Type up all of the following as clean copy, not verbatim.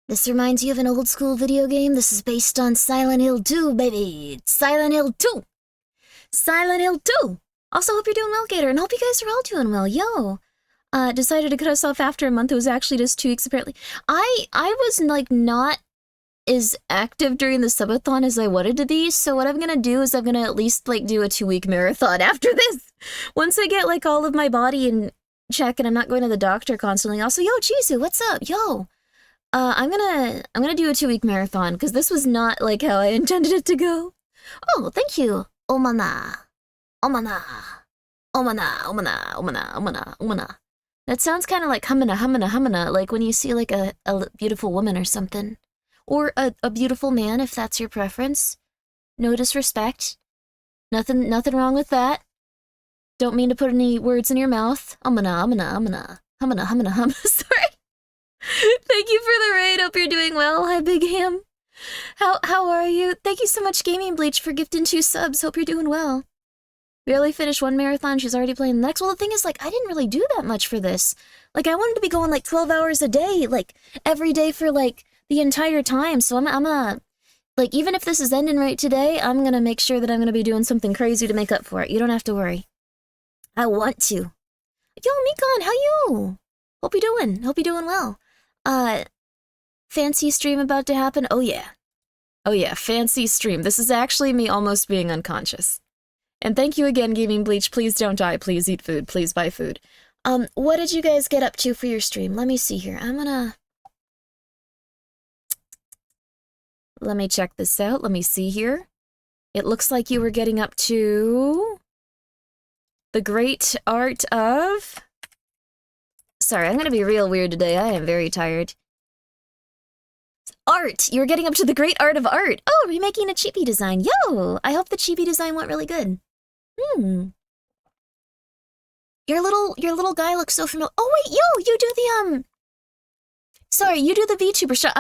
This reminds you of an old school video game? This is based on Silent Hill 2, baby! Silent Hill 2! Silent Hill 2! Also, hope you're doing well, Gator, and hope you guys are all doing well. Yo! Decided to cut us off after a month. It was actually just 2 weeks, apparently. I was, like, not as active during the subathon as I wanted to be, so what I'm gonna do is I'm gonna at least, like, do a 2-week marathon after this! Once I get, like, all of my body in check and I'm not going to the doctor constantly. Also, yo, Chizu, what's up? Yo! I'm gonna do a 2-week marathon, because this was not, like, how I intended it to go. Oh, thank you! Omana. Omana. Omana, omana, omana, omana, omana. That sounds kind of like humana, humana, humana, like when you see, like, a beautiful woman or something. Or a beautiful man, if that's your preference. No disrespect. Nothing wrong with that. Don't mean to put any words in your mouth. Humana, humana, humana. Humana, humana, humana. Sorry. Thank you for the raid. Hope you're doing well. Hi, Big Ham. How are you? Thank you so much, Gaming Bleach, for gifting 2 subs. Hope you're doing well. Barely finished 1 marathon. She's already playing the next. Well, the thing is, like, I didn't really do that much for this. Like, I wanted to be going, like, 12 hours a day, like, every day for, like, the entire time. So I'm gonna, like, even if this is ending right today, I'm gonna make sure that I'm gonna be doing something crazy to make up for it. You don't have to worry. I want to. Yo, Mikan, how you? Hope you're doing well. Fancy stream about to happen? Oh yeah. Oh yeah, fancy stream. This is actually me almost being unconscious. And thank you again, Gaming Bleach. Please don't die. Please eat food. Please buy food. What did you guys get up to for your stream? Let me see here. Let me check this out. Let me see here. It looks like you were getting up to the great art of... Sorry, I'm gonna be real weird today. I am very tired. Art! You were getting up to the great art of art! Oh, remaking a chibi design. Yo! I hope the chibi design went really good. Your little guy looks so familiar. Oh wait, yo! You do the, Sorry, you do the VTuber shop.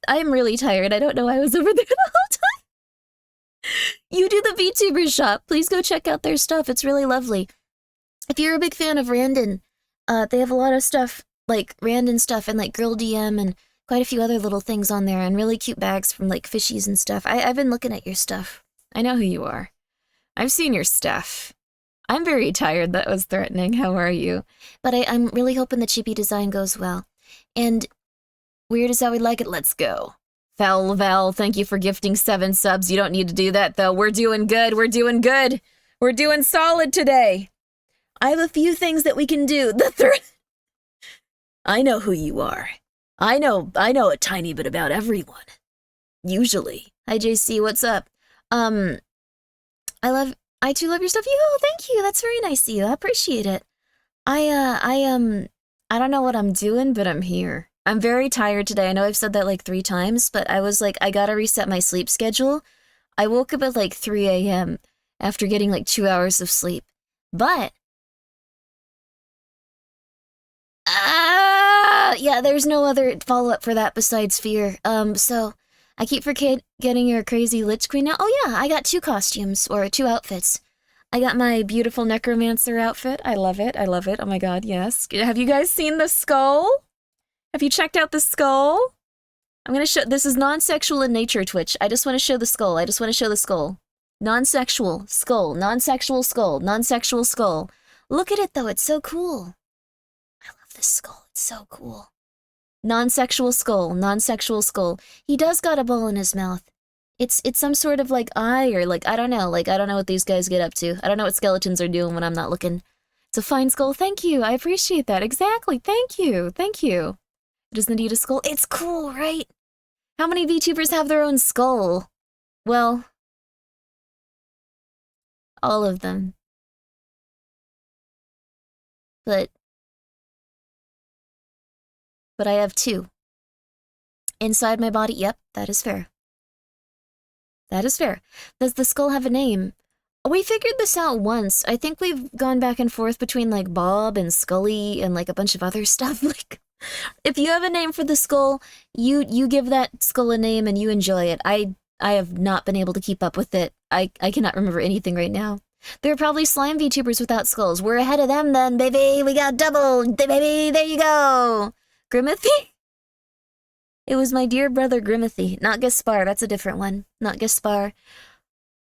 I'm really tired. I don't know why I was over there the whole time. You do the VTuber shop. Please go check out their stuff. It's really lovely. If you're a big fan of Randon, they have a lot of stuff, like Randon stuff and like Girl DM and quite a few other little things on there and really cute bags from like fishies and stuff. I've been looking at your stuff. I know who you are. I've seen your stuff. I'm very tired. That was threatening. How are you? But I'm really hoping the chibi design goes well. And weird is how we like it. Let's go. Foul Val, thank you for gifting 7 subs. You don't need to do that though. We're doing good. We're doing good. We're doing solid today. I have a few things that we can do. I know who you are. I know a tiny bit about everyone. Usually. Hi JC, what's up? I too love your stuff. Yo, thank you. That's very nice of you. I appreciate it. I don't know what I'm doing, but I'm here. I'm very tired today. I know I've said that like 3 times, but I was like, I gotta reset my sleep schedule. I woke up at like 3 a.m. after getting like 2 hours of sleep. But yeah, there's no other follow-up for that besides fear. So I keep forgetting your crazy Lich Queen now. Oh yeah, I got 2 costumes, or 2 outfits. I got my beautiful Necromancer outfit. I love it. I love it. Oh my god, yes. Have you guys seen the skull? Have you checked out the skull? I'm gonna show- this is non-sexual in nature, Twitch. I just want to show the skull. I just want to show the skull. Non-sexual skull. Non-sexual skull. Non-sexual skull. Look at it though, it's so cool. I love this skull. It's so cool. Non-sexual skull. Non-sexual skull. He does got a ball in his mouth. It's some sort of like eye or like, I don't know what these guys get up to. I don't know what skeletons are doing when I'm not looking. It's a fine skull. Thank you. I appreciate that. Exactly. Thank you. Thank you. Does the need a skull? It's cool, right? How many VTubers have their own skull? Well, all of them. But I have 2. Inside my body, yep, that is fair. That is fair. Does the skull have a name? We figured this out once. I think we've gone back and forth between, like, Bob and Scully and, like, a bunch of other stuff. Like, if you have a name for the skull, you give that skull a name and you enjoy it. I have not been able to keep up with it. I cannot remember anything right now. There are probably slime VTubers without skulls. We're ahead of them then, baby! We got double! Baby, there you go! Grimmiva? It was my dear brother Grimmithi, not Gaspar, that's a different one. Not Gaspar.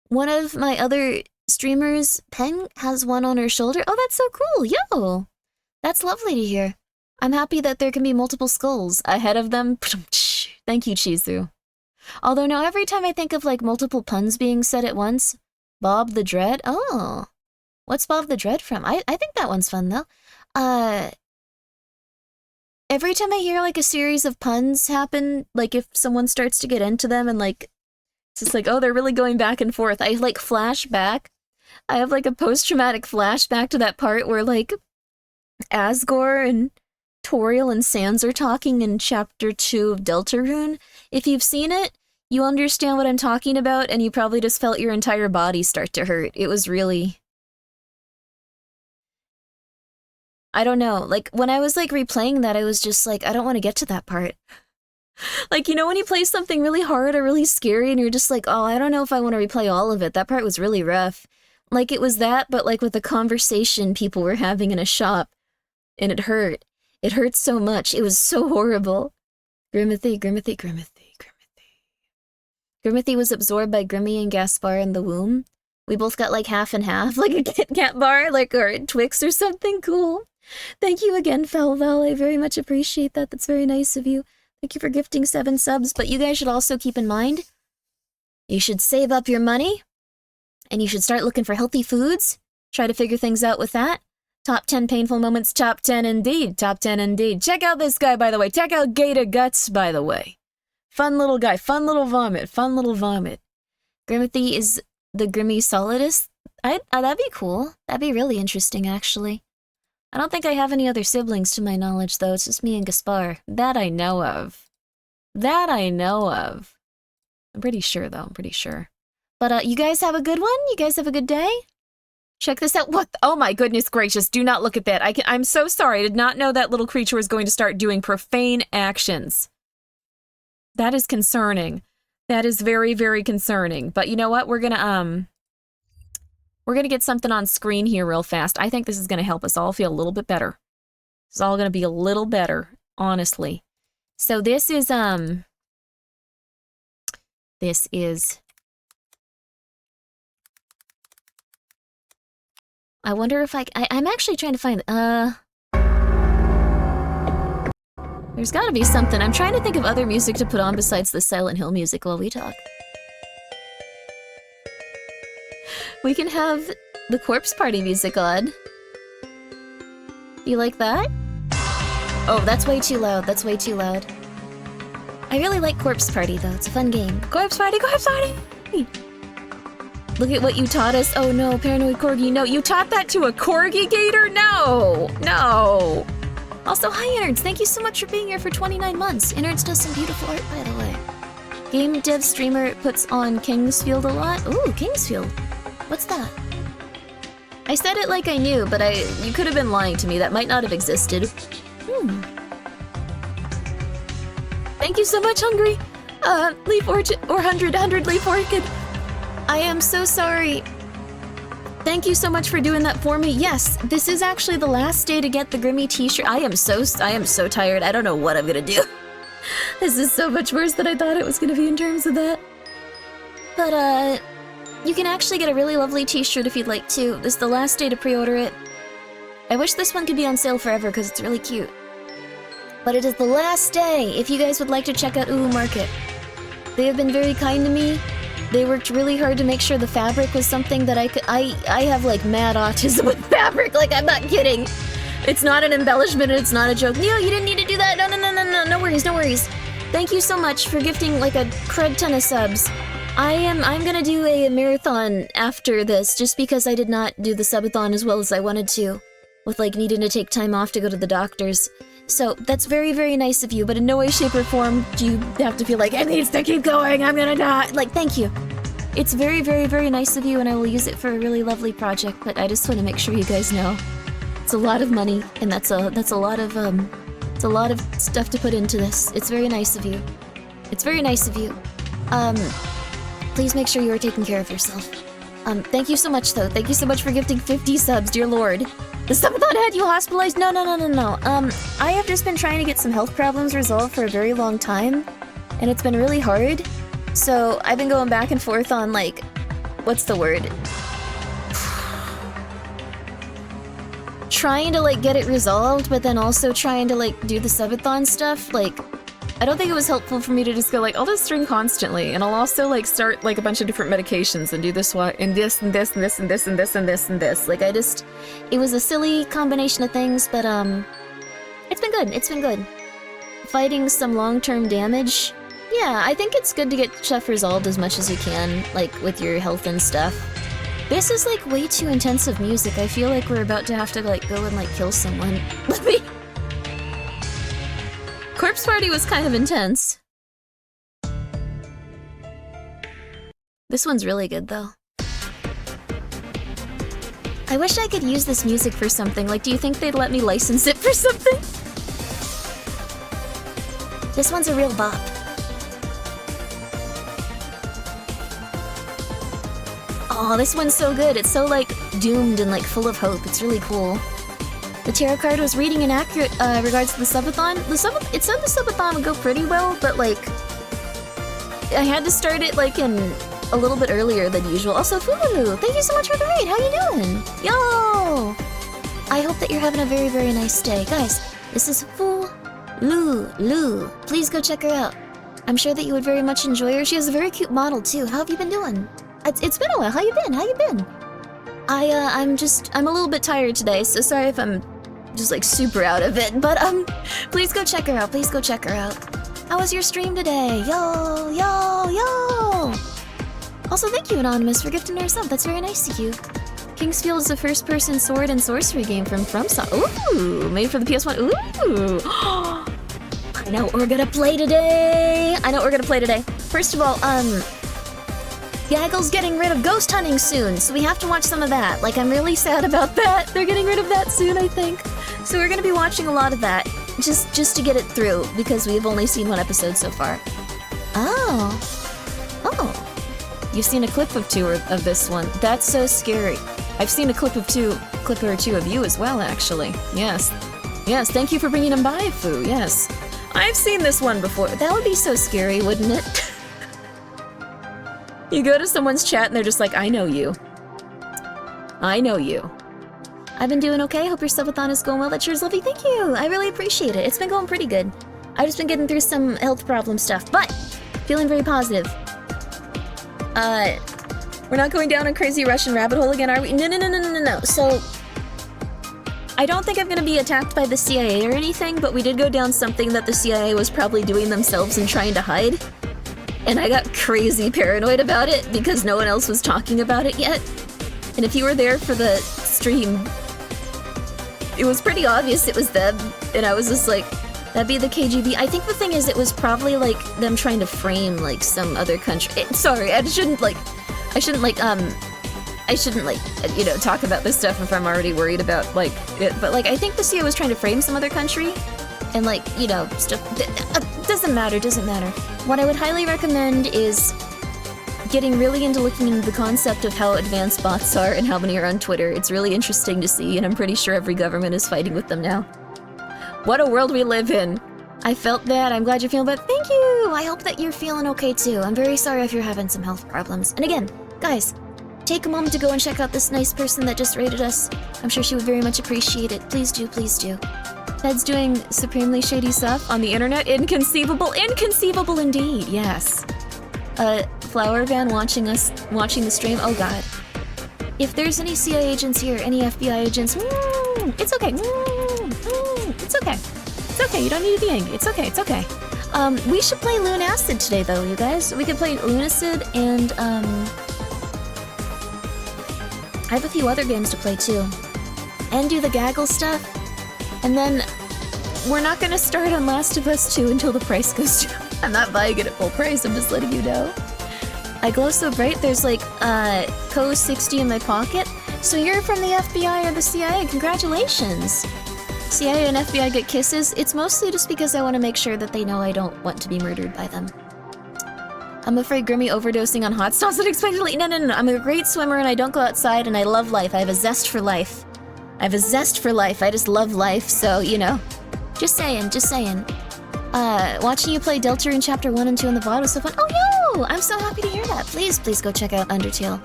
One of my other streamers, Pen, has one on her shoulder. Oh, that's so cool, yo! That's lovely to hear. I'm happy that there can be multiple skulls ahead of them. Thank you, Chizu. Although now every time I think of like multiple puns being said at once, Bob the Dread, oh. What's Bob the Dread from? I think that one's fun though. Every time I hear like a series of puns happen, like if someone starts to get into them and like, it's just like, oh, they're really going back and forth. I like flash back. I have like a post-traumatic flashback to that part where like Asgore and Toriel and Sans are talking in Chapter 2 of Deltarune. If you've seen it, you understand what I'm talking about, and you probably just felt your entire body start to hurt. It was really... I don't know, like, when I was, like, replaying that, I was just like, I don't want to get to that part. Like, you know when you play something really hard or really scary, and you're just like, oh, I don't know if I want to replay all of it. That part was really rough. Like, it was that, but, like, with a conversation people were having in a shop, and it hurt. It hurt so much. It was so horrible. Grimmithi, Grimmithi, Grimmithi, Grimmithi. Grimmithi was absorbed by Grimmi and Gaspar in the womb. We both got, like, half and half, like a Kit Kat bar, like, or a Twix or something cool. Thank you again, Felval. I very much appreciate that. That's very nice of you. Thank you for gifting 7 subs. But you guys should also keep in mind, you should save up your money, and you should start looking for healthy foods. Try to figure things out with that. Top 10 painful moments, top 10 indeed. Top 10 indeed. Check out this guy, by the way. Check out Gator Guts, by the way. Fun little guy. Fun little vomit. Fun little vomit. Grimmithi is the Grimmi Solidus. That'd be cool. That'd be really interesting, actually. I don't think I have any other siblings to my knowledge, though. It's just me and Gaspar. That I know of. That I know of. I'm pretty sure, though. I'm pretty sure. But, you guys have a good one? You guys have a good day? Check this out. What? Oh my goodness gracious. Do not look at that. I'm so sorry. I did not know that little creature was going to start doing profane actions. That is concerning. That is very, very concerning. But you know what? We're gonna get something on screen here real fast. I think this is gonna help us all feel a little bit better. It's all gonna be a little better, honestly. So this is, I wonder if I'm actually trying to find, there's gotta be something. I'm trying to think of other music to put on besides the Silent Hill music while we talk. We can have the Corpse Party music on. You like that? Oh, that's way too loud. That's way too loud. I really like Corpse Party, though. It's a fun game. Corpse Party! Corpse Party! Look at what you taught us. Oh no, Paranoid Corgi, no. You taught that to a Corgi Gator? No! No! Also, hi Innards. Thank you so much for being here for 29 months. Innards does some beautiful art, by the way. Game dev streamer puts on Kingsfield a lot. Ooh, Kingsfield. What's that? I said it like I knew, but you could have been lying to me. That might not have existed. Thank you so much, Hungry. Leaf Orchid, or 100 Leaf Orchid. I am so sorry. Thank you so much for doing that for me. Yes, this is actually the last day to get the Grimmi t-shirt. I am so tired. I don't know what I'm gonna do. This is so much worse than I thought it was gonna be in terms of that. But, you can actually get a really lovely t-shirt if you'd like to. This is the last day to pre-order it. I wish this one could be on sale forever because it's really cute. But it is the last day if you guys would like to check out Uwu Market. They have been very kind to me. They worked really hard to make sure the fabric was something that I have like mad autism with fabric, like I'm not kidding. It's not an embellishment and it's not a joke. No, you didn't need to do that. No worries, no worries. Thank you so much for gifting like a crud ton of subs. I'm gonna do a marathon after this just because I did not do the subathon as well as I wanted to, with like needing to take time off to go to the doctors. So that's very, very nice of you, but in no way, shape, or form do you have to feel like, it needs to keep going, I'm gonna die. Like, thank you. It's very, very, very nice of you, and I will use it for a really lovely project, but I just want to make sure you guys know. It's a lot of money, and that's a lot of stuff to put into this. It's very nice of you. It's very nice of you. Please make sure you are taking care of yourself. Thank you so much, though. Thank you so much for gifting 50 subs, dear lord. The Subathon had you hospitalized? No. I have just been trying to get some health problems resolved for a very long time, and it's been really hard. So I've been going back and forth on, like, what's the word? Trying to, like, get it resolved, but then also trying to, like, do the Subathon stuff. Like, I don't think it was helpful for me to just go, like, I'll just stream constantly, and I'll also, like, start, like, a bunch of different medications and do this one, and this, and this, and this, and this, and this, and this, and this. Like, it was a silly combination of things, but, it's been good, it's been good. Fighting some long-term damage. Yeah, I think it's good to get stuff resolved as much as you can, like, with your health and stuff. This is, like, way too intensive music. I feel like we're about to have to, like, go and, like, kill someone. Let me... Corpse Party was kind of intense. This one's really good, though. I wish I could use this music for something. Like, do you think they'd let me license it for something? This one's a real bop. Oh, this one's so good. It's so, like, doomed and, like, full of hope. It's really cool. The tarot card was reading inaccurate regards to the Subathon. It said the Subathon would go pretty well, but, like, I had to start it, like, in a little bit earlier than usual. Also, Fululu, thank you so much for the raid. How you doing? Yo! I hope that you're having a very, very nice day. Guys, this is Fululu. Please go check her out. I'm sure that you would very much enjoy her. She has a very cute model, too. How have you been doing? It's been a while. How you been? I'm a little bit tired today, so sorry if I'm just, like, super out of it, but, please go check her out. Please go check her out. How was your stream today? Yo! Also, thank you, Anonymous, for gifting her a sub. That's very nice of you. Kingsfield is a first-person sword and sorcery game from FromSoft. Ooh! Made for the PS1. Ooh! I know what we're gonna play today! First of all, Gaggle's getting rid of ghost hunting soon, so we have to watch some of that. Like, I'm really sad about that. They're getting rid of that soon, I think. So we're gonna be watching a lot of that, just to get it through, because we've only seen one episode so far. Oh. You've seen a clip or two of this one. That's so scary. I've seen a clip or two of you as well, actually. Yes, thank you for bringing them by, Fu, yes. I've seen this one before. That would be so scary, wouldn't it? You go to someone's chat and they're just like, I know you. I've been doing okay. Hope your Subathon is going well. That sure is lovely. Thank you. I really appreciate it. It's been going pretty good. I've just been getting through some health problem stuff, but feeling very positive. We're not going down a crazy Russian rabbit hole again, are we? No. So, I don't think I'm gonna be attacked by the CIA or anything, but we did go down something that the CIA was probably doing themselves and trying to hide. And I got crazy paranoid about it because no one else was talking about it yet. And if you were there for the stream, it was pretty obvious it was them. And I was just like, that'd be the KGB. I think the thing is, it was probably like them trying to frame like some other country. Sorry, I shouldn't you know, talk about this stuff if I'm already worried about like it. But like, I think the CIA was trying to frame some other country. And like, you know, stuff, doesn't matter. What I would highly recommend is getting really into looking into the concept of how advanced bots are and how many are on Twitter. It's really interesting to see, and I'm pretty sure every government is fighting with them now. What a world we live in. I felt that. I'm glad you're feeling better. Thank you! I hope that you're feeling okay too. I'm very sorry if you're having some health problems. And again, guys, take a moment to go and check out this nice person that just rated us. I'm sure she would very much appreciate it. Please do. Ted's doing supremely shady stuff on the internet. Inconceivable indeed, yes. Flower Van watching the stream. Oh god. If there's any CIA agents here, any FBI agents, it's okay. It's okay, you don't need to be angry. It's okay. We should play Lunacid today though, you guys. We could play Lunacid and, I have a few other games to play too. And do the gaggle stuff. And then, we're not gonna start on Last of Us 2 until the price goes down. I'm not buying it at full price, I'm just letting you know. I glow so bright, there's like, Co 60 in my pocket. So you're from the FBI or the CIA, congratulations! CIA and FBI get kisses. It's mostly just because I want to make sure that they know I don't want to be murdered by them. I'm afraid Grimmi overdosing on hot sauce unexpectedly. No, no, no, I'm a great swimmer and I don't go outside and I love life. I have a zest for life. I have a zest for life. I just love life, so, you know. Just saying, just saying. Watching you play Deltarune Chapter 1 and 2 on the VOD was so fun. Oh, yo! I'm so happy to hear that. Please, please go check out Undertale.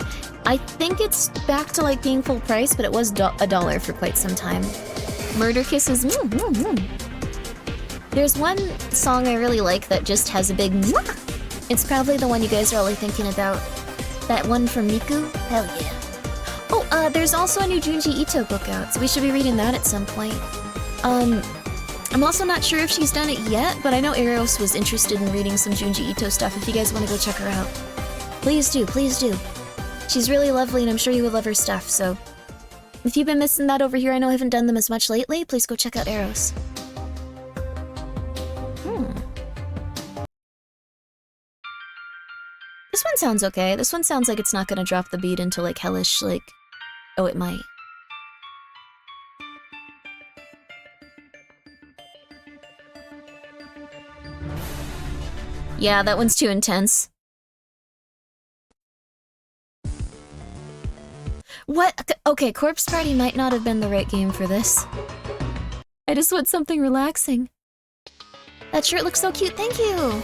I think it's back to, like, being full price, but it was $1 for quite some time. Murder Kisses, There's one song I really like that just has a big mwah! It's probably the one you guys are all thinking about. That one from Miku? Hell yeah. Oh, there's also a new Junji Ito book out, so we should be reading that at some point. I'm also not sure if she's done it yet, but I know Eros was interested in reading some Junji Ito stuff if you guys want to go check her out. Please do, please do. She's really lovely and I'm sure you would love her stuff, so... If you've been missing that over here, I know I haven't done them as much lately, please go check out Eros. This one sounds okay. This one sounds like it's not gonna drop the beat into, like, hellish, like... Oh, it might. Yeah, that one's too intense. What? Okay, Corpse Party might not have been the right game for this. I just want something relaxing. That shirt looks so cute, thank you!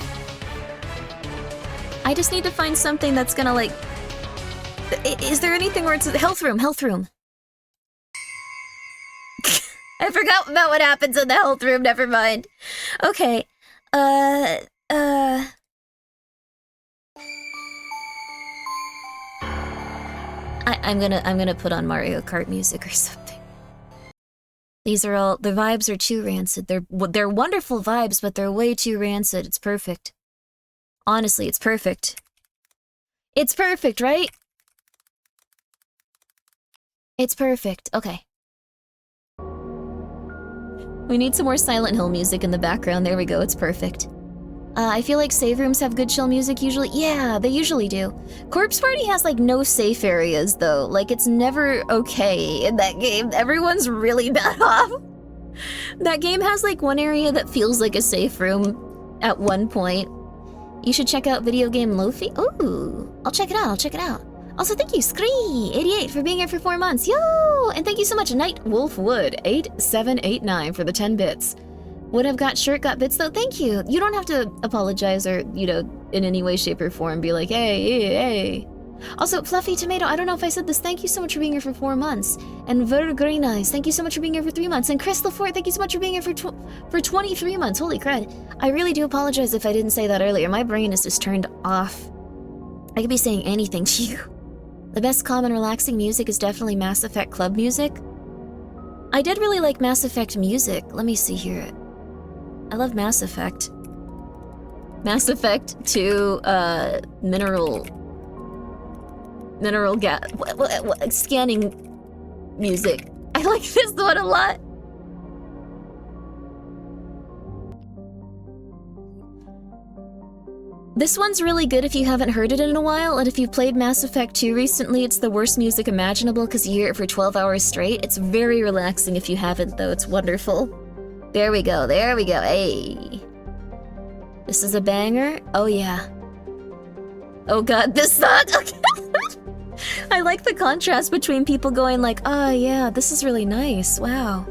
I just need to find something that's gonna, like... Is there anything where it's... Health room, health room. I forgot about what happens in the health room, never mind. Okay, I'm gonna put on Mario Kart music or something. These are all... The vibes are too rancid. They're wonderful vibes, but they're way too rancid. It's perfect. Honestly, it's perfect. It's perfect, right? It's perfect. Okay. We need some more Silent Hill music in the background. There we go. It's perfect. I feel like save rooms have good chill music usually. Yeah, they usually do. Corpse Party has, like, no safe areas, though. Like, it's never okay in that game. Everyone's really bad off. That game has, like, one area that feels like a safe room at one point. You should check out Video Game Lofi. Ooh, I'll check it out, I'll check it out. Also, thank you, Scree88, for being here for 4 months. Yo! And thank you so much, Night Wolf Wood 8789 for the 10 bits. Would have got shirt, got bits though. Thank you. You don't have to apologize or, you know, in any way, shape, or form be like, hey. Also, Fluffy Tomato, I don't know if I said this. Thank you so much for being here for 4 months. And Green Eyes, thank you so much for being here for 3 months. And Chris Lafort, thank you so much for being here for 23 months. Holy crud. I really do apologize if I didn't say that earlier. My brain is just turned off. I could be saying anything to you. The best calm and relaxing music is definitely Mass Effect club music. I did really like Mass Effect music. Let me see here. I love Mass Effect. Mass Effect 2, mineral gas, scanning music. I like this one a lot. This one's really good if you haven't heard it in a while, and if you've played Mass Effect 2 recently, it's the worst music imaginable because you hear it for 12 hours straight. It's very relaxing if you haven't, though. It's wonderful. There we go, hey. This is a banger? Oh yeah. Oh god, this song! I like the contrast between people going like, oh yeah, this is really nice, wow.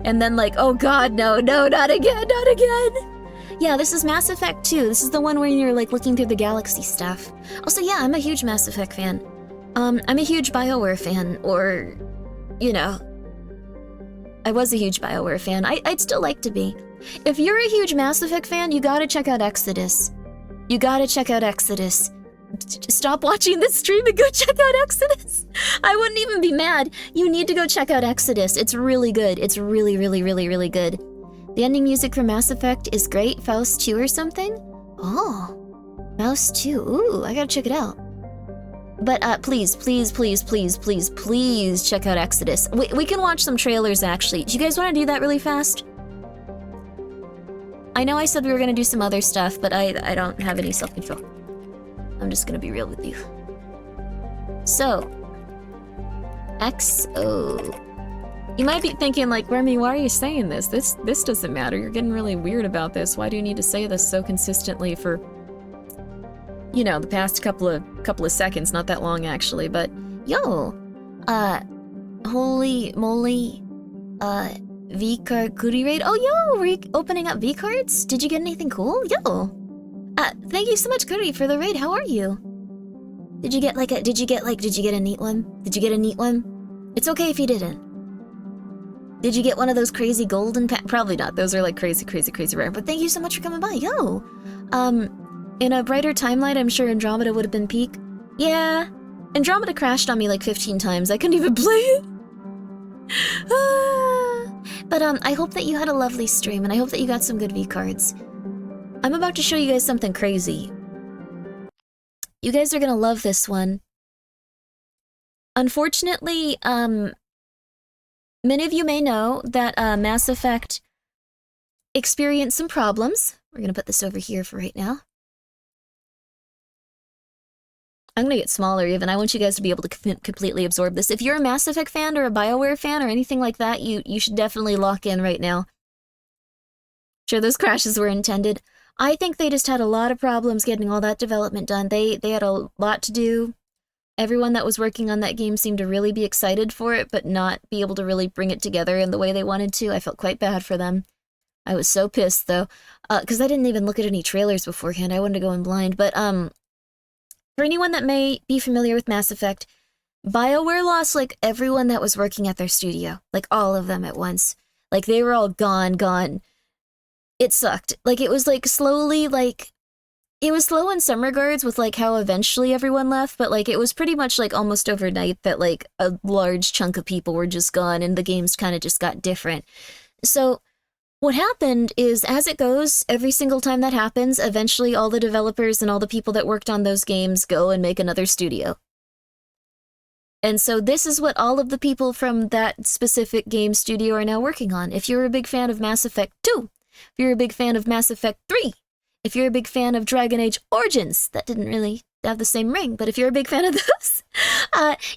And then like, oh god, no, not again. Yeah, this is Mass Effect 2. This is the one where you're like looking through the galaxy stuff. Also, yeah, I'm a huge Mass Effect fan. I'm a huge BioWare fan, or, you know, I was a huge BioWare fan. I'd still like to be. If you're a huge Mass Effect fan, you gotta check out Exodus. You gotta check out Exodus. Stop watching this stream and go check out Exodus. I wouldn't even be mad. You need to go check out Exodus. It's really good. It's really good. The ending music for Mass Effect is great. Faust 2 or something? Oh, Faust 2. Ooh, I gotta check it out. But please check out Exodus. We can watch some trailers, actually. Do you guys want to do that really fast? I know I said we were going to do some other stuff, but I don't have any self-control. I'm just going to be real with you. So, XO. You might be thinking, like, Grimmi, why are you saying this? This doesn't matter. You're getting really weird about this. Why do you need to say this so consistently for you know, the past couple of seconds, not that long actually, but yo, holy moly, V-card goodie raid. Oh yo, we're opening up V-cards? Did you get anything cool? Yo. Thank you so much, Goody, for the raid. How are you? Did you get a neat one? Did you get a neat one? It's okay if you didn't. Did you get one of those crazy golden probably not. Those are like crazy rare. But thank you so much for coming by. Yo. In a brighter timeline, I'm sure Andromeda would have been peak. Yeah. Andromeda crashed on me like 15 times. I couldn't even play it. But I hope that you had a lovely stream, and I hope that you got some good V-cards. I'm about to show you guys something crazy. You guys are gonna love this one. Unfortunately, many of you may know that Mass Effect experienced some problems. We're gonna put this over here for right now. I'm gonna get smaller even. I want you guys to be able to completely absorb this. If you're a Mass Effect fan or a BioWare fan or anything like that, you should definitely lock in right now. Sure, those crashes were intended. I think they just had a lot of problems getting all that development done. They had a lot to do. Everyone that was working on that game seemed to really be excited for it, but not be able to really bring it together in the way they wanted to. I felt quite bad for them. I was so pissed, though, because I didn't even look at any trailers beforehand. I wanted to go in blind. But for anyone that may be familiar with Mass Effect, BioWare lost, like, everyone that was working at their studio. Like, all of them at once. Like, they were all gone. It sucked. Like, it was, like, slowly, like... It was slow in some regards with, like, how eventually everyone left, but, like, it was pretty much, like, almost overnight that, like, a large chunk of people were just gone and the games kind of just got different. So, what happened is, as it goes, every single time that happens, eventually all the developers and all the people that worked on those games go and make another studio. And so this is what all of the people from that specific game studio are now working on. If you're a big fan of Mass Effect 2, if you're a big fan of Mass Effect 3, if you're a big fan of Dragon Age Origins, that didn't really have the same ring, but if you're a big fan of those,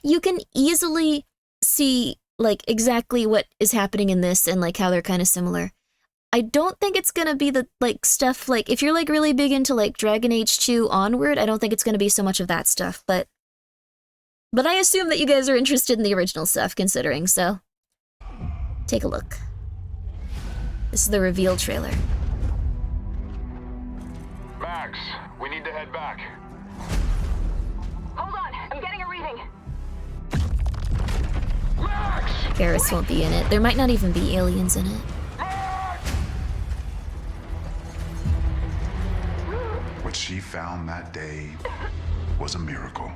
you can easily see, like, exactly what is happening in this and, like, how they're kind of similar. I don't think it's gonna be the, like, stuff, like, if you're, like, really big into, like, Dragon Age 2 onward, I don't think it's gonna be so much of that stuff, but I assume that you guys are interested in the original stuff, considering, so take a look. This is the reveal trailer. Max, we need to head back. Hold on, I'm getting a reading. Max! Garrus won't be in it. There might not even be aliens in it. Max! What she found that day was a miracle.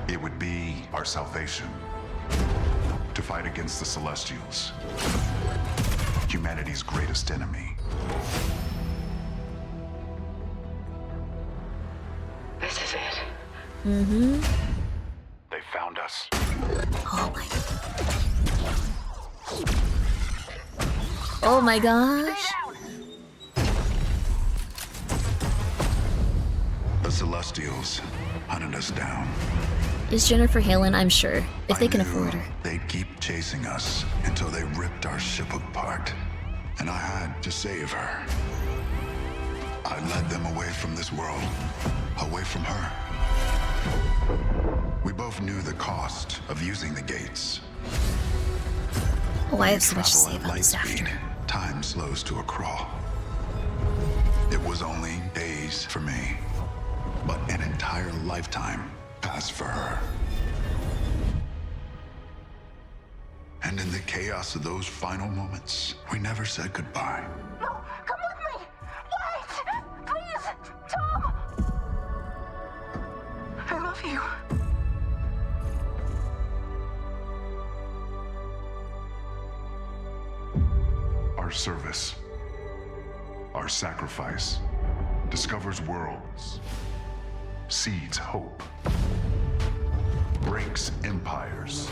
It would be our salvation to fight against the Celestials, humanity's greatest enemy. This is it. Mm-hmm. They found us. Oh my... Oh my gosh. The Celestials hunted us down. Is Jennifer Halen? I'm sure. If they can I knew afford her. They'd keep chasing us until they ripped our ship apart. And I had to save her. I led them away from this world, away from her. We both knew the cost of using the gates. Oh, I have so much to Travel say at about this light after. speed, time slows to a crawl. It was only days for me, but an entire lifetime passed for her. And in the chaos of those final moments, we never said goodbye. No, come with me! Wait! Please! Tom! I love you. Our service, our sacrifice, discovers worlds, seeds hope, breaks empires.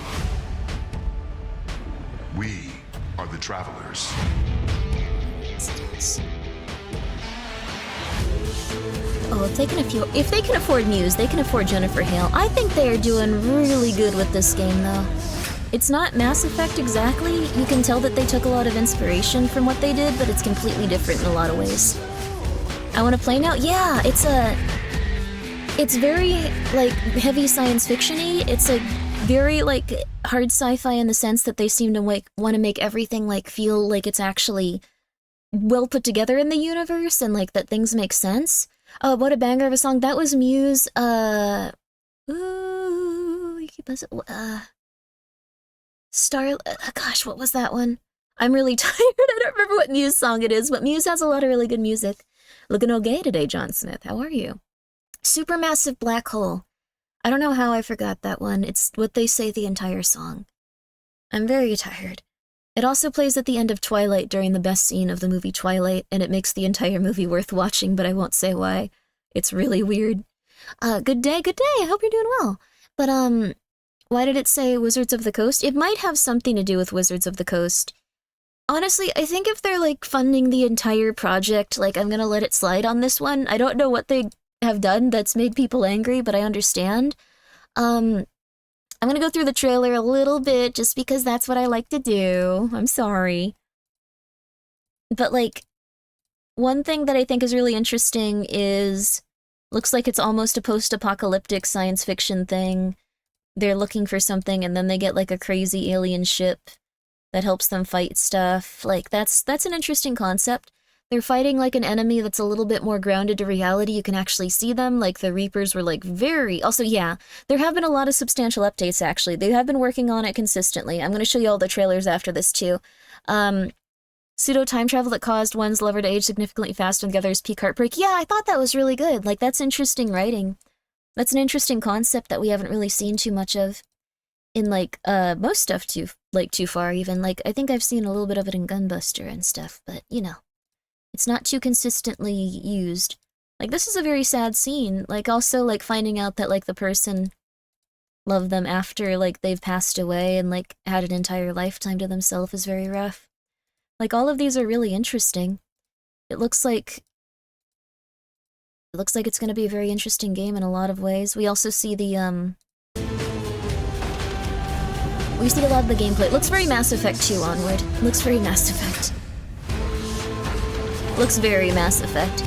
We are the travelers. Oh, if they can afford Muse, they can afford Jennifer Hale. I think they are doing really good with this game, though. It's not Mass Effect exactly. You can tell that they took a lot of inspiration from what they did, but it's completely different in a lot of ways. I want to play now? Yeah, it's very, like, heavy science fiction-y. It's, like, very, like, hard sci-fi in the sense that they seem to, like, want to make everything, like, feel like it's actually well put together in the universe and, like, that things make sense. What a banger of a song. That was Muse, gosh, what was that one? I'm really tired. I don't remember what Muse song it is, but Muse has a lot of really good music. Looking okay today, John Smith. How are you? Supermassive Black Hole. I don't know how I forgot that one. It's what they say the entire song. I'm very tired. It also plays at the end of Twilight during the best scene of the movie Twilight, and it makes the entire movie worth watching, but I won't say why. It's really weird. Good day, good day. I hope you're doing well. But, why did it say Wizards of the Coast? It might have something to do with Wizards of the Coast. Honestly, I think if they're, like, funding the entire project, like, I'm gonna let it slide on this one. I don't know what they have done that's made people angry, but I understand. I'm gonna go through the trailer a little bit, just because that's what I like to do. I'm sorry. But, like, one thing that I think is really interesting is, looks like it's almost a post-apocalyptic science fiction thing. They're looking for something, and then they get, like, a crazy alien ship that helps them fight stuff. Like, that's an interesting concept. They're fighting, like, an enemy that's a little bit more grounded to reality. You can actually see them. Like, the Reapers were, like, very... Also, yeah, there have been a lot of substantial updates, actually. They have been working on it consistently. I'm going to show you all the trailers after this, too. Pseudo-time travel that caused one's lover to age significantly faster than the other's peak heartbreak. Yeah, I thought that was really good. Like, that's interesting writing. That's an interesting concept that we haven't really seen too much of in, like, most stuff too far, even. Like, I think I've seen a little bit of it in Gunbuster and stuff, but, you know, it's not too consistently used. Like, this is a very sad scene. Like, also, like, finding out that, like, the person loved them after, like, they've passed away and, like, had an entire lifetime to themselves is very rough. Like, all of these are really interesting. It looks like it's going to be a very interesting game in a lot of ways. We also see the, we see a lot of the gameplay. It looks very Mass Effect 2 Onward. It looks very Mass Effect. Looks very Mass Effect.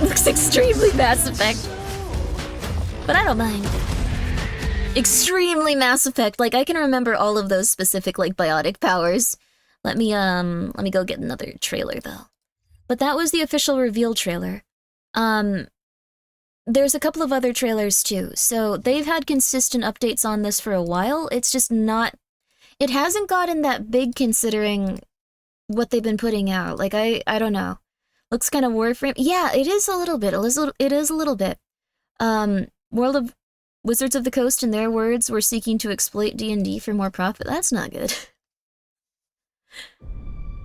Looks extremely Mass Effect. But I don't mind. Extremely Mass Effect. Like, I can remember all of those specific, like, biotic powers. Let me go get another trailer, though. But that was the official reveal trailer. There's a couple of other trailers too, so they've had consistent updates on this for a while. It's just not... It hasn't gotten that big considering what they've been putting out. Like, I don't know. Looks kind of Warframe. Yeah, it is a little bit. It is a little bit. World of Wizards of the Coast, in their words, were seeking to exploit D&D for more profit. That's not good.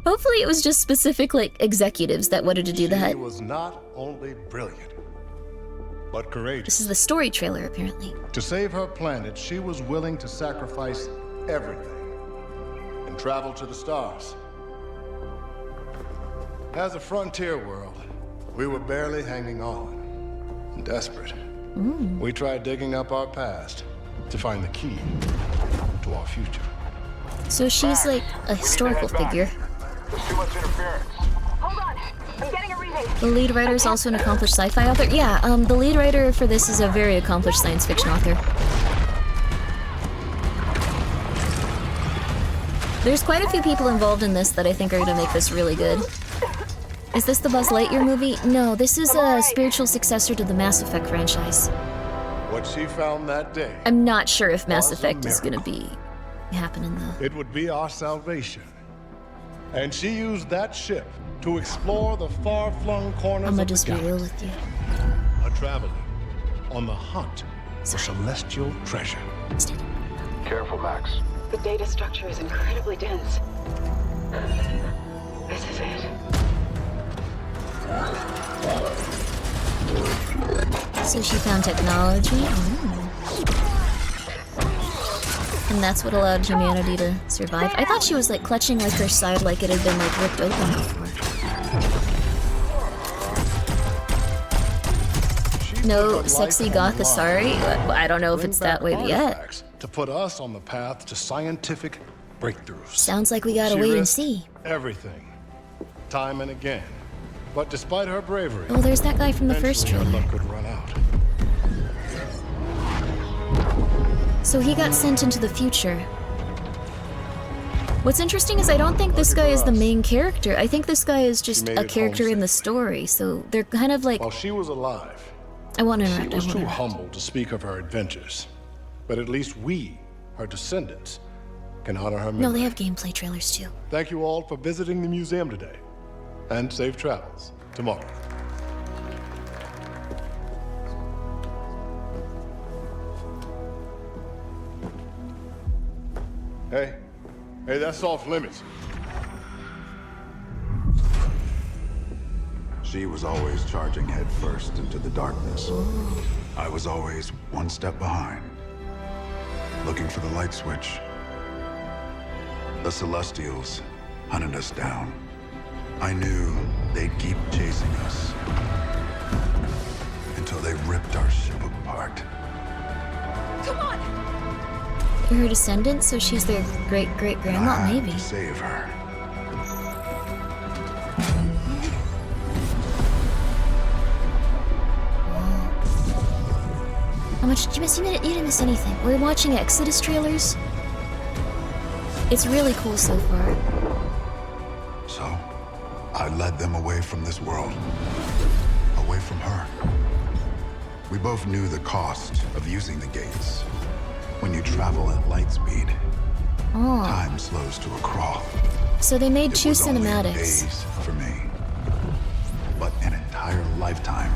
Hopefully it was just specific, like, executives that wanted to do that. She was not only brilliant, but courageous. This is the story trailer, apparently. To save her planet, she was willing to sacrifice everything and travel to the stars. As a frontier world, we were barely hanging on, desperate. We tried digging up our past to find the key to our future. So she's like a historical figure. There's too much interference. Hold on. I'm getting a reading. The lead writer is also an accomplished sci-fi author. Yeah, the lead writer for this is a very accomplished science fiction author. There's quite a few people involved in this that I think are going to make this really good. Is this the Buzz Lightyear movie? No, this is a spiritual successor to the Mass Effect franchise. What she found that day, I'm not sure if Mass Effect is going to be happening, though. it would be our salvation. And she used that ship to explore the far-flung corners I'm gonna of the just be real galaxy. with you. A traveler on the hunt for celestial treasure. Careful, Max. The data structure is incredibly dense. This is it. So she found technology. And that's what allowed humanity to survive. I thought she was like clutching like her side like it had been like ripped open before. No sexy goth Asari? I don't know if it's that way yet. To put us on the path to scientific breakthroughs. Sounds like we gotta She wait and risked see. everything, time and again, But despite her bravery, Oh, there's that guy from the first eventually her trailer. luck could run out. So he got sent into the future. What's interesting is I don't think this guy is the main character. I think this guy is just made a it character home in the safe. story. So they're kind of like... While she was alive, I want to she interrupt. I was want to too interrupt. humble to speak of her adventures. But at least we, her descendants, can honor her memory. No, they have gameplay trailers too. Thank you all for visiting the museum today. And safe travels tomorrow. Hey, that's off limits. She was always charging headfirst into the darkness. I was always one step behind, looking for the light switch. The Celestials hunted us down. I knew they'd keep chasing us until they ripped our ship apart. Come on! They're her descendants, so she's their great-great-grandma, I had maybe. to save her. How much did you miss? You didn't miss anything. We're watching Exodus trailers. It's really cool so far. So, I led them away from this world, away from her. We both knew the cost of using the gates. When you travel at light speed, Oh, time slows to a crawl. so they made It two was only cinematics. days for me, but an entire lifetime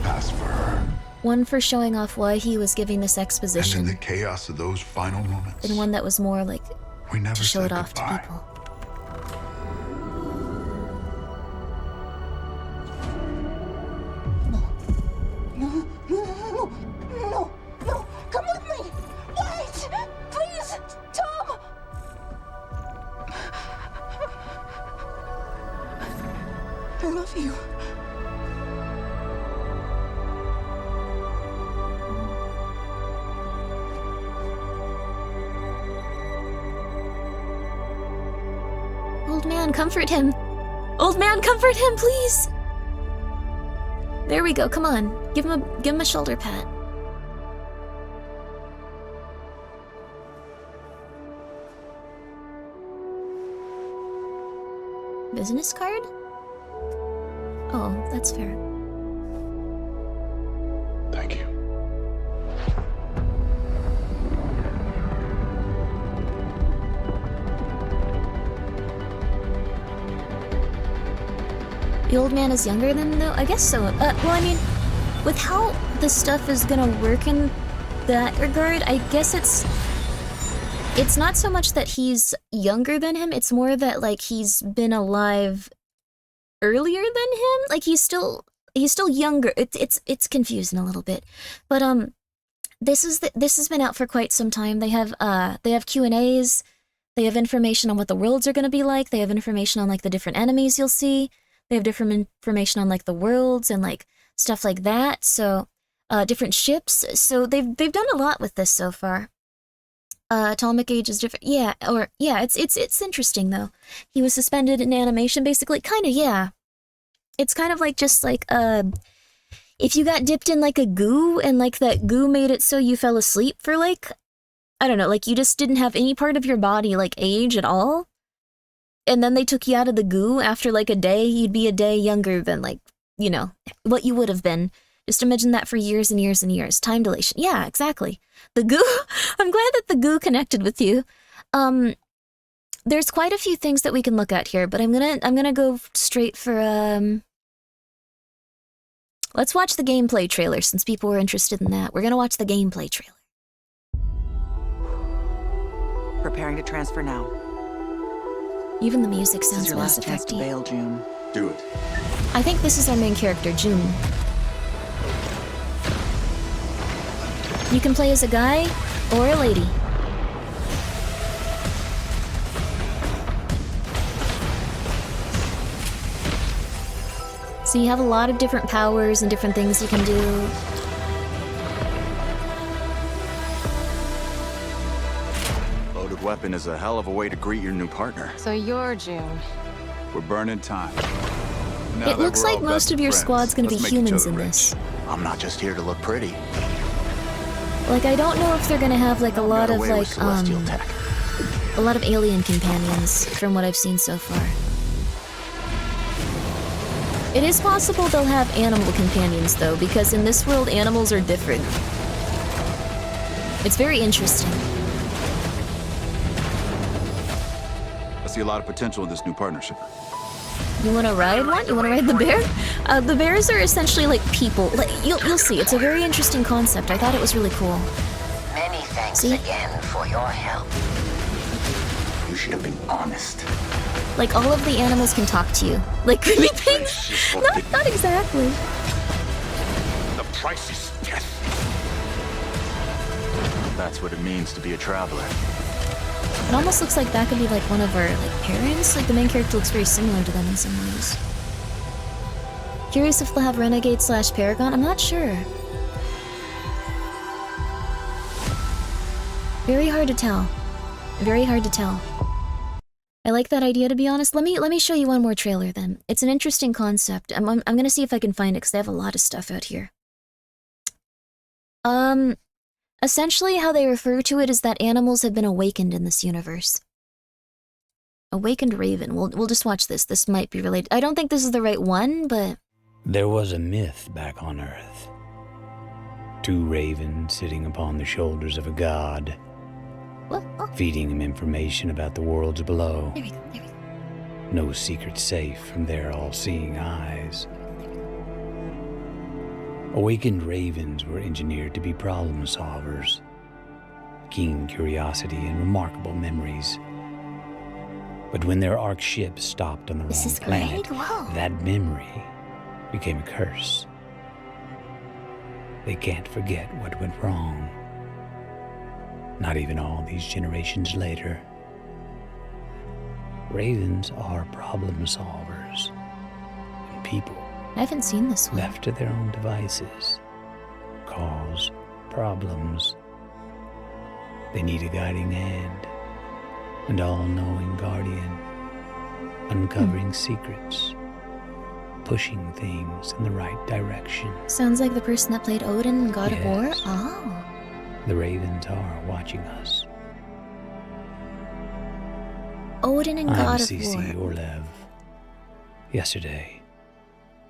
passed for her. One for showing off why he was giving this And in exposition, the chaos of those final moments, and one that was more like we never to show said it off goodbye. to people. No, come with me! Wait! Please! Tom! I love you. Old man, comfort him! Old man, comfort him, please! There we go, come on. Give him a shoulder pat. Business card? Oh, that's fair. Thank you. The old man is younger than him, though? I guess so. Well, I mean, with how the stuff is gonna work in that regard, I guess it's not so much that he's younger than him, it's more that, like, he's been alive earlier than him. Like, he's still younger. It's confusing a little bit. But, this has been out for quite some time. They have Q&As, they have information on what the worlds are gonna be like, they have information on, like, the different enemies you'll see. They have different information on, like, the worlds and, like, stuff like that. So, different ships. So they've done a lot with this so far. Atomic Age is different. Yeah, it's interesting though. He was suspended in animation, basically. Kinda, yeah. It's kind of like just like if you got dipped in like a goo and like that goo made it so you fell asleep for like, I don't know, like you just didn't have any part of your body like age at all. And then they took you out of the goo after like a day, you'd be a day younger than like, you know, what you would have been. Just imagine that for years and years and years. Time dilation. Yeah, exactly. The goo. I'm glad that the goo connected with you. There's quite a few things that we can look at here, but I'm gonna go straight for let's watch the gameplay trailer since people were interested in that. We're gonna watch the gameplay trailer. Preparing to transfer now. Even the music This is sounds your Mass last chance to Effect-y. bail, June. Do it. I think this is our main character, June. You can play as a guy or a lady. So you have a lot of different powers and different things you can do. Loaded weapon is a hell of a way to greet your new partner. So you're June. We're burning time. Now It that looks we're like all most best of your friends, squad's gonna be let's make each humans other in rich. this. I'm not just here to look pretty. Like, I don't know if they're gonna have like a lot Got of away with celestial tech. a lot of alien companions from what I've seen so far. It is possible they'll have animal companions though, because in this world animals are different. It's very interesting. I see a lot of potential in this new partnership. You want to ride one? You want to ride the bear? The bears are essentially like people. Like, you'll see. It's a very interesting concept. I thought it was really cool. Many thanks See? again for your help. You should have been honest. Like, all of the animals can talk to you. Like Grimmi pigs? Not exactly. The price is death. That's what it means to be a traveler. It almost looks like that could be like one of our like parents. Like the main character looks very similar to them in some ways. Curious if they'll have Renegade / Paragon? I'm not sure. Very hard to tell. Very hard to tell. I like that idea, to be honest. Let me show you one more trailer then. It's an interesting concept. I'm gonna see if I can find it because they have a lot of stuff out here. Essentially how they refer to it is that animals have been awakened in this universe. Awakened Raven. We'll just watch this. This might be related. I don't think this is the right one, but... There was a myth back on Earth. 2 ravens sitting upon the shoulders of a god, What? Oh, feeding him information about the worlds below. there we go, there we go. No secret safe from their all-seeing eyes. Awakened ravens were engineered to be problem solvers, keen curiosity and remarkable memories. But when their Ark ship stopped on the This wrong is planet, Greg? Whoa. that memory became a curse. They can't forget what went wrong. Not even all these generations later. Ravens are problem solvers, and people, I haven't seen this one. left to their own devices, cause problems. They need a guiding hand, an all-knowing guardian, uncovering secrets, pushing things in the right direction. Sounds like the person that played Odin in God of War. Yes. Oh. The ravens are watching us. Odin in I'm God of CC War. Orlev. Yesterday,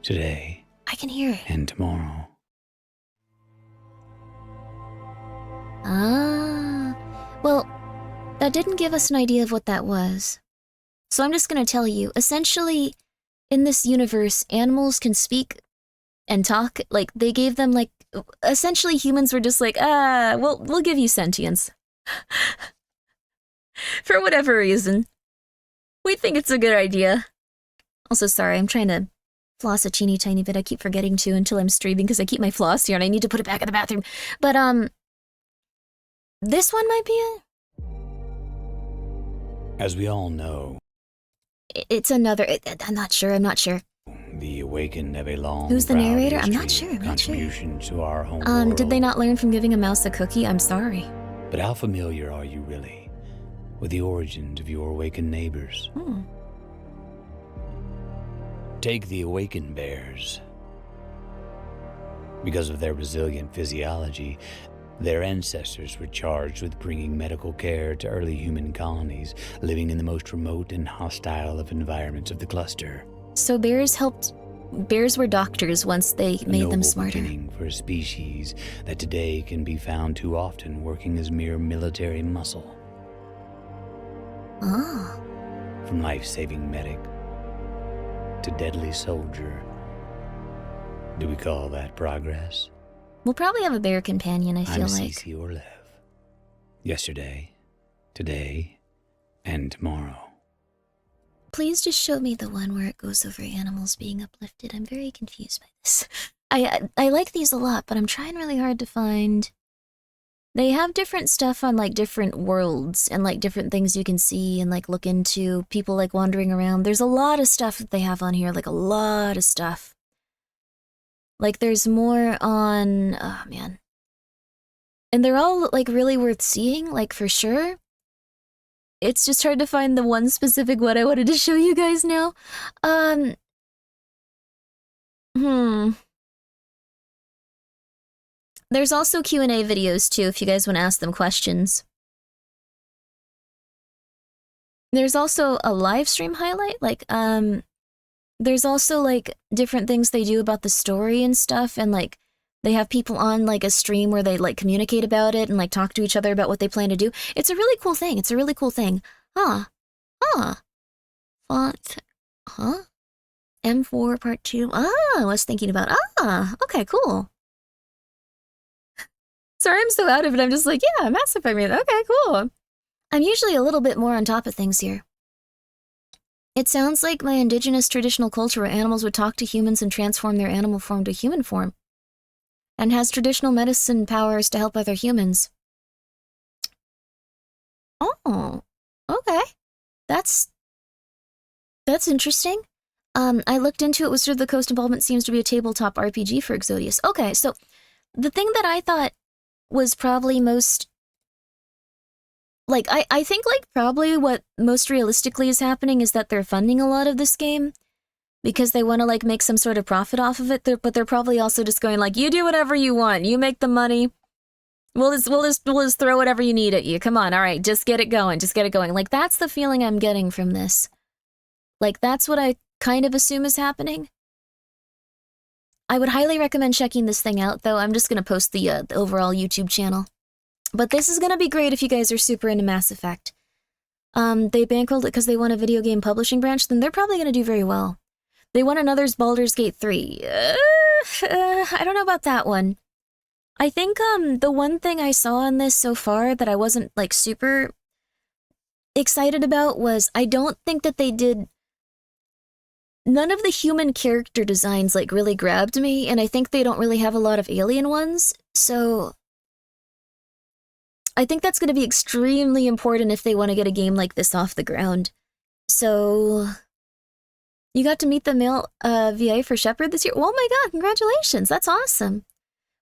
today, I can hear it. and tomorrow. Ah. Well, that didn't give us an idea of what that was. So I'm just gonna tell you, essentially, in this universe, animals can speak and talk. Like, they gave them, like, essentially humans were just like, we'll give you sentience. For whatever reason. We think it's a good idea. Also, sorry, I'm trying to floss a teeny tiny bit. I keep forgetting to until I'm streaming because I keep my floss here and I need to put it back in the bathroom. But, this one might be it. As we all know, It's another. I'm not sure. the awakened have a long, Who's the proud narrator? I'm not history sure, of I'm not sure. contribution to our home world. Did they not learn from giving a mouse a cookie? I'm sorry. But how familiar are you really with the origins of your awakened neighbors? Take the awakened bears. Because of their resilient physiology, their ancestors were charged with bringing medical care to early human colonies living in the most remote and hostile of environments of the cluster. So bears were doctors once they A made them noble smarter. beginning for a species that today can be found too often working as mere military muscle. Oh. From life-saving medic to deadly soldier. Do we call that progress? We'll probably have a bear companion, I feel I'm like. CC Orlev. Yesterday, today, and tomorrow. Please just show me the one where it goes over animals being uplifted. I'm very confused by this. I like these a lot, but I'm trying really hard to find... They have different stuff on, like, different worlds and, like, different things you can see and, like, look into. People, like, wandering around. There's a lot of stuff that they have on here, like, a lot of stuff. Like, there's more on... Oh, man. And they're all, like, really worth seeing, like, for sure. It's just hard to find the one specific one I wanted to show you guys now. There's also Q&A videos too if you guys want to ask them questions. There's also a live stream highlight, like, there's also, like, different things they do about the story and stuff, and, like, they have people on, like, a stream where they, like, communicate about it and, like, talk to each other about what they plan to do. It's a really cool thing. It's a really cool thing. Font. M4 Part 2. I was thinking about, okay, cool. Sorry, I'm so out of it. I'm just like, yeah, Mass Effect. Okay, cool. I'm usually a little bit more on top of things here. It sounds like my indigenous traditional culture where animals would talk to humans and transform their animal form to human form. And has traditional medicine powers to help other humans. Oh, okay. That's interesting. I looked into it. Wizard of the Coast involvement seems to be a tabletop RPG for Exodius. Okay, so the thing that I thought was probably most... Like, I think, like, probably what most realistically is happening is that they're funding a lot of this game because they want to, like, make some sort of profit off of it, but they're probably also just going, like, you do whatever you want, you make the money, we'll just throw whatever you need at you, come on, all right, just get it going, Like, that's the feeling I'm getting from this. Like, that's what I kind of assume is happening. I would highly recommend checking this thing out, though. I'm just going to post the overall YouTube channel. But this is going to be great if you guys are super into Mass Effect. They bankrolled it because they want a video game publishing branch, then they're probably going to do very well. They want another's Baldur's Gate 3. I don't know about that one. I think the one thing I saw in this so far that I wasn't, like, super excited about was I don't think that they did... None of the human character designs, like, really grabbed me, and I think they don't really have a lot of alien ones, so... I think that's going to be extremely important if they want to get a game like this off the ground. So, you got to meet the male VA for Shepard this year? Oh my god, congratulations, that's awesome.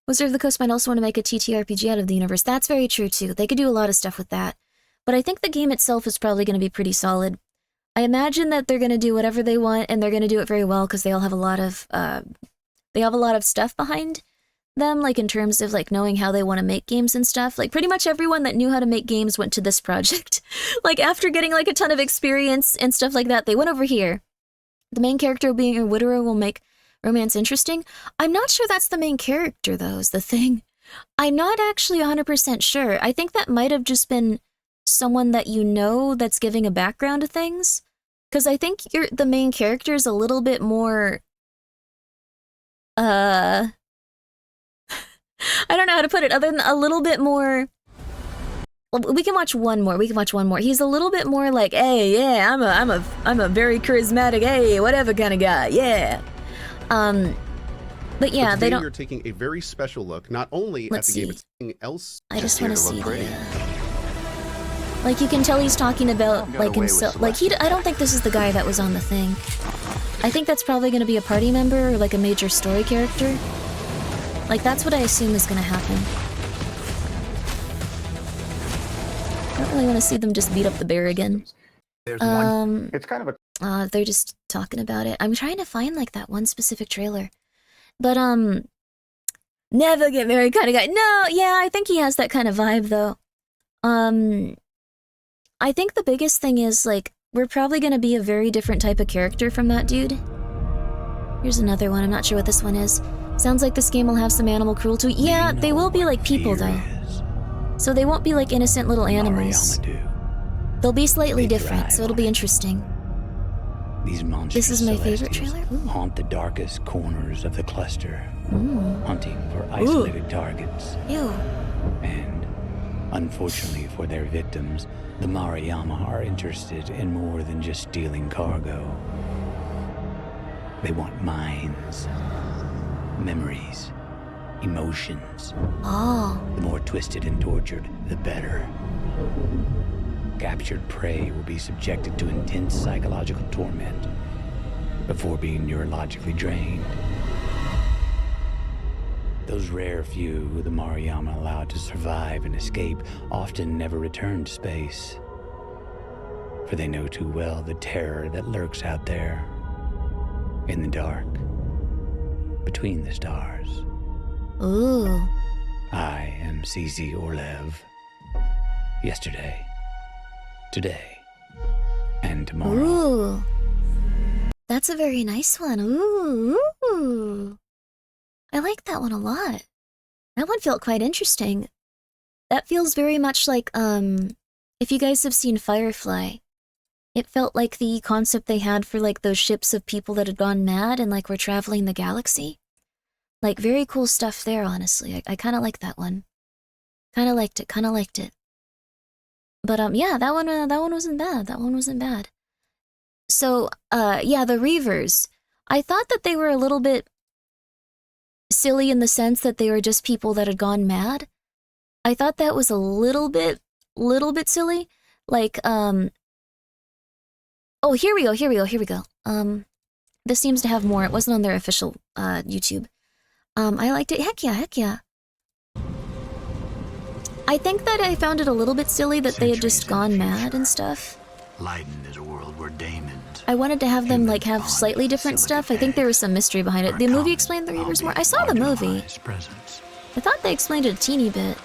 Wizard of the Coast might also want to make a TTRPG out of the universe. That's very true too, they could do a lot of stuff with that. But I think the game itself is probably going to be pretty solid. I imagine that they're going to do whatever they want, and they're going to do it very well because they all have a lot of, stuff behind them, like in terms of like knowing how they want to make games and stuff. Like pretty much everyone that knew how to make games went to this project. Like after getting like a ton of experience and stuff like that, they went over here. The main character being a widower will make romance interesting. I'm not sure that's the main character though, is the thing. I'm not actually 100% sure. I think that might have just been someone that you know that's giving a background to things. Because I think the main character is a little bit more... I don't know how to put it other than a little bit more... We can watch one more. He's a little bit more like, hey, yeah, I'm a very charismatic, hey, whatever kind of guy, yeah. But yeah, they don't... You're taking a very special look, not only at the game, but something else. I just want to see like, you can tell he's talking about, like, himself. Like, I don't think this is the guy that was on the thing. I think that's probably going to be a party member or, like, a major story character. Like, that's what I assume is going to happen. I don't really want to see them just beat up the bear again. There's one. It's kind of a... they're just talking about it. I'm trying to find, like, that one specific trailer. But, never get married kind of guy. No, yeah, I think he has that kind of vibe, though. I think the biggest thing is, like, we're probably going to be a very different type of character from that dude. Here's another one. I'm not sure what this one is. Sounds like this game will have some animal cruelty. Yeah, they will be like people, though. So they won't be like innocent little animals. They'll be slightly different, so it'll be interesting. These monsters, this is my favorite trailer? Haunt the darkest corners of the cluster, hunting for isolated targets. Ew. And, unfortunately for their victims, the Mariyama are interested in more than just stealing cargo. They want minds, memories, emotions. Oh. The more twisted and tortured, the better. Captured prey will be subjected to intense psychological torment before being neurologically drained. Those rare few who the Mariyama allowed to survive and escape often never return to space, for they know too well the terror that lurks out there in the dark. between the stars. Ooh. I am CZ Orlev. Yesterday, today, and tomorrow. Ooh. That's a very nice one. Ooh. I like that one a lot. That one felt quite interesting. That feels very much like, if you guys have seen Firefly, it felt like the concept they had for, like, those ships of people that had gone mad and, like, were traveling the galaxy. Like, very cool stuff there, honestly. I kind of like that one. Kind of liked it. But, yeah, that one wasn't bad. So, yeah, the Reavers. I thought that they were a little bit silly in the sense that they were just people that had gone mad. I thought that was a little bit silly. Like, oh, here we go. This seems to have more. It wasn't on their official, YouTube. I liked it. Heck yeah. I think that I found it a little bit silly that they had just gone mad and stuff. Leiden is a world where daemons. I wanted to have them, like, have slightly different stuff. I think there was some mystery behind it. The movie explained the Reavers more. I saw the movie. I thought they explained it a teeny bit.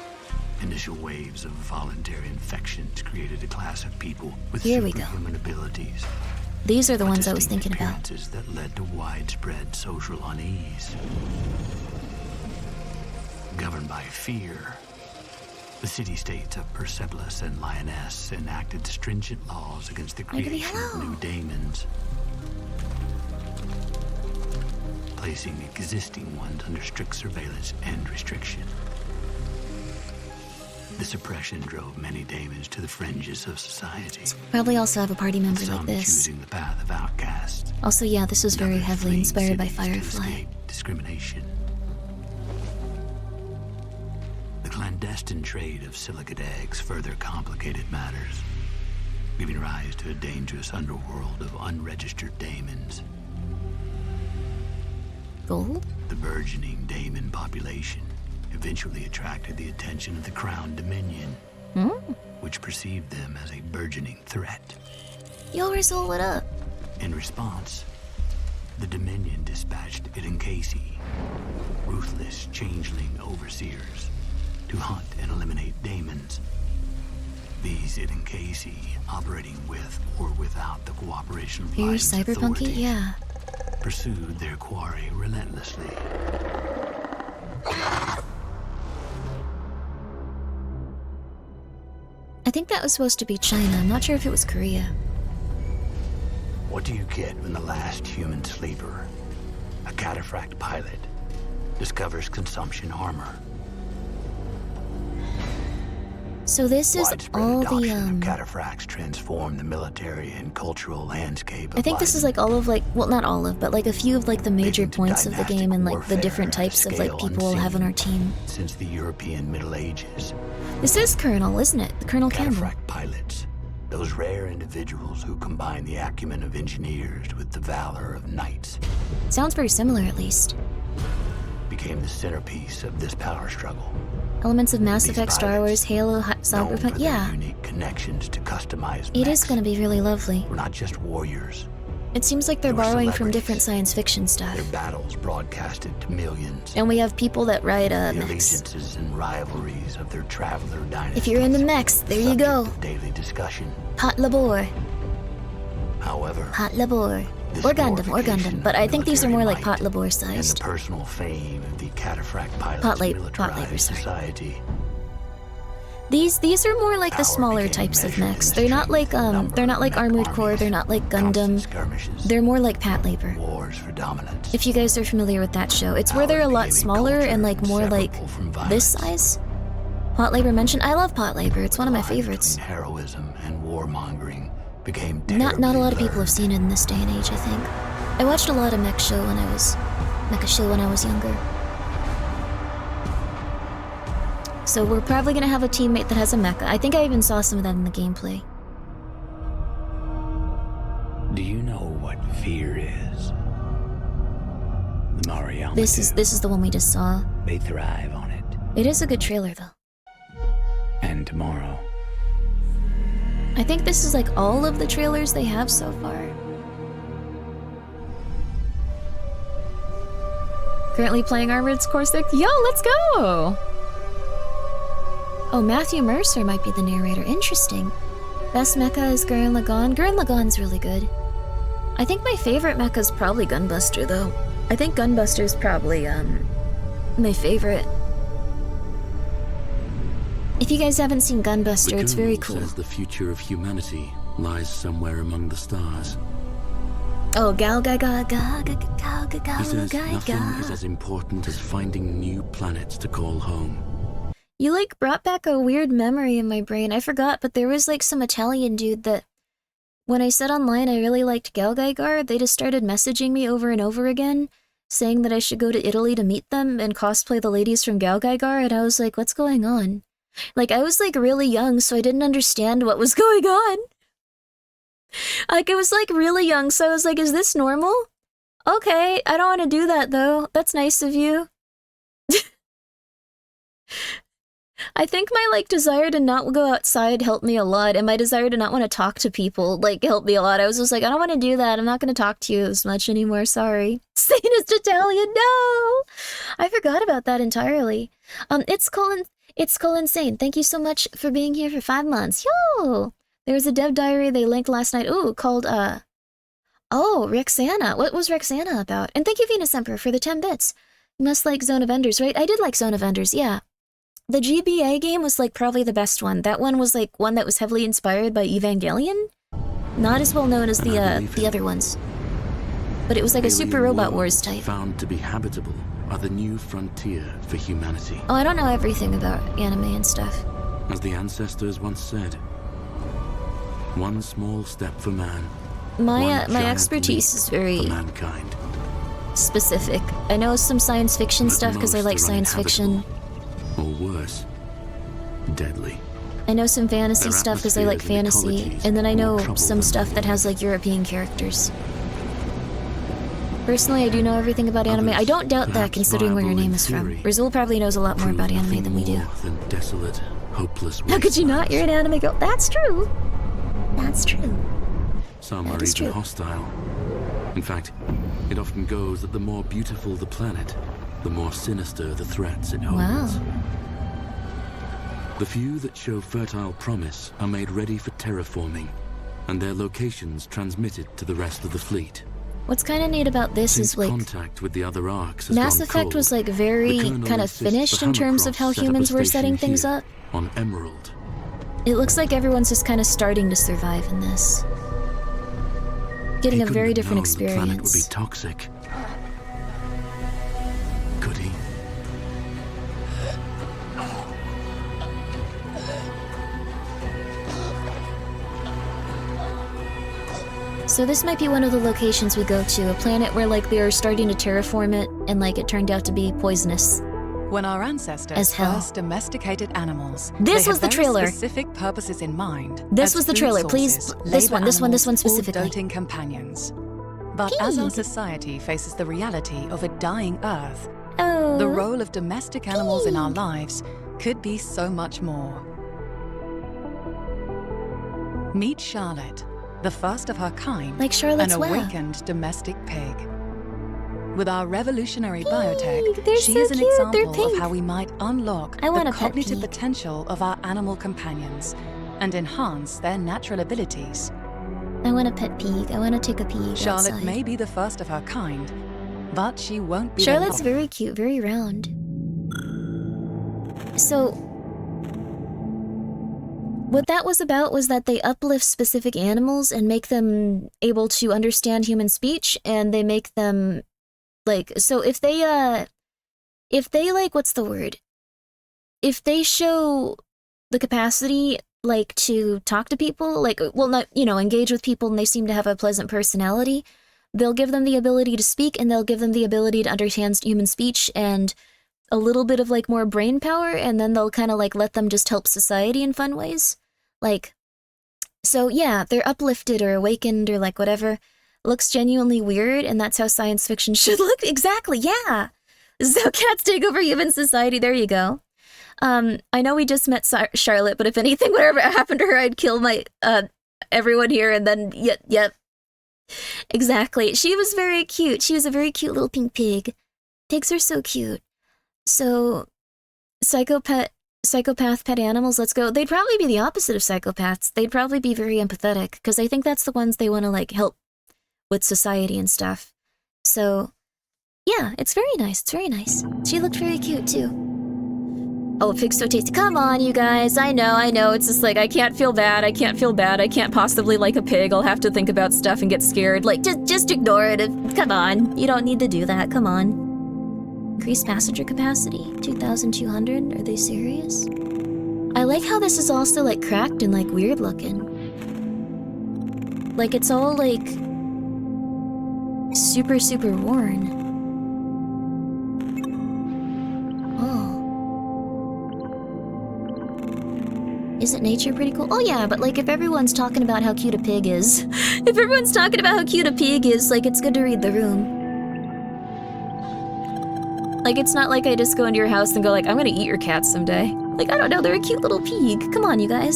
Initial waves of voluntary infections created a class of people with Here we go. superhuman abilities. These are the ones I was thinking about. That led to widespread social unease. Governed by fear, the city-states of Persepolis and Lioness enacted stringent laws against the creation of new daemons, placing existing ones under strict surveillance and restriction. The suppression drove many daemons to the fringes of society. Probably also have a party member like this. Choosing the path of outcasts. Also, yeah, this was very heavily inspired by Firefly. Discrimination. The clandestine trade of silicate eggs further complicated matters, giving rise to a dangerous underworld of unregistered daemons. Gold? The burgeoning daemon population eventually attracted the attention of the Crown Dominion, which perceived them as a burgeoning threat. Yo, roll it up. In response, the Dominion dispatched Idankasi, ruthless changeling overseers, to hunt and eliminate daemons. These Idankasi, operating with or without the cooperation of Very Leiden's cyberpunky, authorities, yeah. pursued their quarry relentlessly. I think that was supposed to be China. I'm not sure if it was Korea. What do you get when the last human sleeper, a cataphract pilot, discovers consumption armor? So this is all the cataphracts transform the military and cultural landscape. I think this is like all of like, well, not all of, but like a few of like the major points of the game and like the different types of like people we'll have on our team. Since the European Middle Ages. This is Colonel, isn't it? Colonel Campbell. Cataphract pilots, those rare individuals who combine the acumen of engineers with the valor of knights. Sounds very similar, at least. Became the centerpiece of this power struggle. Elements of Mass Effect, Star Wars, Halo, Cyberpunk, yeah. Unique connections to customize it is going to be really lovely. We're not just warriors. It seems like they're borrowing from different science fiction stuff. Their battles broadcasted to millions. And we have people that ride the mechs. Allegiances and rivalries of their traveler dynasty. If you're in the mechs, there you go. Daily discussion. Hot labor. However, Hot labor. Or Gundam, but I think these are more like pot labor sized. And the personal fame of the cataphract pilots pot labor, society. These are more like the smaller types of mechs. They're not like Armored Core, they're not like Gundam. They're more like Pat Labor. Wars for dominance. If you guys are familiar with that show, it's where they're a lot smaller and like more like this size. Pot Labor mentioned. I love Pot Labor. It's one of my favorites. Heroism and warmongering became not a lot of people have seen it in this day and age, I think. I watched a lot of mecha show when I was younger. So we're probably gonna have a teammate that has a mecha. I think I even saw some of that in the gameplay. Do you know what fear is? The Mariama. This is the one we just saw. They thrive on it. It is a good trailer though. And tomorrow. I think this is like all of the trailers they have so far. Currently playing Armored Core 6. Yo, let's go! Oh, Matthew Mercer might be the narrator. Interesting. Best mecha is Gurren Lagann. Gurren Lagann's really good. I think my favorite mecha is probably Gunbuster, though. I think Gunbuster's probably, my favorite. If you guys haven't seen Gunbuster, it's very cool. Says the future of humanity lies somewhere among the stars. Oh, Gal Ga Ga Ga Ga Ga Ga Ga He says Ga nothing Ga. is as important as finding new planets to call home. You, like, brought back a weird memory in my brain. I forgot, but there was, like, some Italian dude that, when I said online I really liked Gal Gaigar, they just started messaging me over and over again, saying that I should go to Italy to meet them and cosplay the ladies from Gal Gaigar, and I was like, what's going on? Like, I was, like, really young, so I didn't understand what was going on. Like, I was, like, really young, so I was like, is this normal? Okay, I don't want to do that, though. That's nice of you. I think my, like, desire to not go outside helped me a lot, and my desire to not want to talk to people, like, helped me a lot. I was just like, I don't want to do that. I'm not going to talk to you as much anymore. Sorry. Satanist Italian, no! I forgot about that entirely. It's Colin Sane. Thank you so much for being here for 5 months. Yo! There was a dev diary they linked last night. Ooh, called, oh, Rexana. What was Rexana about? And thank you, Venus Emperor, for the 10 bits. You must like Zone of Enders, right? I did like Zone of Enders, yeah. The GBA game was, like, probably the best one. That one was, like, one that was heavily inspired by Evangelion. Not as well known as the other ones. But it was like a Super Robot Wars type. Found to be habitable are the new frontier for humanity. Oh, I don't know everything about anime and stuff. As the ancestors once said, one small step for man. My expertise is very mankind. Specific. I know some science fiction stuff because I like science fiction. Or worse, deadly. I know some fantasy stuff because I like fantasy, and then I know some stuff that has, like, European characters. Personally, I do know everything about anime. I don't doubt that, considering where your name is from. Brazil probably knows a lot more about anime than we do. Desolate, hopeless. How could you not? You're an anime girl. That's true. That's true. Some are even hostile. In fact, it often goes that the more beautiful the planet, the more sinister the threats it holds. Wow. The few that show fertile promise are made ready for terraforming, and their locations transmitted to the rest of the fleet. What's kind of neat about this is, like, contact with the other arcs has Mass gone Effect cold. was, like, very kind of finished in terms of how humans were setting things up. On Emerald. It looks like everyone's just kind of starting to survive in this. Getting a very different experience. The planet would be toxic. Could he? So this might be one of the locations we go to, a planet where, like, they are starting to terraform it, and, like, it turned out to be poisonous. When our ancestors first domesticated animals, this was the trailer. Specific purposes in mind. This was the trailer. Please, this one specifically. Doting companions. But as our society faces the reality of a dying Earth, the role of domestic animals in our lives could be so much more. Meet Charlotte, the first of her kind, like Charlotte's an awakened domestic pig. With our revolutionary biotech, she is an example of how we might unlock the cognitive potential of our animal companions and enhance their natural abilities. I want a pet pig. I want to take a pig Charlotte outside. may be the first of her kind, but she won't be. Charlotte's very cute, very round. So, what that was about was that they uplift specific animals and make them able to understand human speech, and they make them, like, so if they like, what's the word? If they show the capacity, like, to talk to people, like, well, not, you know, engage with people, and they seem to have a pleasant personality, they'll give them the ability to speak, and they'll give them the ability to understand human speech and a little bit of, like, more brain power, and then they'll kind of, like, let them just help society in fun ways. Like, so yeah, they're uplifted or awakened or, like, whatever. Looks genuinely weird, and that's how science fiction should look. Exactly, yeah! This is how cats take over human society. There you go. I know we just met Charlotte, but if anything would ever happen to her, I'd kill my, everyone here, and then, yep. Exactly. She was very cute. She was a very cute little pink pig. Pigs are so cute. So, psychopath pet animals, let's go. They'd probably be the opposite of psychopaths. They'd probably be very empathetic, because I think that's the ones they want to, like, help with society and stuff. So, yeah, it's very nice. It's very nice. She looked very cute, too. Oh, pig's so tasty. Come on, you guys. I know. It's just like, I can't feel bad. I can't possibly like a pig. I'll have to think about stuff and get scared. Like, just ignore it. Come on. You don't need to do that. Come on. Increased passenger capacity, 2,200. Are they serious? I like how this is also like cracked and like weird looking. Like it's all like super worn. Oh. Isn't nature pretty cool? Oh yeah, but like if everyone's talking about how cute a pig is, like it's good to read the room. Like, it's not like I just go into your house and go like, I'm gonna eat your cat someday. Like, I don't know, they're a cute little pig. Come on, you guys.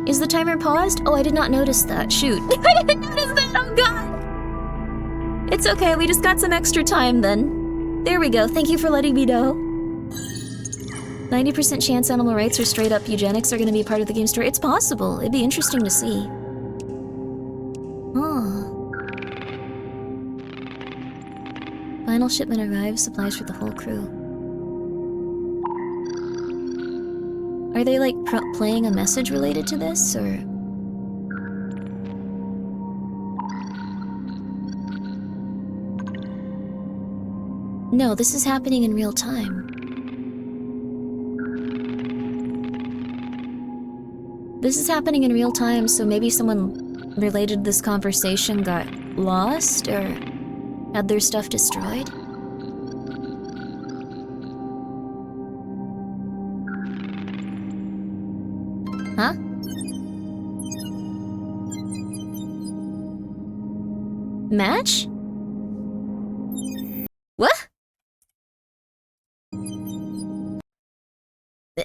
Is the timer paused? Oh, I did not notice that. Shoot. I didn't notice that, oh god! It's okay, we just got some extra time then. There we go, thank you for letting me know. 90% chance animal rights or straight up eugenics are gonna be part of the game story. It's possible, it'd be interesting to see. Oh. Final shipment arrives, supplies for the whole crew. Are they like playing a message related to this, or? No, this is happening in real time. This is happening in real time, so maybe someone related to this conversation got lost, or had their stuff destroyed? Huh? Match? What?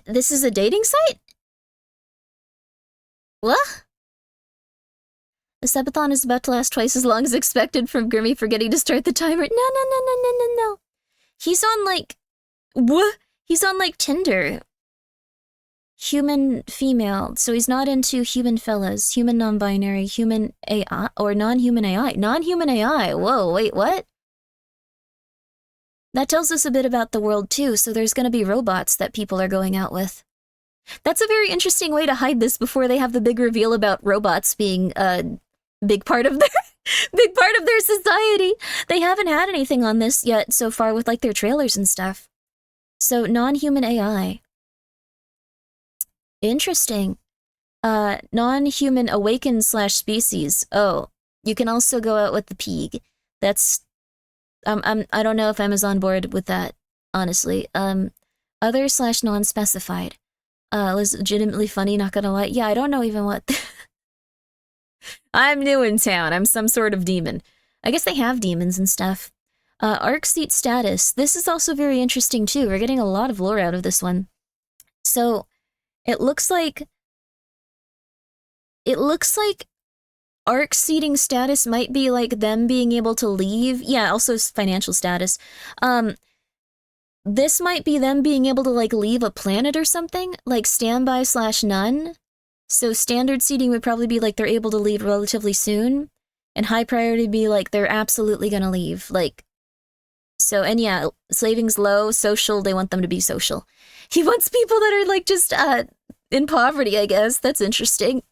This is a dating site? What? The Subathon is about to last twice as long as expected from Grimmi forgetting to start the timer. No. He's on like... What? He's on like Tinder. Human female, so he's not into human fellas, human non-binary, human AI, or non-human AI. Non-human AI, whoa, wait, what? That tells us a bit about the world too, so there's gonna be robots that people are going out with. That's a very interesting way to hide this before they have the big reveal about robots being a big part of their society. They haven't had anything on this yet so far with like their trailers and stuff. So non-human AI. Interesting. Non-human awakened / species. Oh, you can also go out with the pig. That's I don't know if I'm as on board with that, honestly. Other / non-specified. Legitimately funny, not gonna lie. Yeah, I don't know even what. I'm new in town. I'm some sort of demon. I guess they have demons and stuff. Arc seat status. This is also very interesting too. We're getting a lot of lore out of this one. So, it looks like arc seating status might be like them being able to leave. Yeah, also financial status. This might be them being able to like leave a planet or something, like standby / none. So standard seating would probably be like they're able to leave relatively soon, and high priority would be like they're absolutely gonna leave. Like, so, and yeah, slaving's low, social, they want them to be social. He wants people that are like just in poverty, I guess. That's interesting.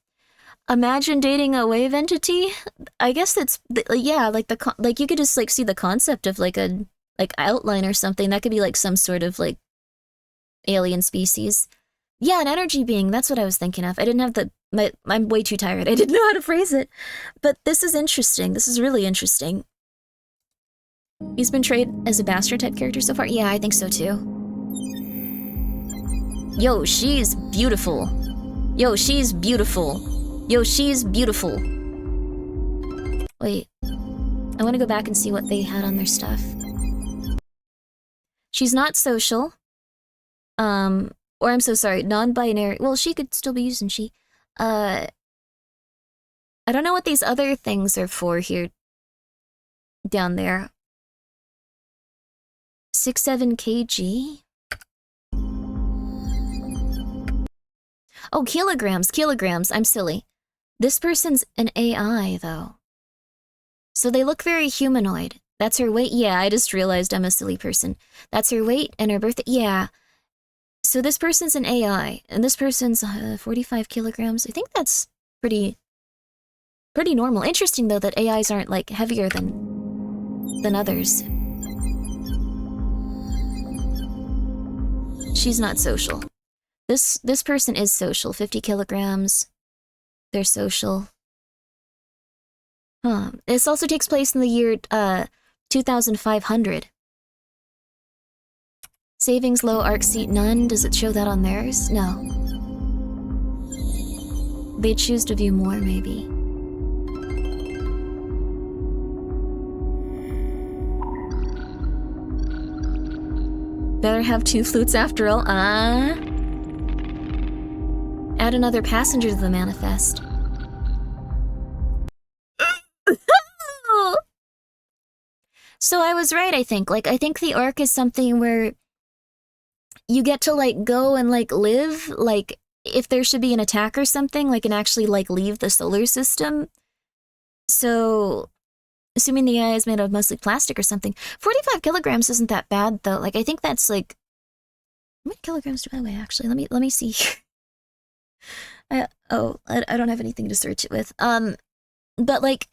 Imagine dating a wave entity. I guess that's, yeah, like like you could just like see the concept of like a outline or something. That could be like some sort of like alien species. Yeah, an energy being, that's what I was thinking of. I didn't have I'm way too tired. I didn't know how to phrase it. But this is interesting. This is really interesting. He's been portrayed as a bastard type character so far? Yeah, I think so too. Yo, she's beautiful. Yo, she's beautiful. Yo, she's beautiful. Wait. I want to go back and see what they had on their stuff. She's not social. Or I'm so sorry, non-binary. Well, she could still be using she. I don't know what these other things are for here. Down there. 67 kg? Oh, kilograms. I'm silly. This person's an AI, though. So they look very humanoid. That's her weight. Yeah, I just realized I'm a silly person. That's her weight and her birthday. Yeah. So this person's an AI, and this person's 45 kilograms. I think that's pretty normal. Interesting, though, that AIs aren't, like, heavier than others. She's not social. This person is social. 50 kilograms. They're social. Huh. This also takes place in the year 2500. Savings low, arc seat none. Does it show that on theirs? No. They choose to view more, maybe. Better have 2 flutes after all. Add another passenger to the manifest. So I was right, I think. Like, I think the arc is something where you get to, like, go and, like, live, like, if there should be an attack or something, like, and actually, like, leave the solar system. So, assuming the AI is made of mostly plastic or something, 45 kilograms isn't that bad, though. Like, I think that's, like, how many kilograms do I weigh, actually? Let me see. I don't have anything to search it with. But, like,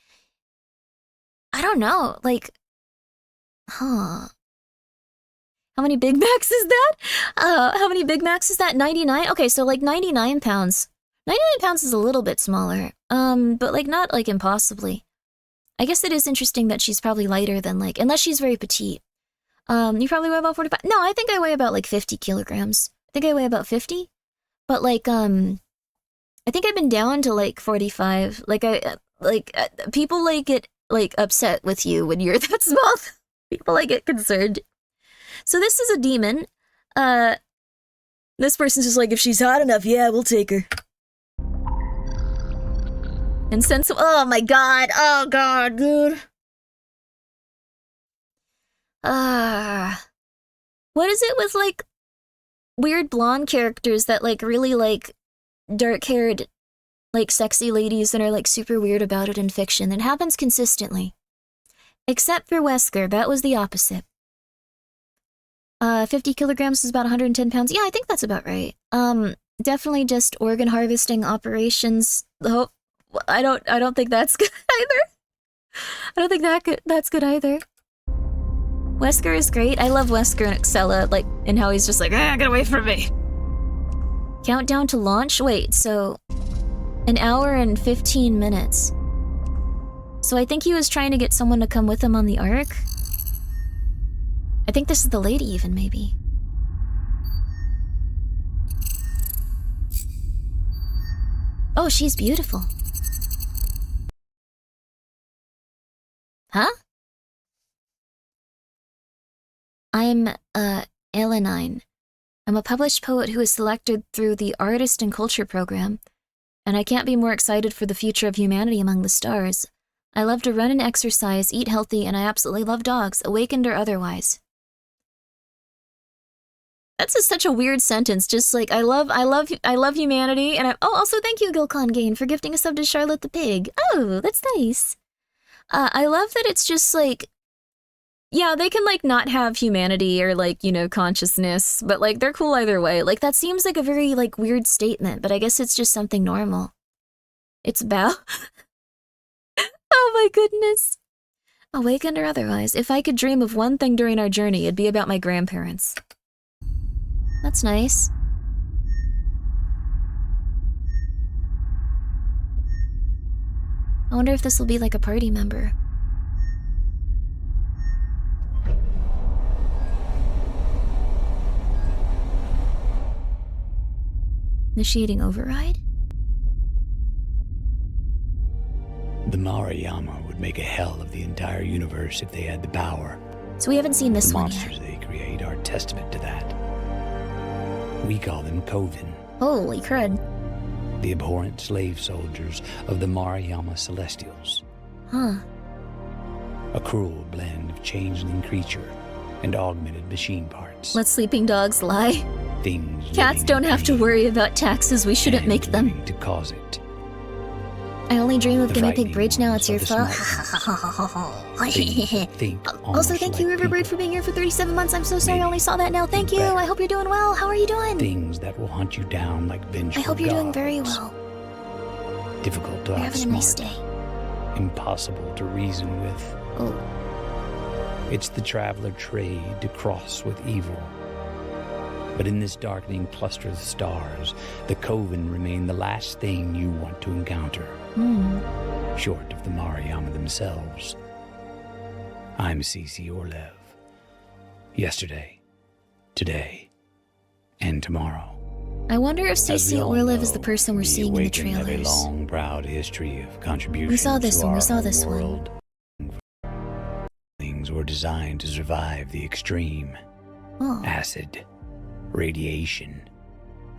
I don't know, like, huh. How many Big Macs is that? How many Big Macs is that? 99? Okay, so, like, 99 pounds. 99 pounds is a little bit smaller. But, like, not, like, impossibly. I guess it is interesting that she's probably lighter than, like, unless she's very petite. You probably weigh about 45? No, I think I weigh about, like, 50 kilograms. I think I weigh about 50. But, like, I think I've been down to, like, 45. Like, people, like, get, like, upset with you when you're that small. People, like, get concerned. So this is a demon. This person's just like, if she's hot enough, yeah, we'll take her. And since, oh my god, dude. What is it with, like, weird blonde characters that, like, really, like, dark-haired, like, sexy ladies that are, like, super weird about it in fiction? It happens consistently. Except for Wesker, that was the opposite. 50 kilograms is about 110 pounds. Yeah, I think that's about right. Definitely just organ harvesting operations. Oh, I don't think that's good either. I don't think that's good either. Wesker is great. I love Wesker and Excella, like, and how he's just like, get away from me. Countdown to launch? Wait, so 1 hour and 15 minutes. So I think he was trying to get someone to come with him on the Ark. I think this is the lady even, maybe. Oh, she's beautiful. Huh? I'm, Elenine. I'm a published poet who was selected through the Artist and Culture program, and I can't be more excited for the future of humanity among the stars. I love to run and exercise, eat healthy, and I absolutely love dogs, awakened or otherwise. That's just such a weird sentence. Just like, I love humanity, and also thank you, Gilcon Gain, for gifting a sub to Charlotte the Pig. Oh, that's nice. I love that it's just like, yeah, they can like not have humanity or like, you know, consciousness, but like they're cool either way. Like that seems like a very like weird statement, but I guess it's just something normal. It's about. Oh my goodness. Awakened or otherwise, if I could dream of one thing during our journey, it'd be about my grandparents. That's nice. I wonder if this will be like a party member. Initiating override? The Mariyama would make a hell of the entire universe if they had the power. So we haven't seen this one yet. The monsters they create are testament to that. We call them Coven. Holy crud. The abhorrent slave soldiers of the Mariyama Celestials. Huh. A cruel blend of changeling creature and augmented machine parts. Let sleeping dogs lie. Things Cats don't have to worry about taxes. We shouldn't make them. To cause it. I only dream of Guinea Pig Bridge now. It's your fault. Also, thank you, Riverbird, for being here for 37 months. I'm so sorry I only saw that now. Thank you. I hope you're doing well. How are you doing? Things that will hunt you down like vengeful I hope you're doing dogs. very well. Difficult to You're having a nice day. Impossible to reason with. Oh. It's the traveler trade to cross with evil. But in this darkening cluster of stars, the Coven remain the last thing you want to encounter. Short of the Mariama themselves. I'm Cece Orlev. Yesterday, today, and tomorrow. I wonder if Cece Orlev is the person we're seeing in the Have a trailers. long, proud history of contributions. We saw this to one. We our saw this world. one. Things were designed to survive the extreme. Oh. Acid, radiation,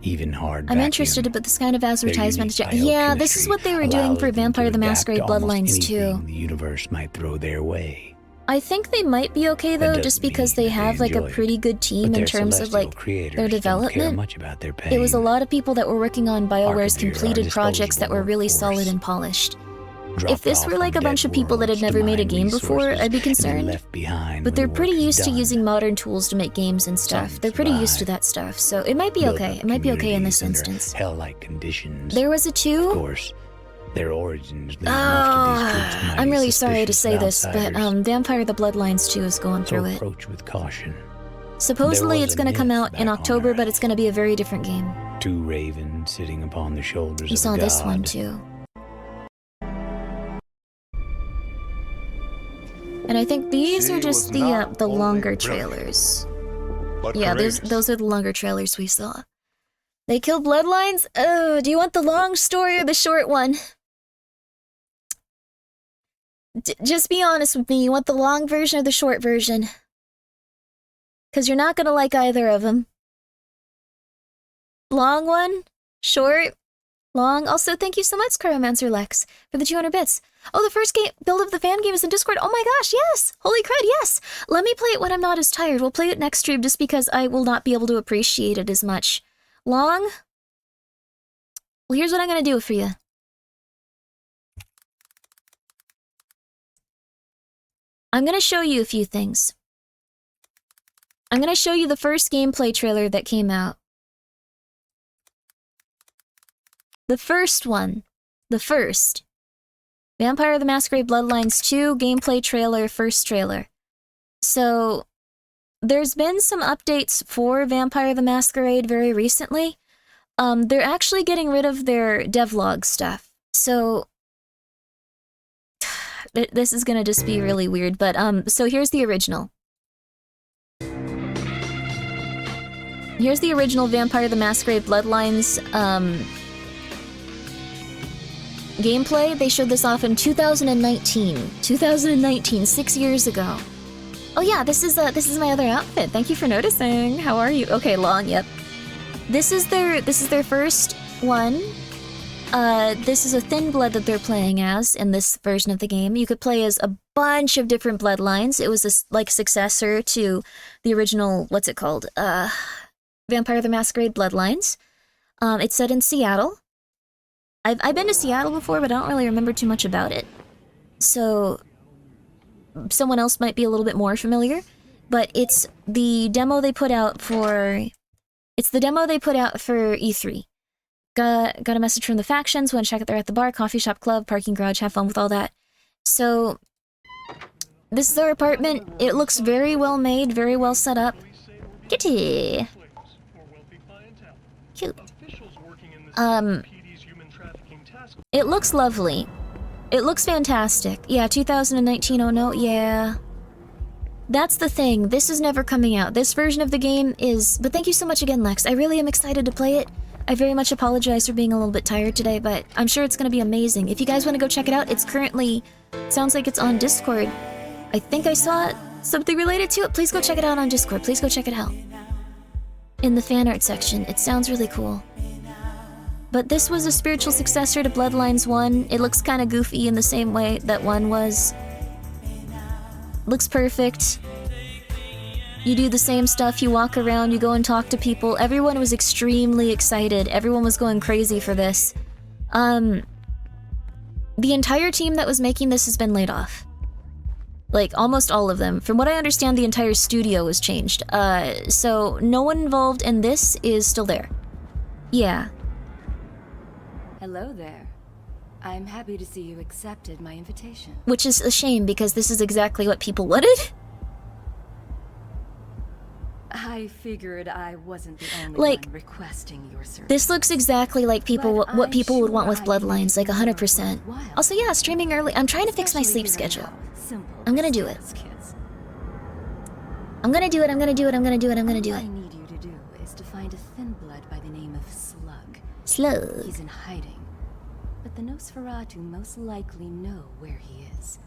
even hard I'm vacuum. interested, but this kind of advertisement. Their Yeah, this is what they were doing allows for them to Vampire the adapt Masquerade to almost Bloodlines anything too. the universe might throw their way. I think they might be okay though, just because they have like a pretty good team in terms of like their development. Much about their It was a lot of people that were working on BioWare's completed disposable projects that were really solid and polished. Dropped If this off were like a on bunch dead of people that had worlds never to made a mine game before, resources I'd be and then concerned. left behind But when they're the pretty work is used to done. using modern tools to make games and stuff. Some They're pretty used to survive. that stuff, so it might be okay. It might be okay in this instance. Hell-like conditions. There was a 2? Of course, their origins leave most of these troops mighty I'm really sorry to suspicious say of this, but outsiders. Vampire the Bloodlines 2 is going So through it. approach with caution. Supposedly There it's was a going to come myth out in back on October, Earth. but it's going to be a very different game. 2 ravens sitting upon the shoulders You of saw a this god. one too. And I think these are just the longer trailers. Yeah, those are the longer trailers we saw. They kill Bloodlines? Oh, do you want the long story or the short one? Just be honest with me. You want the long version or the short version? Because you're not going to like either of them. Long one? Short? Long? Also, thank you so much, Cryomancer Lex, for the 200 bits. Oh, the first game build of the fan game is in Discord. Oh my gosh, yes! Holy crud, yes! Let me play it when I'm not as tired. We'll play it next stream just because I will not be able to appreciate it as much. Long? Well, here's what I'm going to do for you. I'm going to show you a few things. I'm going to show you the first gameplay trailer that came out. The first one. The first. Vampire the Masquerade Bloodlines 2 gameplay trailer, first trailer. So, there's been some updates for Vampire the Masquerade very recently. They're actually getting rid of their devlog stuff. So, this is gonna just be really weird, but so here's the original. Here's the original Vampire the Masquerade Bloodlines gameplay. They showed this off in 2019. 2019, 6 years ago. Oh yeah, this is my other outfit. Thank you for noticing. How are you? Okay, Long, yep. This is their first one. This is a thin blood that they're playing as in this version of the game. You could play as a bunch of different bloodlines. It was a like successor to the original, what's it called? Vampire the Masquerade Bloodlines. It's set in Seattle. I've been to Seattle before, but I don't really remember too much about it. So someone else might be a little bit more familiar. But it's the demo they put out for E3. Got a message from the factions. Want to check it there at the bar, coffee shop, club, parking garage, have fun with all that. So this is our apartment. It looks very well made, very well set up. Kitty. Cute. It looks lovely. It looks fantastic. Yeah, 2019, oh no, yeah. That's the thing, this is never coming out. This version of the game is... But thank you so much again, Lex. I really am excited to play it. I very much apologize for being a little bit tired today, but I'm sure it's gonna be amazing. If you guys want to go check it out, it's currently... Sounds like it's on Discord. I think I saw something related to it. Please go check it out on Discord. Please go check it out. In the fan art section. It sounds really cool. But this was a spiritual successor to Bloodlines 1. It looks kind of goofy in the same way that 1 was. Looks perfect. You do the same stuff, you walk around, you go and talk to people. Everyone was extremely excited. Everyone was going crazy for this. The entire team that was making this has been laid off. Like, almost all of them. From what I understand, the entire studio was changed. So no one involved in this is still there. Yeah. Hello there. I'm happy to see you accepted my invitation. Which is a shame, because this is exactly what people wanted. I figured I wasn't the only one requesting your service. This looks exactly like what people would want with Bloodlines, like 100%. Also, yeah, streaming early. I'm trying to fix my sleep schedule. I'm gonna do it. I'm gonna do it, I'm gonna do it, I'm gonna do it, I'm gonna do it. What I need you to do is to find a thin blood by the name of Slug. Slug. He's in hiding, but the Nosferatu most likely know where he is.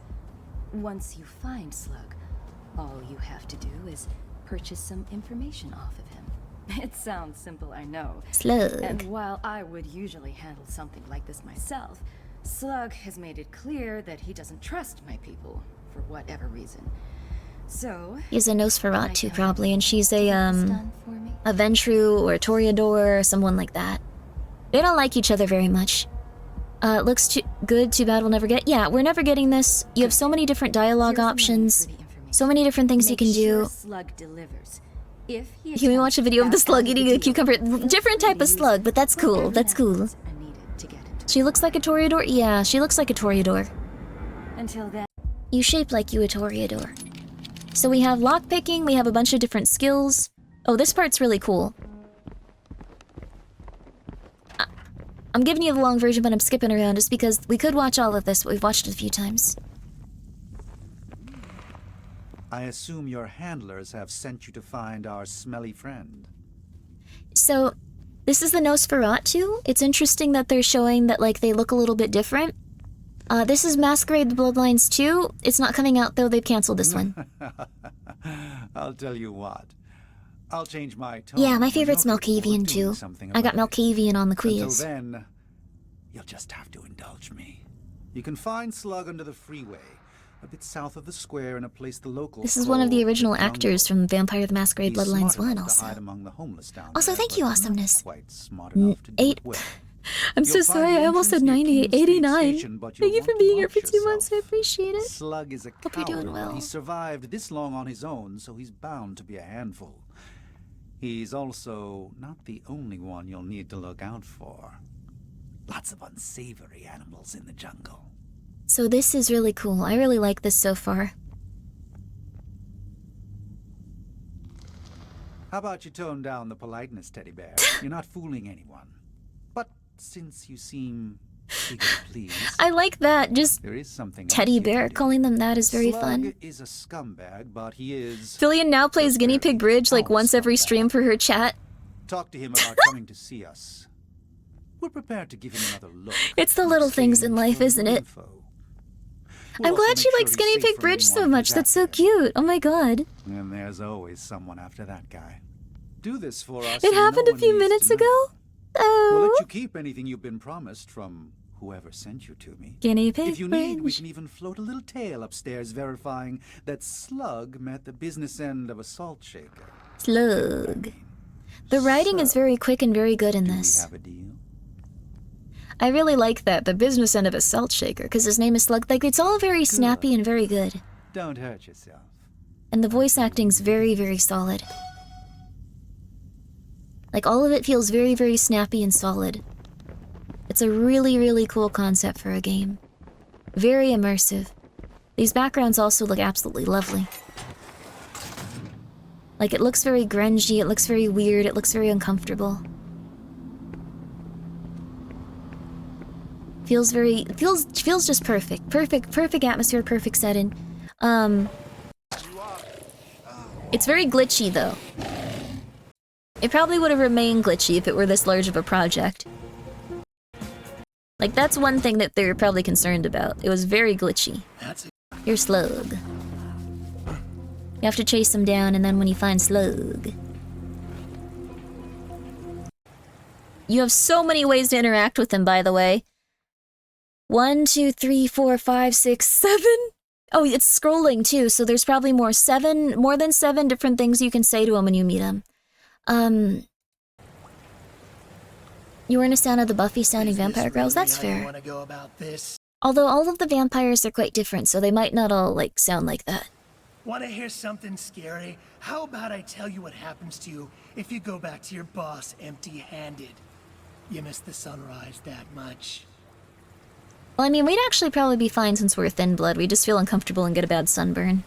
Once you find Slug, all you have to do is purchase some information off of him. It sounds simple, I know. Slug. And while I would usually handle something like this myself, Slug has made it clear that he doesn't trust my people, for whatever reason. So... He's a Nosferatu, probably, and she's a Ventru or a Toreador or someone like that. They don't like each other very much. Looks too good, too bad we'll never get... Yeah, we're never getting this. You have so many different dialogue options. So many different things you can do. Slug delivers. If Can we watch a video of the slug eating a cucumber? Different type of slug, but that's cool. That's cool. She looks like a Toreador? Yeah, she looks like a Toreador. Until then, you shape like you a Toreador. So we have lockpicking, we have a bunch of different skills. Oh, this part's really cool. I'm giving you the long version, but I'm skipping around just because we could watch all of this, but we've watched it a few times. I assume your handlers have sent you to find our smelly friend. So, this is the Nosferatu. It's interesting that they're showing that, like, they look a little bit different. This is Masquerade the Bloodlines 2. It's not coming out, though. They've canceled this one. I'll tell you what. I'll change my tone. Yeah, my favorite's Malkavian, too. I got Malkavian on the quiz. Until then, you'll just have to indulge me. You can find Slug under the freeway, a bit south of the square in a place the locals This is one of the original actors from Vampire the Masquerade Bloodlines 1, also. Also, thank you, Awesomeness. 8... I'm so sorry, I almost said 98, 89. Thank you for being here for 2 months, I appreciate it. Slug is a coward. Hope you're doing well. He survived this long on his own, so he's bound to be a handful. He's also not the only one you'll need to look out for. Lots of unsavory animals in the jungle. So this is really cool. I really like this so far. How about you tone down the politeness, Teddy Bear? You're not fooling anyone. But since you seem eager to please, I like that. Just there is something Teddy Bear, calling them that is very fun. Slug is a scumbag, but he is... Fillion now plays Guinea Pig Bridge like once every stream for her chat. Talk to him about coming to see us. We're prepared to give him another look. It's the little things in life, isn't it? I'm glad she likes Guinea Pig Bridge so much. That's so cute. Oh my god. And there's always someone after that guy. Do this for us. It happened a few minutes ago? Oh. We'll let you keep anything you've been promised from whoever sent you to me. Guinea Pig If you need, we can even float a little tale upstairs verifying that Slug met the business end of a salt shaker. Slug. The writing is very quick and very good in this. We have a deal? I really like that, the business end of a salt shaker, because his name is Slug. Like, it's all very snappy and very good. Don't hurt yourself. And the voice acting's very, very solid. Like, all of it feels very, very snappy and solid. It's a really, really cool concept for a game. Very immersive. These backgrounds also look absolutely lovely. Like, it looks very grungy, it looks very weird, it looks very uncomfortable. Feels just perfect. Perfect atmosphere, perfect setting. It's very glitchy, though. It probably would have remained glitchy if it were this large of a project. Like, that's one thing that they're probably concerned about. It was very glitchy. You're Slug. You have to chase him down, and then when you find Slug... You have so many ways to interact with him, by the way. 1, 2, 3, 4, 5, 6, 7? Oh, it's scrolling too, so there's probably more than 7 different things you can say to him when you meet him. You weren't a fan of the Buffy-sounding vampire girls? That's fair. Although all of the vampires are quite different, so they might not all, like, sound like that. Want to hear something scary? How about I tell you what happens to you if you go back to your boss empty-handed? You miss the sunrise that much. Well, I mean, we'd actually probably be fine since we're thin blood. We just feel uncomfortable and get a bad sunburn.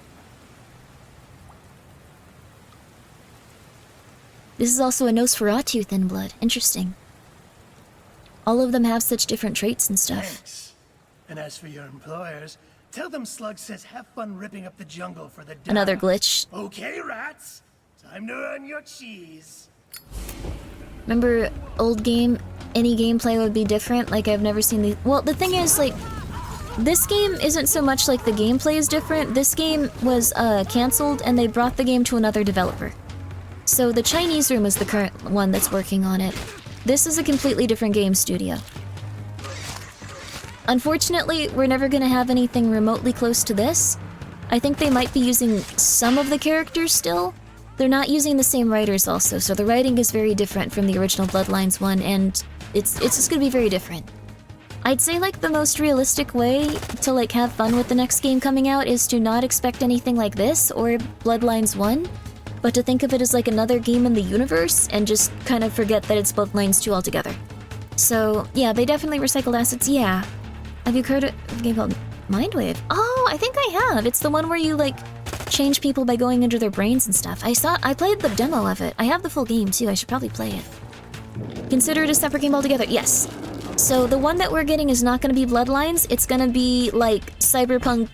This is also a Nosferatu thin blood. Interesting. All of them have such different traits and stuff. Thanks. And as for your employers, tell them Slug says have fun ripping up the jungle for the data. Another glitch. Okay, rats. Time to earn your cheese. Remember old game? Any gameplay would be different. Like, I've never seen the... Well, the thing is, like, this game isn't so much like the gameplay is different. This game was cancelled and they brought the game to another developer. So the Chinese room is the current one that's working on it. This is a completely different game studio. Unfortunately, we're never going to have anything remotely close to this. I think they might be using some of the characters still. They're not using the same writers also, so the writing is very different from the original Bloodlines one, and it's just going to be very different. I'd say, like, the most realistic way to, like, have fun with the next game coming out is to not expect anything like this or Bloodlines 1, but to think of it as, like, another game in the universe and just kind of forget that it's Bloodlines 2 altogether. So, yeah, they definitely recycled assets, yeah. Have you heard of a game called Mindwave? Oh, I think I have. It's the one where you, like, change people by going into their brains and stuff. I played the demo of it. I have the full game, too. I should probably play it. Consider it a separate game altogether. Yes. So the one that we're getting is not going to be Bloodlines. It's going to be, like, Cyberpunk,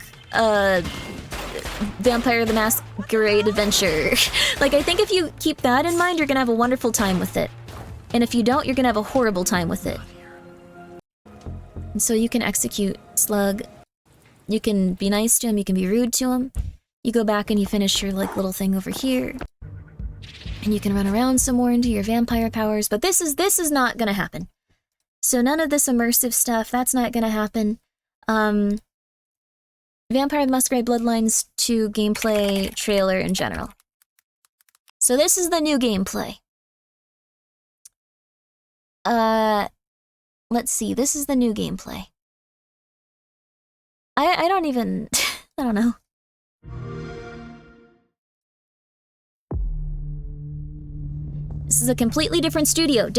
Vampire the Masquerade Adventure. Like, I think if you keep that in mind, you're going to have a wonderful time with it. And if you don't, you're going to have a horrible time with it. And so you can execute Slug. You can be nice to him, you can be rude to him. You go back and you finish your, like, little thing over here. And you can run around some more into your vampire powers, but this is not gonna happen. So none of this immersive stuff, that's not gonna happen. Vampire the Masquerade Bloodlines 2 gameplay trailer in general. So this is the new gameplay. Let's see, this is the new gameplay. I don't even... I don't know. This is a completely different studio,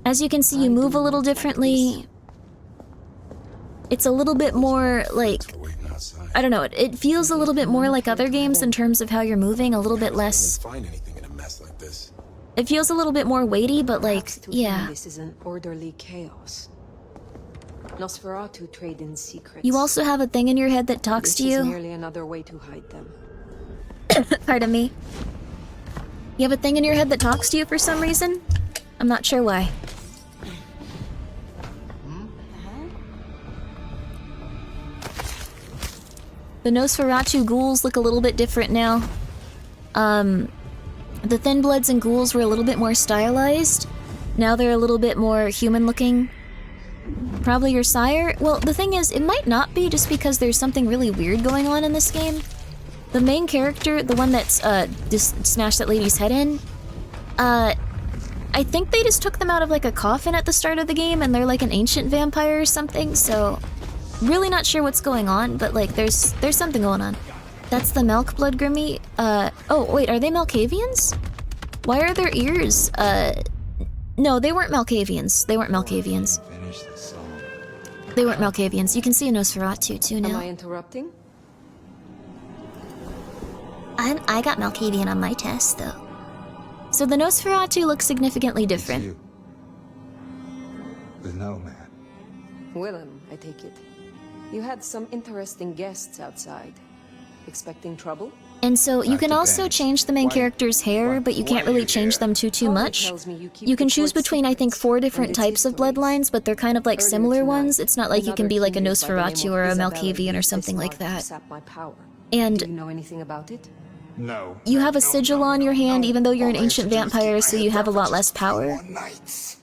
As you can see, you move a little differently. It's a little bit more, like... I don't know, it feels a little bit more like other games in terms of how you're moving, a little bit less... It feels a little bit more weighty, but, like, yeah. This is an orderly chaos. Nosferatu trade in secrets. You also have a thing in your head that talks to you. This is merely another way to hide them. Pardon me. You have a thing in your head that talks to you for some reason? I'm not sure why. The Nosferatu ghouls look a little bit different now. The Thin Bloods and ghouls were a little bit more stylized. Now they're a little bit more human-looking. Probably your sire? Well, the thing is, it might not be just because there's something really weird going on in this game. The main character, the one that's just smashed that lady's head in, I think they just took them out of, like, a coffin at the start of the game and they're like an ancient vampire or something, so really not sure what's going on, but, like, there's something going on. That's the Milk Blood Grimmi. Oh, wait, are they Malkavians? Why are their ears, no, they weren't Malkavians. They weren't Malkavians. They weren't Malkavians. You can see a Nosferatu too now. Am I interrupting? I got Malkavian on my test, though. So the Nosferatu looks significantly different. The no man. Willem, I take it. You had some interesting guests outside. Expecting trouble? And so you can also change the main character's hair, but you can't really change them too much. You can choose between, I think, 4 different types of bloodlines, but they're kind of like similar ones. It's not like you can be like a Nosferatu or a Malkavian or something like that. And do you know anything about it? No. You have a sigil on your hand, even though you're an ancient vampire, so you have a lot less power. He's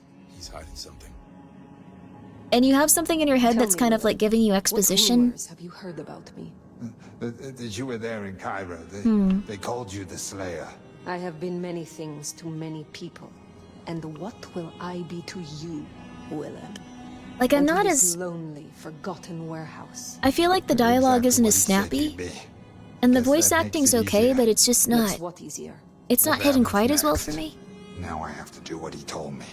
hiding something. and you have something in your head that's kind of like giving you exposition. What rumors have you heard about me? That you were there in Cairo. They called you the Slayer. I have been many things to many people. And what will I be to you, Willem? Like, I'm not as lonely, forgotten warehouse. I feel like the dialogue isn't as snappy, and the voice acting's okay, but it's just not. It's not hitting quite as well for me. Now I have to do what he told me.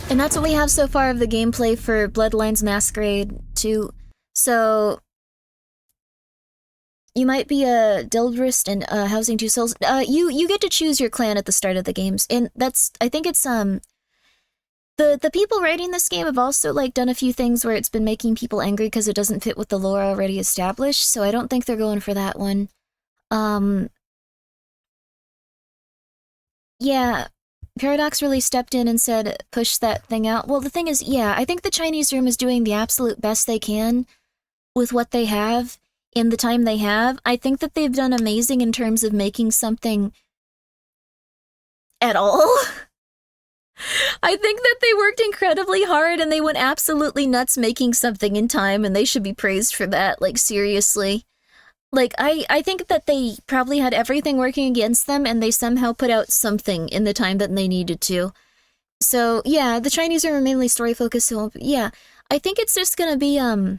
And that's what we have so far of the gameplay for Bloodlines Masquerade 2. So you might be a Dildrist and housing two souls. You get to choose your clan at the start of the games, and that's, I think it's the people writing this game have also like done a few things where it's been making people angry because it doesn't fit with the lore already established. So I don't think they're going for that one. Yeah. Paradox really stepped in and said, push that thing out. Well, the thing is, yeah, I think the Chinese room is doing the absolute best they can with what they have in the time they have. I think that they've done amazing in terms of making something at all. I think that they worked incredibly hard and they went absolutely nuts making something in time, and they should be praised for that, like, seriously. Like, I think that they probably had everything working against them, and they somehow put out something in the time that they needed to. So, yeah, the Chinese are mainly story-focused, so, yeah. I think it's just gonna be, I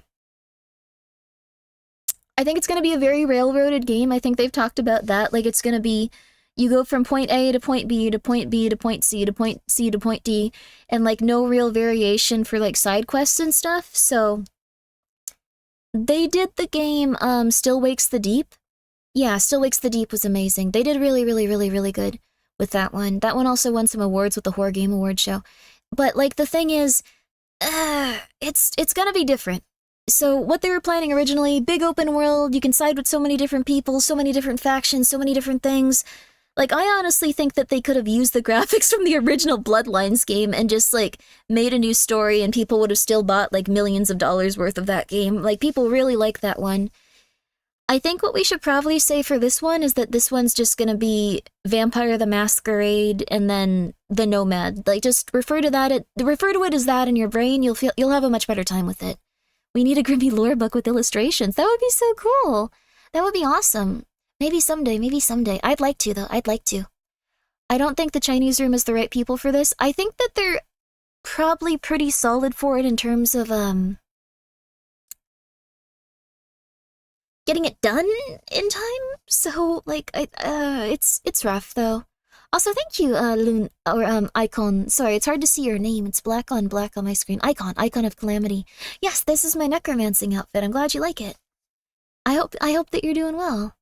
think it's gonna be a very railroaded game. I think they've talked about that. Like, it's gonna be, you go from point A to point B to point B to point C to point C to point D, and, like, no real variation for, like, side quests and stuff, so they did the game, Still Wakes the Deep. Yeah, Still Wakes the Deep was amazing. They did really, really, really, really good with that one. That one also won some awards with the Horror Game Award show. But, like, the thing is, it's gonna be different. So, what they were planning originally, big open world, you can side with so many different people, so many different factions, so many different things. Like, I honestly think that they could have used the graphics from the original Bloodlines game and just, like, made a new story, and people would have still bought, like, millions of dollars worth of that game. Like, people really like that one. I think what we should probably say for this one is that this one's just gonna be Vampire the Masquerade and then the Nomad. Like, just refer to it as that in your brain. You'll have a much better time with it. We need a Grimmi lore book with illustrations. That would be so cool. That would be awesome. Maybe someday, maybe someday. I'd like to, though. I'd like to. I don't think the Chinese room is the right people for this. I think that they're probably pretty solid for it in terms of, getting it done in time. So, like, it's rough, though. Also, thank you, Loon, or, Icon. Sorry, it's hard to see your name. It's black on my screen. Icon of Calamity. Yes, this is my necromancing outfit. I'm glad you like it. I hope that you're doing well.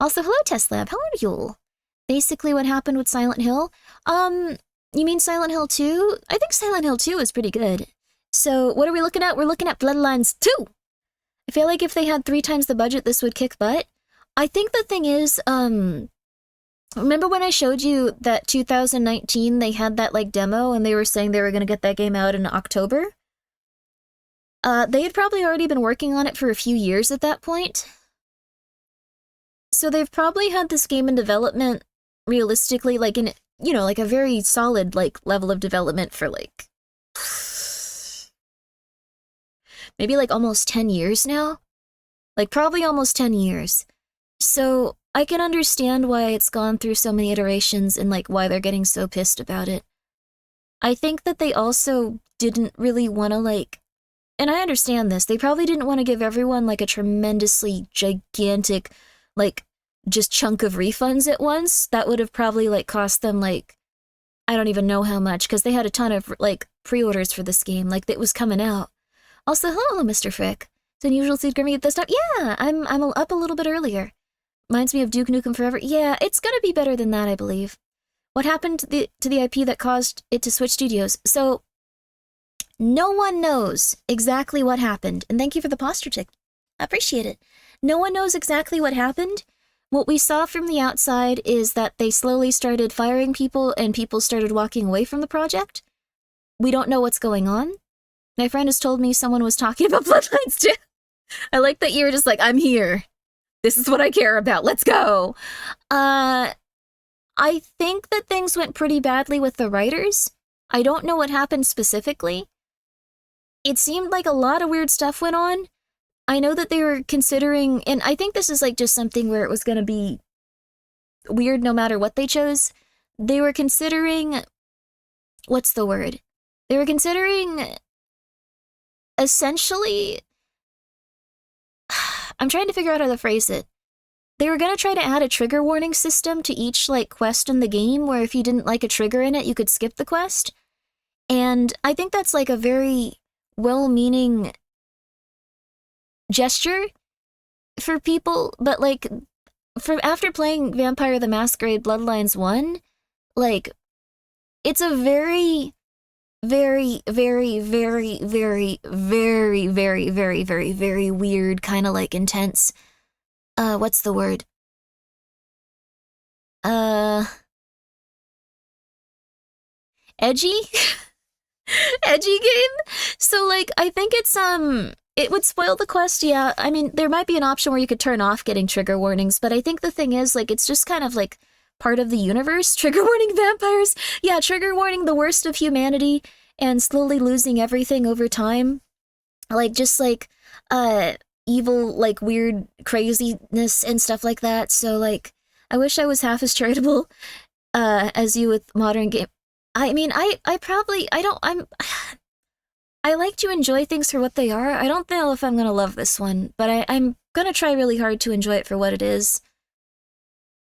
Also, hello, Teslab. How are you? Basically, what happened with Silent Hill? You mean Silent Hill 2? I think Silent Hill 2 is pretty good. So, what are we looking at? We're looking at Bloodlines 2! I feel like if they had 3 times the budget, this would kick butt. I think the thing is, remember when I showed you that 2019, they had that, like, demo, and they were saying they were gonna get that game out in October? They had probably already been working on it for a few years at that point. So they've probably had this game in development, realistically, like in, you know, like a very solid, like, level of development for, like, maybe, like, almost 10 years now? Like, probably almost 10 years. So I can understand why it's gone through so many iterations and, like, why they're getting so pissed about it. I think that they also didn't really want to, like, and I understand this, they probably didn't want to give everyone, like, a tremendously gigantic, like, just chunk of refunds at once. That would have probably, like, cost them, like, I don't even know how much, because they had a ton of, like, pre-orders for this game, like, it was coming out. Also, hello, Mr. Frick. It's unusual to see Grimmi at this time. Yeah, I'm up a little bit earlier. Reminds me of Duke Nukem Forever. Yeah, it's gonna be better than that, I believe. What happened to the IP that caused it to switch studios? So, no one knows exactly what happened. And thank you for the posture check. I appreciate it. No one knows exactly what happened. What we saw from the outside is that they slowly started firing people and people started walking away from the project. We don't know what's going on. My friend has told me someone was talking about Bloodlines 2. I like that you were just like, I'm here. This is what I care about. Let's go. I think that things went pretty badly with the writers. I don't know what happened specifically. It seemed like a lot of weird stuff went on. I know that they were considering, and I think this is like just something where it was going to be weird no matter what they chose. They were considering, what's the word? They were considering essentially, I'm trying to figure out how to phrase it. They were going to try to add a trigger warning system to each like quest in the game where if you didn't like a trigger in it, you could skip the quest. And I think that's like a very well-meaning gesture for people, but like after playing Vampire the Masquerade Bloodlines 1, like it's a very, very, very, very, very, very, very, very, very, very weird kind of like intense, what's the word? Edgy? Edgy game? So like, I think it's, it would spoil the quest, yeah. I mean, there might be an option where you could turn off getting trigger warnings, but I think the thing is, like, it's just kind of like part of the universe. Trigger warning vampires. Yeah, trigger warning the worst of humanity and slowly losing everything over time. Like, just like, evil, like, weird craziness and stuff like that. So, like, I wish I was half as charitable, as you with modern game. I mean, I like to enjoy things for what they are. I don't know if I'm gonna love this one, but I'm gonna try really hard to enjoy it for what it is.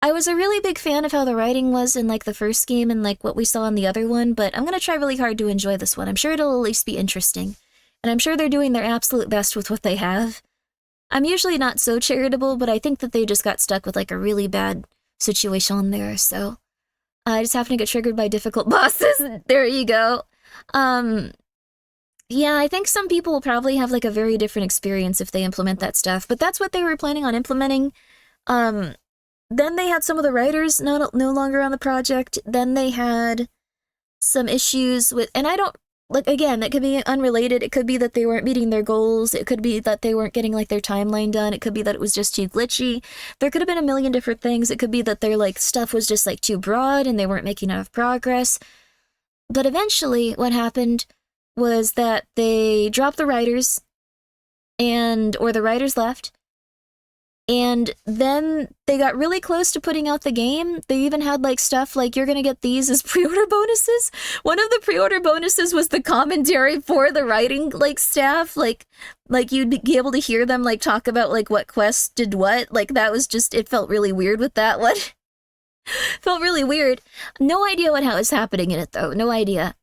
I was a really big fan of how the writing was in, like, the first game and, like, what we saw in the other one, but I'm gonna try really hard to enjoy this one. I'm sure it'll at least be interesting. And I'm sure they're doing their absolute best with what they have. I'm usually not so charitable, but I think that they just got stuck with, like, a really bad situation there, so... I just happen to get triggered by difficult bosses. There you go. Yeah, I think some people will probably have, like, a very different experience if they implement that stuff, but that's what they were planning on implementing. Then they had some of the writers no longer on the project. Then they had some issues with, and I don't, like, again, that could be unrelated. It could be that they weren't meeting their goals. It could be that they weren't getting, like, their timeline done. It could be that it was just too glitchy. There could have been a million different things. It could be that their, like, stuff was just, like, too broad and they weren't making enough progress. But eventually what happened was that they dropped the writers or the writers left. And then they got really close to putting out the game. They even had, like, stuff like, you're gonna get these as pre-order bonuses. One of the pre-order bonuses was the commentary for the writing, like, staff. Like you'd be able to hear them, like, talk about, like, what quests did what. Like, that was just, it felt really weird with that one. Felt really weird. No idea what was happening in it, though. No idea.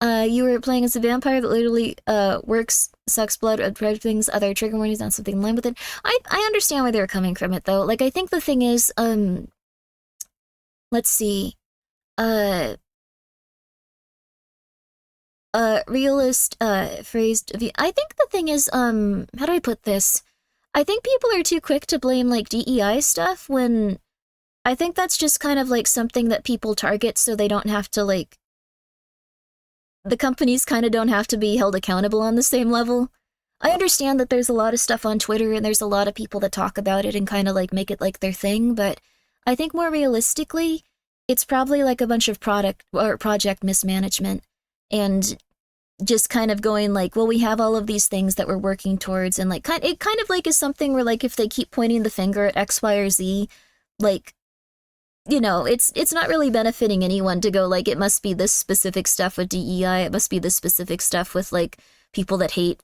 You were playing as a vampire that literally works, sucks blood, things, other trigger warnings, not something in line with it. I understand where they were coming from it, though. Like, I think the thing is, let's see, realist, phrased, I think the thing is, how do I put this? I think people are too quick to blame, like, DEI stuff when I think that's just kind of, like, something that people target so they don't have to, like, the companies kind of don't have to be held accountable on the same level. I understand that there's a lot of stuff on Twitter and there's a lot of people that talk about it and kind of like make it like their thing, but I think more realistically, it's probably like a bunch of product or project mismanagement and just kind of going like, well, we have all of these things that we're working towards, and like it kind of like is something where like if they keep pointing the finger at X, Y, or Z, like, you know, it's not really benefiting anyone to go like, it must be this specific stuff with DEI, it must be this specific stuff with like people that hate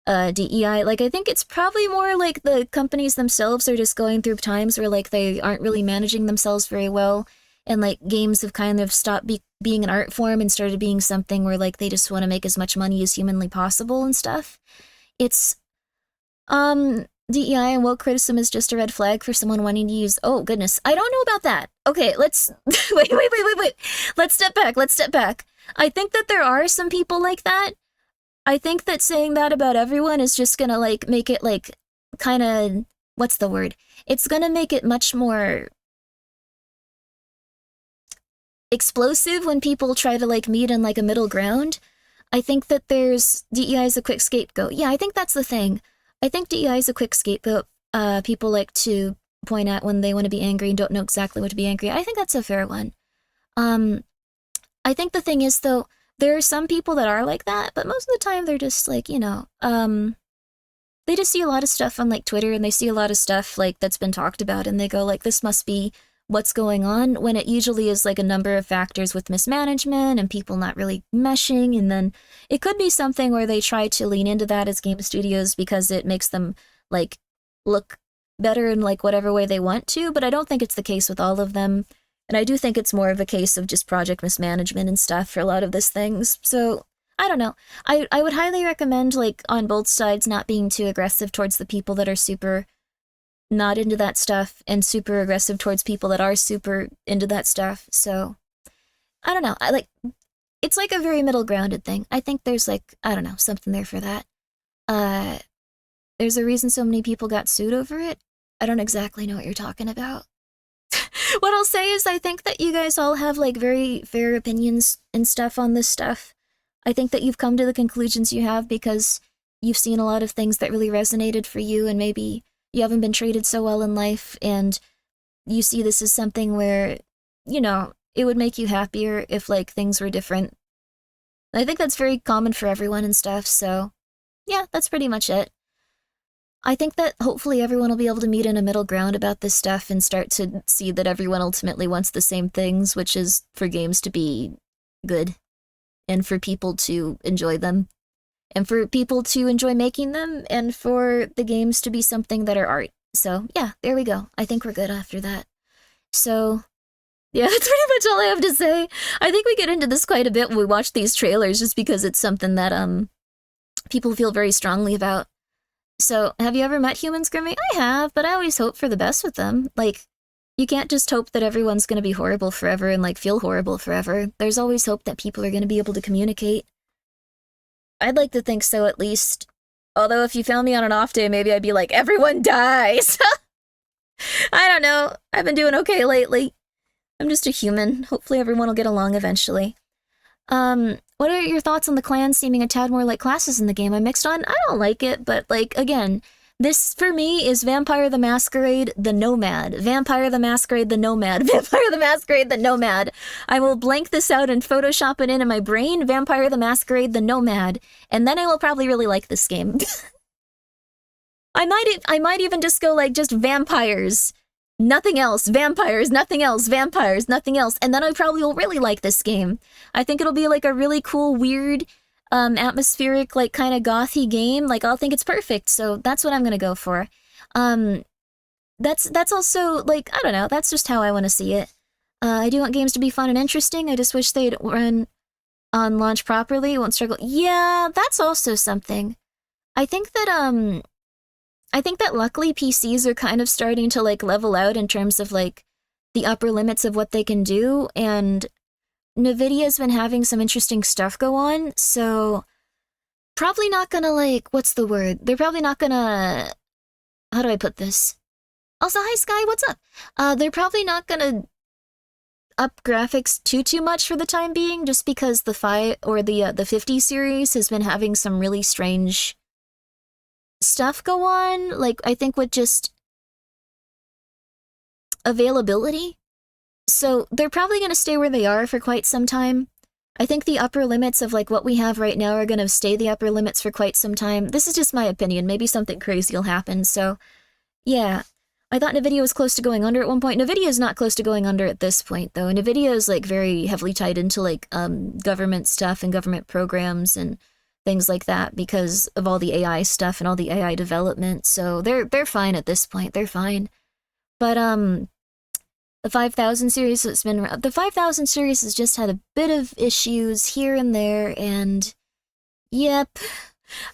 DEI. Like, I think it's probably more like the companies themselves are just going through times where like they aren't really managing themselves very well, and like games have kind of stopped being an art form and started being something where like they just want to make as much money as humanly possible and stuff. It's DEI and woke criticism is just a red flag for someone wanting to use... Oh, goodness. I don't know about that. Okay, let's... Wait. Let's step back. I think that there are some people like that. I think that saying that about everyone is just gonna, like, make it, like, kind of... What's the word? It's gonna make it much more explosive when people try to, like, meet on, like, a middle ground. I think that DEI is a quick scapegoat. Yeah, I think that's the thing. I think DEI is a quick scapegoat people like to point at when they want to be angry and don't know exactly what to be angry. I think that's a fair one. I think the thing is, though, there are some people that are like that, but most of the time they're just like, you know, they just see a lot of stuff on like Twitter and they see a lot of stuff like that's been talked about and they go like, this must be what's going on, when it usually is like a number of factors with mismanagement and people not really meshing. And then it could be something where they try to lean into that as game studios because it makes them like look better in like whatever way they want to, but I don't think it's the case with all of them. And I do think it's more of a case of just project mismanagement and stuff for a lot of these things. So I don't know. I would highly recommend, like, on both sides, not being too aggressive towards the people that are super not into that stuff and super aggressive towards people that are super into that stuff. So I don't know. It's like a very middle grounded thing. I think there's like, I don't know, something there for that. There's a reason so many people got sued over it. I don't exactly know what you're talking about. What I'll say is I think that you guys all have like very fair opinions and stuff on this stuff. I think that you've come to the conclusions you have because you've seen a lot of things that really resonated for you, and maybe you haven't been treated so well in life and you see this as something where, you know, it would make you happier if like things were different. I think that's very common for everyone and stuff, so yeah, that's pretty much it. I think that hopefully everyone will be able to meet in a middle ground about this stuff and start to see that everyone ultimately wants the same things, which is for games to be good and for people to enjoy them and for people to enjoy making them and for the games to be something that are art. So yeah, there we go. I think we're good after that. So yeah, that's pretty much all I have to say. I think we get into this quite a bit when we watch these trailers just because it's something that people feel very strongly about. So, have you ever met humans, Grimmi? I have, but I always hope for the best with them. Like, you can't just hope that everyone's going to be horrible forever and, like, feel horrible forever. There's always hope that people are going to be able to communicate. I'd like to think so, at least. Although, if you found me on an off day, maybe I'd be like, everyone dies! I don't know. I've been doing okay lately. I'm just a human. Hopefully everyone will get along eventually. What are your thoughts on the clans seeming a tad more like classes in the game? I'm mixed on. I don't like it, but like, again, this for me is Vampire the Masquerade the Nomad. Vampire the Masquerade the Nomad. Vampire the Masquerade the Nomad. I will blank this out and Photoshop it in my brain. Vampire the Masquerade the Nomad. And then I will probably really like this game. I might even just go like just vampires. Nothing else, vampires, nothing else, vampires, nothing else. And then I probably will really like this game. I think it'll be like a really cool, weird, atmospheric, like kind of gothy game. Like I'll think it's perfect. So that's what I'm gonna go for. That's also like, I don't know, that's just how I want to see it. I do want games to be fun and interesting. I just wish they'd run on launch properly. Won't struggle. Yeah, that's also something. I think that luckily PCs are kind of starting to like level out in terms of like the upper limits of what they can do, and Nvidia's been having some interesting stuff go on, so probably not gonna like, what's the word? They're probably not gonna, how do I put this? Also, hi Sky, what's up? They're probably not gonna up graphics too much for the time being, just because the 50 series has been having some really strange stuff go on, like I think with just availability. So they're probably going to stay where they are for quite some time. I think the upper limits of like what we have right now are going to stay the upper limits for quite some time. This is just my opinion. Maybe something crazy will happen. So yeah, I thought NVIDIA was close to going under at one point. NVIDIA is not close to going under at this point though. NVIDIA is like very heavily tied into like government stuff and government programs and things like that because of all the AI stuff and all the AI development. So they're fine at this point. They're fine. But the 5000 series the 5000 series has just had a bit of issues here and there, and yep.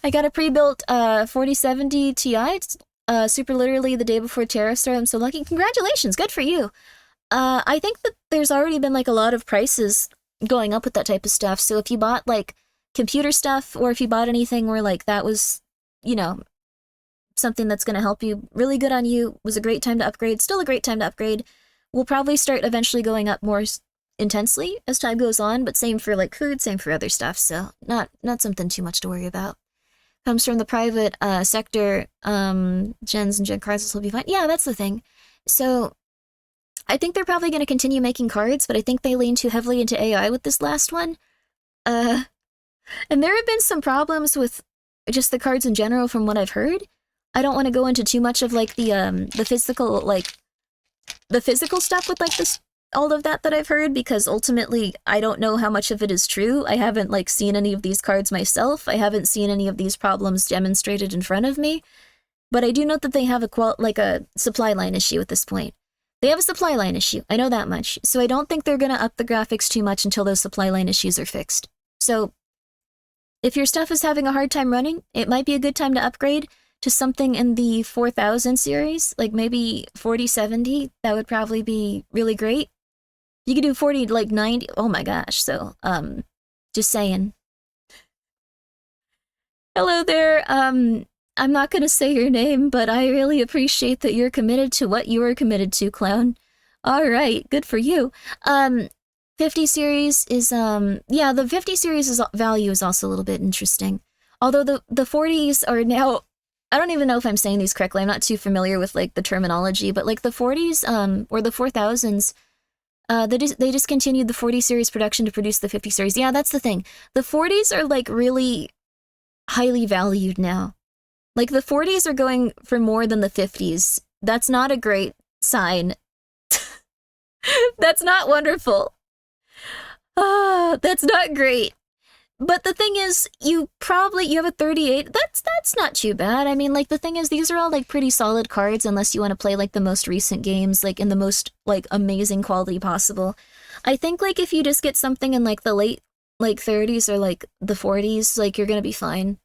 I got a pre-built 4070 Ti super literally the day before TerraStar. I'm so lucky. Congratulations, good for you. I think that there's already been like a lot of prices going up with that type of stuff. So if you bought like computer stuff, or if you bought anything where like that was, you know, something that's going to help you really good on you, was a great time to upgrade, still a great time to upgrade, will probably start eventually going up more intensely as time goes on, but same for like food, same for other stuff, so not something too much to worry about. comes from the private sector, gens and gen cards will be fine. Yeah, that's the thing. So I think they're probably going to continue making cards, but I think they lean too heavily into AI with this last one. And there have been some problems with just the cards in general from what I've heard. I don't want to go into too much of like the physical, like the physical stuff with like this, all of that I've heard, because ultimately I don't know how much of it is true. I haven't like seen any of these cards myself. I haven't seen any of these problems demonstrated in front of me, but I do know that they have a supply line issue at this point. They have a supply line issue. I know that much. So I don't think they're going to up the graphics too much until those supply line issues are fixed. So if your stuff is having a hard time running, it might be a good time to upgrade to something in the 4000 series, like maybe 4070. That would probably be really great. You could do 40, like 90. Oh my gosh. So, just saying. Hello there. I'm not going to say your name, but I really appreciate that you're committed to what you are committed to, clown. All right. Good for you. 50 series is, yeah, the 50 series value is also a little bit interesting. Although the 40s are now, I don't even know if I'm saying these correctly. I'm not too familiar with like the terminology, but like the 40s, or the 4000s, they discontinued the 40 series production to produce the 50 series. Yeah, that's the thing. The 40s are like really highly valued now. Like the 40s are going for more than the 50s. That's not a great sign. That's not wonderful. That's not great. But the thing is, you have a 38. That's not too bad. I mean, like, the thing is, these are all, like, pretty solid cards unless you want to play, like, the most recent games, like, in the most, like, amazing quality possible. I think, like, if you just get something in, like, the late, like, 30s or, like, the 40s, like, you're gonna be fine.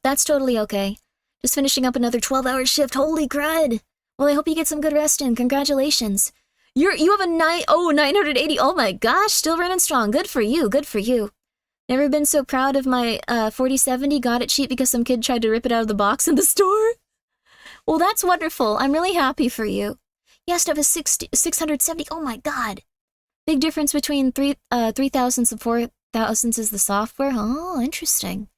That's totally okay. Just finishing up another 12-hour shift. Holy crud! Well, I hope you get some good rest in. Congratulations. You have a 980. Oh my gosh, still running strong. Good for you. Good for you. Never been so proud of my 4070. Got it cheap because some kid tried to rip it out of the box in the store. Well, that's wonderful. I'm really happy for you. Yes, to have a 670. Oh my god. Big difference between 3000s and 4000s is the software. Oh, interesting.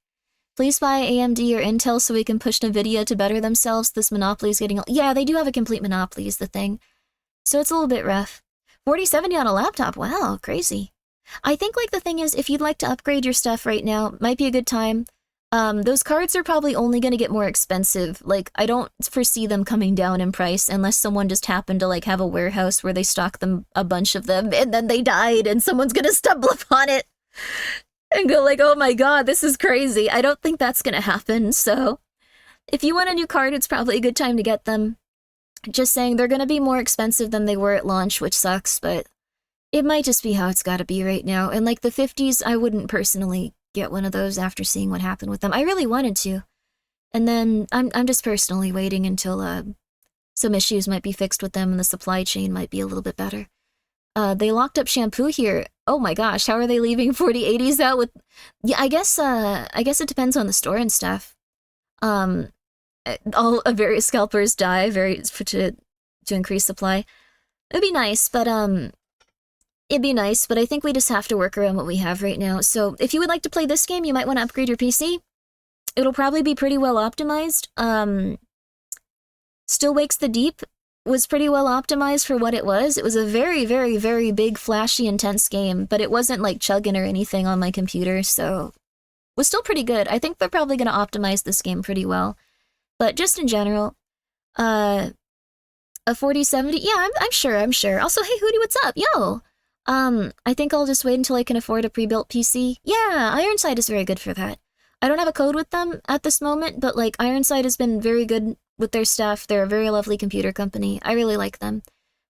Please buy AMD or Intel so we can push NVIDIA to better themselves. This monopoly is getting... Yeah, they do have a complete monopoly is the thing. So it's a little bit rough. 4070 on a laptop. Wow, crazy. I think, like, the thing is, if you'd like to upgrade your stuff right now, might be a good time. Those cards are probably only going to get more expensive. Like, I don't foresee them coming down in price unless someone just happened to, like, have a warehouse where they stock them, a bunch of them, and then they died and someone's going to stumble upon it and go like, oh my god, this is crazy. I don't think that's going to happen, so if you want a new card, it's probably a good time to get them. Just saying, they're going to be more expensive than they were at launch, which sucks, but it might just be how it's got to be right now. And like the 50s, I wouldn't personally get one of those after seeing what happened with them. I really wanted to. And then I'm just personally waiting until some issues might be fixed with them and the supply chain might be a little bit better. They locked up shampoo here. Oh my gosh, how are they leaving 4080s out with... Yeah, I guess it depends on the store and stuff. Various scalpers die to increase supply. It'd be nice, but I think we just have to work around what we have right now. So if you would like to play this game, you might want to upgrade your PC. It'll probably be pretty well optimized. Still Wakes the Deep was pretty well optimized for what it was. It was a very, very, very big, flashy, intense game, but it wasn't like chugging or anything on my computer, so it was still pretty good. I think they're probably going to optimize this game pretty well. But just in general, a 4070, yeah, I'm sure. Also, hey, Hootie, what's up? Yo! I think I'll just wait until I can afford a pre-built PC. Yeah, Ironside is very good for that. I don't have a code with them at this moment, but, like, Ironside has been very good with their stuff. They're a very lovely computer company. I really like them.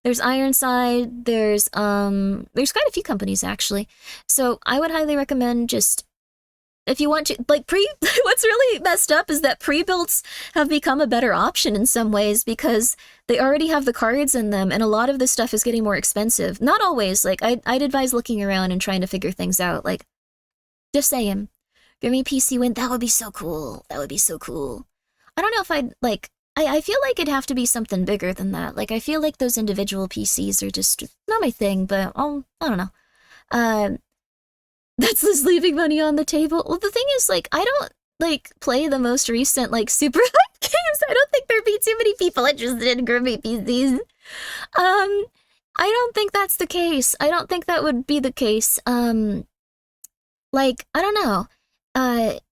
There's Ironside, there's quite a few companies, actually. So I would highly recommend just... If you want to, like, what's really messed up is that pre-builts have become a better option in some ways because they already have the cards in them and a lot of this stuff is getting more expensive. Not always, like, I'd advise looking around and trying to figure things out, like, just saying. Grimmi PC win, that would be so cool. That would be so cool. I don't know if I'd, like, I feel like it'd have to be something bigger than that. Like, I feel like those individual PCs are just not my thing, but I don't know. That's just leaving money on the table. Well, the thing is, like, I don't like play the most recent like super hype games, I don't think there'd be too many people interested in Grimmi PCs. I don't think that's the case. I don't think that would be the case. Like, I don't know.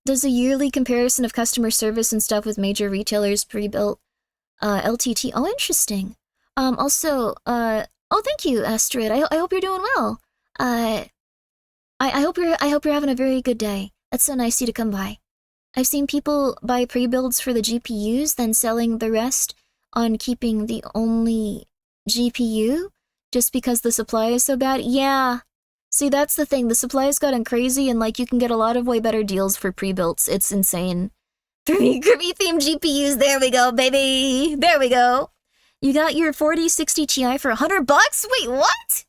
Does a yearly comparison of customer service and stuff with major retailers pre-built LTT? Oh, interesting. Also, oh, thank you, Astrid. I hope you're doing well. I hope you're having a very good day. That's so nice of you to come by. I've seen people buy pre-builds for the GPUs, then selling the rest on keeping the only GPU just because the supply is so bad. Yeah. See, that's the thing. The supply has gotten crazy, and like you can get a lot of way better deals for pre-builts. It's insane. 3 Grimmi themed GPUs. There we go, baby. There we go. You got your 4060 Ti for $100? Wait, what?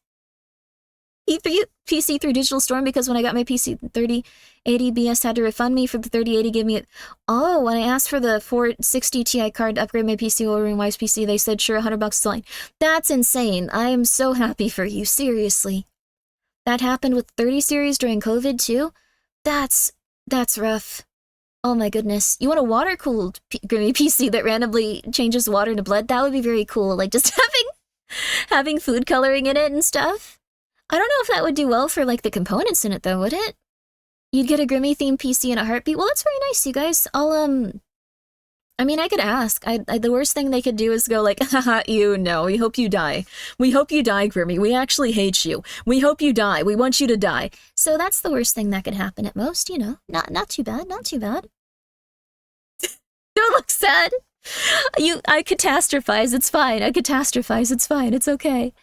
PC through Digital Storm, because when I got my PC 3080 BS had to refund me for the 3080, give me it. Oh, when I asked for the 460 Ti card to upgrade my PC ordering Wise PC, they said sure, $100 is fine. That's insane. I am so happy for you, seriously. That happened with 30 series during COVID too? That's rough. Oh my goodness. You want a water-cooled Grimmi PC that randomly changes water into blood? That would be very cool. Like just having food coloring in it and stuff. I don't know if that would do well for like the components in it though, would it? You'd get a Grimmi themed PC in a heartbeat. Well, that's very nice, you guys. I mean, I could ask. The worst thing they could do is go like, haha, you know, we hope you die. We hope you die, Grimmi. We actually hate you. We hope you die. We want you to die. So that's the worst thing that could happen at most, you know. Not too bad, not too bad. Don't look sad. I catastrophize, it's fine. I catastrophize, it's fine. It's okay.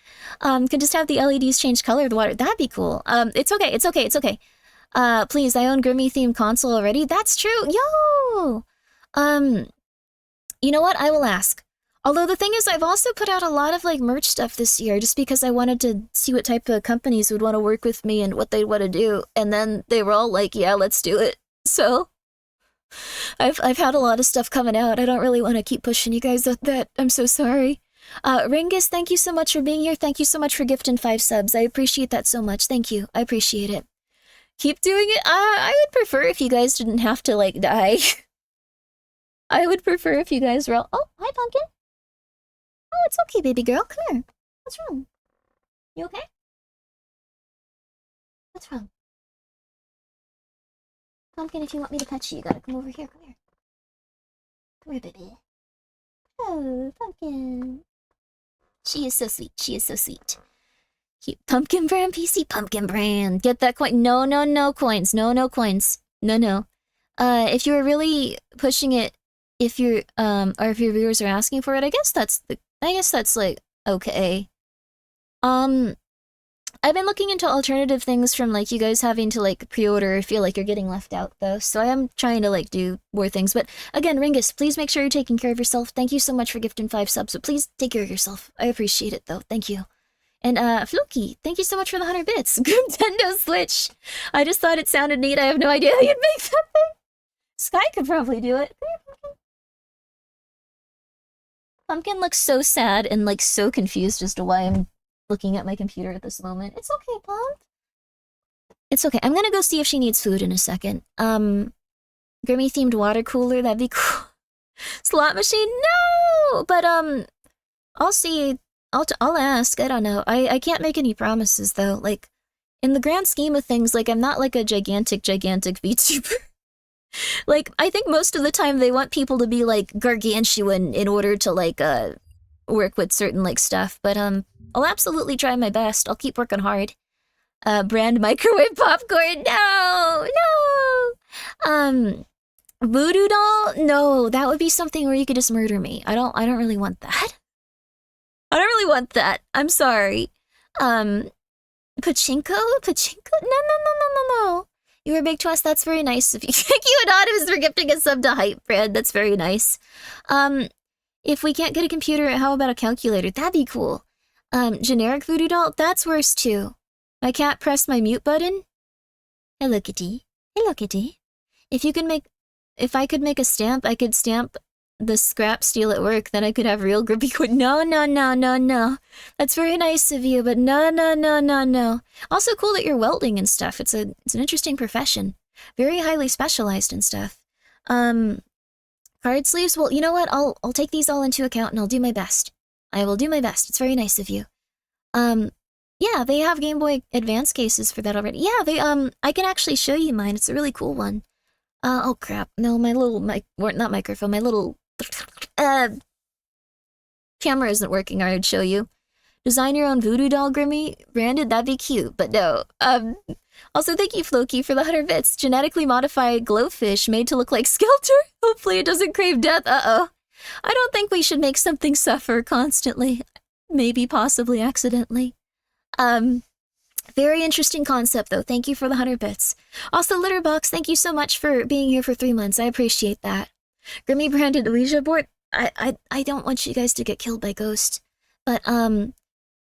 Could just have the LEDs change color of the water. That'd be cool. It's okay, it's okay, it's okay. Please, I own Grimmi themed console already. That's true. Yo! You know what? I will ask. Although the thing is, I've also put out a lot of like merch stuff this year just because I wanted to see what type of companies would want to work with me and what they'd want to do. And then they were all like, yeah, let's do it. So I've had a lot of stuff coming out. I don't really want to keep pushing you guys with that. I'm so sorry. Ringus, thank you so much for being here. Thank you so much for gifting 5 subs. I appreciate that so much. Thank you. I appreciate it. Keep doing it. I would prefer if you guys didn't have to like die. I would prefer if you guys were all... Oh, hi, Pumpkin. Oh, it's okay, baby girl. Come here. What's wrong? You okay? What's wrong? Pumpkin, if you want me to pet you, you gotta come over here. Come here. Come here, baby. Oh, Pumpkin. She is so sweet. She is so sweet. Cute. Pumpkin brand PC. Pumpkin brand. Get that coin. No, no, no coins. No, no coins. No, no. If you were really pushing it, if you're or if your viewers are asking for it, I guess that's like okay. I've been looking into alternative things from like you guys having to like pre-order or feel like you're getting left out though. So I am trying to like do more things. But again, Ringus, please make sure you're taking care of yourself. Thank you so much for gifting 5 subs. But please take care of yourself. I appreciate it though. Thank you. And Fluky, thank you so much for the 100 bits. Nintendo Switch. I just thought it sounded neat. I have no idea how you'd make that thing. Sky could probably do it. Come here, Pumpkin. Pumpkin looks so sad and like so confused as to why I'm looking at my computer at this moment. It's okay, Pump. It's okay. I'm gonna go see if she needs food in a second. Grimmi themed water cooler, that'd be cool. Slot machine? No! But I'll see. I'll ask. I don't know. I can't make any promises though. Like in the grand scheme of things, like I'm not like a gigantic VTuber. Like, I think most of the time they want people to be, like, gargantuan in order to, like, work with certain, like, stuff. But, I'll absolutely try my best. I'll keep working hard. Brand microwave popcorn? No! No! Voodoo doll? No, that would be something where you could just murder me. I don't really want that. I don't really want that. I'm sorry. Pachinko? No. You were big to us. That's very nice of you. Thank you, Anonymous, for gifting a sub to Hype Brand. That's very nice. If we can't get a computer, how about a calculator? That'd be cool. Generic voodoo doll? That's worse too. My cat pressed my mute button. Hello, kitty. Hello, kitty. If I could make a stamp, I could stamp the scrap steel at work, then I could have real grippy coin. No. That's very nice of you, but no. Also cool that you're welding and stuff. It's an interesting profession. Very highly specialized and stuff. Card sleeves. Well, you know what? I'll take these all into account and I'll do my best. I will do my best. It's very nice of you. Yeah, they have Game Boy Advance cases for that already. Yeah, they I can actually show you mine. It's a really cool one. Oh crap. No, my little not microphone, my little camera isn't working, or I'd show you. Design your own voodoo doll, Grimmi? Branded, that'd be cute, but no. Also, thank you, Floki, for the 100 bits. Genetically modified glowfish made to look like Skelter? Hopefully it doesn't crave death. Uh-oh. I don't think we should make something suffer constantly. Maybe, possibly, accidentally. Very interesting concept, though. Thank you for the 100 bits. Also, Litterbox, thank you so much for being here for 3 months. I appreciate that. Grimmi branded Ouija board? I don't want you guys to get killed by ghosts. But,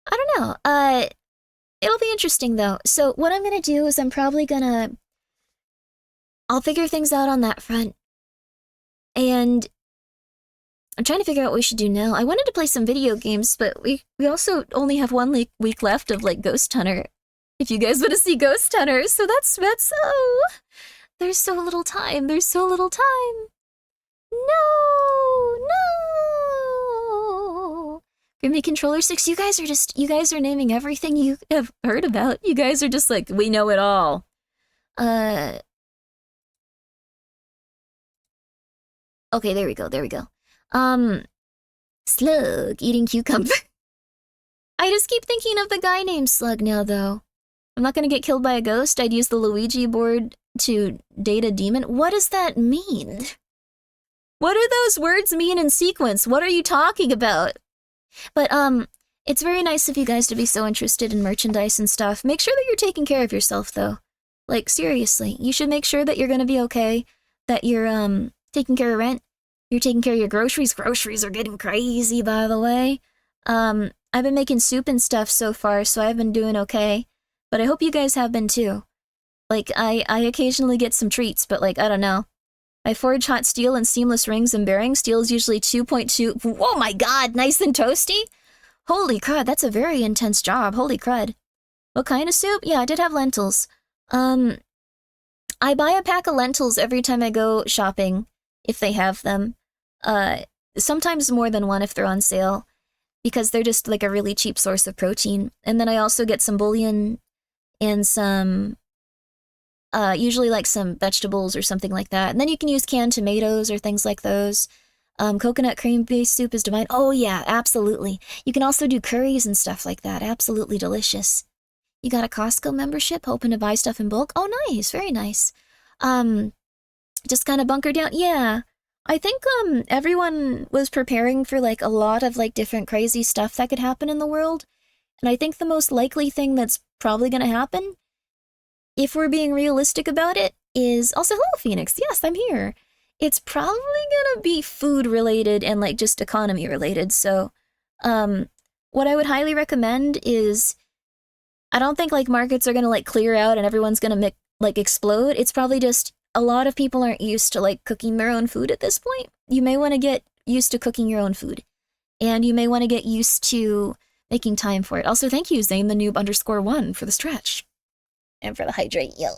I don't know. It'll be interesting, though. So what I'm gonna do is I'll figure things out on that front. And I'm trying to figure out what we should do now. I wanted to play some video games, but we also only have 1 week left of, like, Ghost Hunter. If you guys want to see Ghost Hunter. So that's there's so little time. There's so little time. No! Grimmi Controller 6, you guys are naming everything you have heard about. You guys are just like, we know it all. Okay, there we go. Slug eating cucumber. I just keep thinking of the guy named Slug now, though. I'm not gonna get killed by a ghost. I'd use the Luigi board to date a demon. What does that mean? What do those words mean in sequence? What are you talking about? But, it's very nice of you guys to be so interested in merchandise and stuff. Make sure that you're taking care of yourself, though. Like, seriously. You should make sure that you're gonna be okay, that you're, taking care of rent, you're taking care of your groceries. Groceries are getting crazy, by the way. I've been making soup and stuff so far, so I've been doing okay. But I hope you guys have been, too. Like, I occasionally get some treats, but, like, I don't know. I forge hot steel and seamless rings and bearings. Steel is usually 2.2. Oh my god, nice and toasty? Holy crud, that's a very intense job. Holy crud. What kind of soup? Yeah, I did have lentils. I buy a pack of lentils every time I go shopping, if they have them. Sometimes more than one if they're on sale, because they're just like a really cheap source of protein. And then I also get some bouillon and some... usually like some vegetables or something like that. And then you can use canned tomatoes or things like those. Coconut cream-based soup is divine. Oh yeah, absolutely. You can also do curries and stuff like that. Absolutely delicious. You got a Costco membership, hoping to buy stuff in bulk? Oh, nice. Very nice. Just kind of bunker down. Yeah. I think, everyone was preparing for, like, a lot of, like, different crazy stuff that could happen in the world. And I think the most likely thing that's probably gonna happen, if we're being realistic about it, is also, hello, Phoenix. Yes, I'm here. It's probably gonna be food related and like just economy related. So, what I would highly recommend is, I don't think like markets are gonna like clear out and everyone's gonna like explode. It's probably just a lot of people aren't used to like cooking their own food at this point. You may want to get used to cooking your own food, and you may want to get used to making time for it. Also, thank you, Zane the Noob _1 for the stretch. And for the hydrate, yo.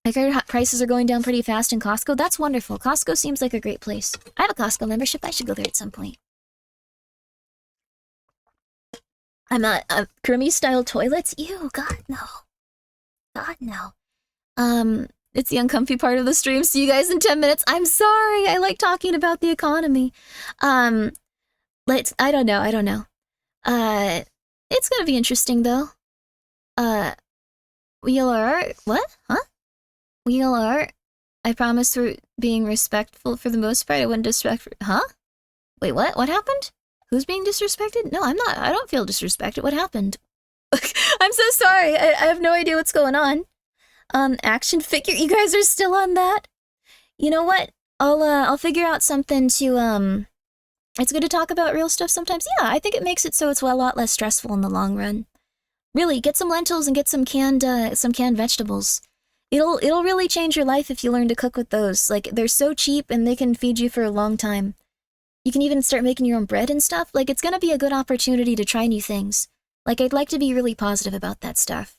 I heard prices are going down pretty fast in Costco. That's wonderful. Costco seems like a great place. I have a Costco membership. I should go there at some point. I'm not... Grimmi-style toilets? Ew, God, no. God, no. It's the uncomfy part of the stream. See you guys in 10 minutes. I'm sorry. I like talking about the economy. I don't know. It's gonna be interesting, though. Wheel art? What? Huh? Wheel art? I promise for being respectful for the most part. I wouldn't disrespect. Huh? Wait, what? What happened? Who's being disrespected? No, I'm not. I don't feel disrespected. What happened? I'm so sorry. I have no idea what's going on. Action figure. You guys are still on that? You know what? I'll figure out something to, it's good to talk about real stuff sometimes. Yeah, I think it makes it so it's a lot less stressful in the long run. Really, get some lentils and get some canned vegetables. It'll really change your life if you learn to cook with those. Like, they're so cheap and they can feed you for a long time. You can even start making your own bread and stuff. Like, it's gonna be a good opportunity to try new things. Like, I'd like to be really positive about that stuff.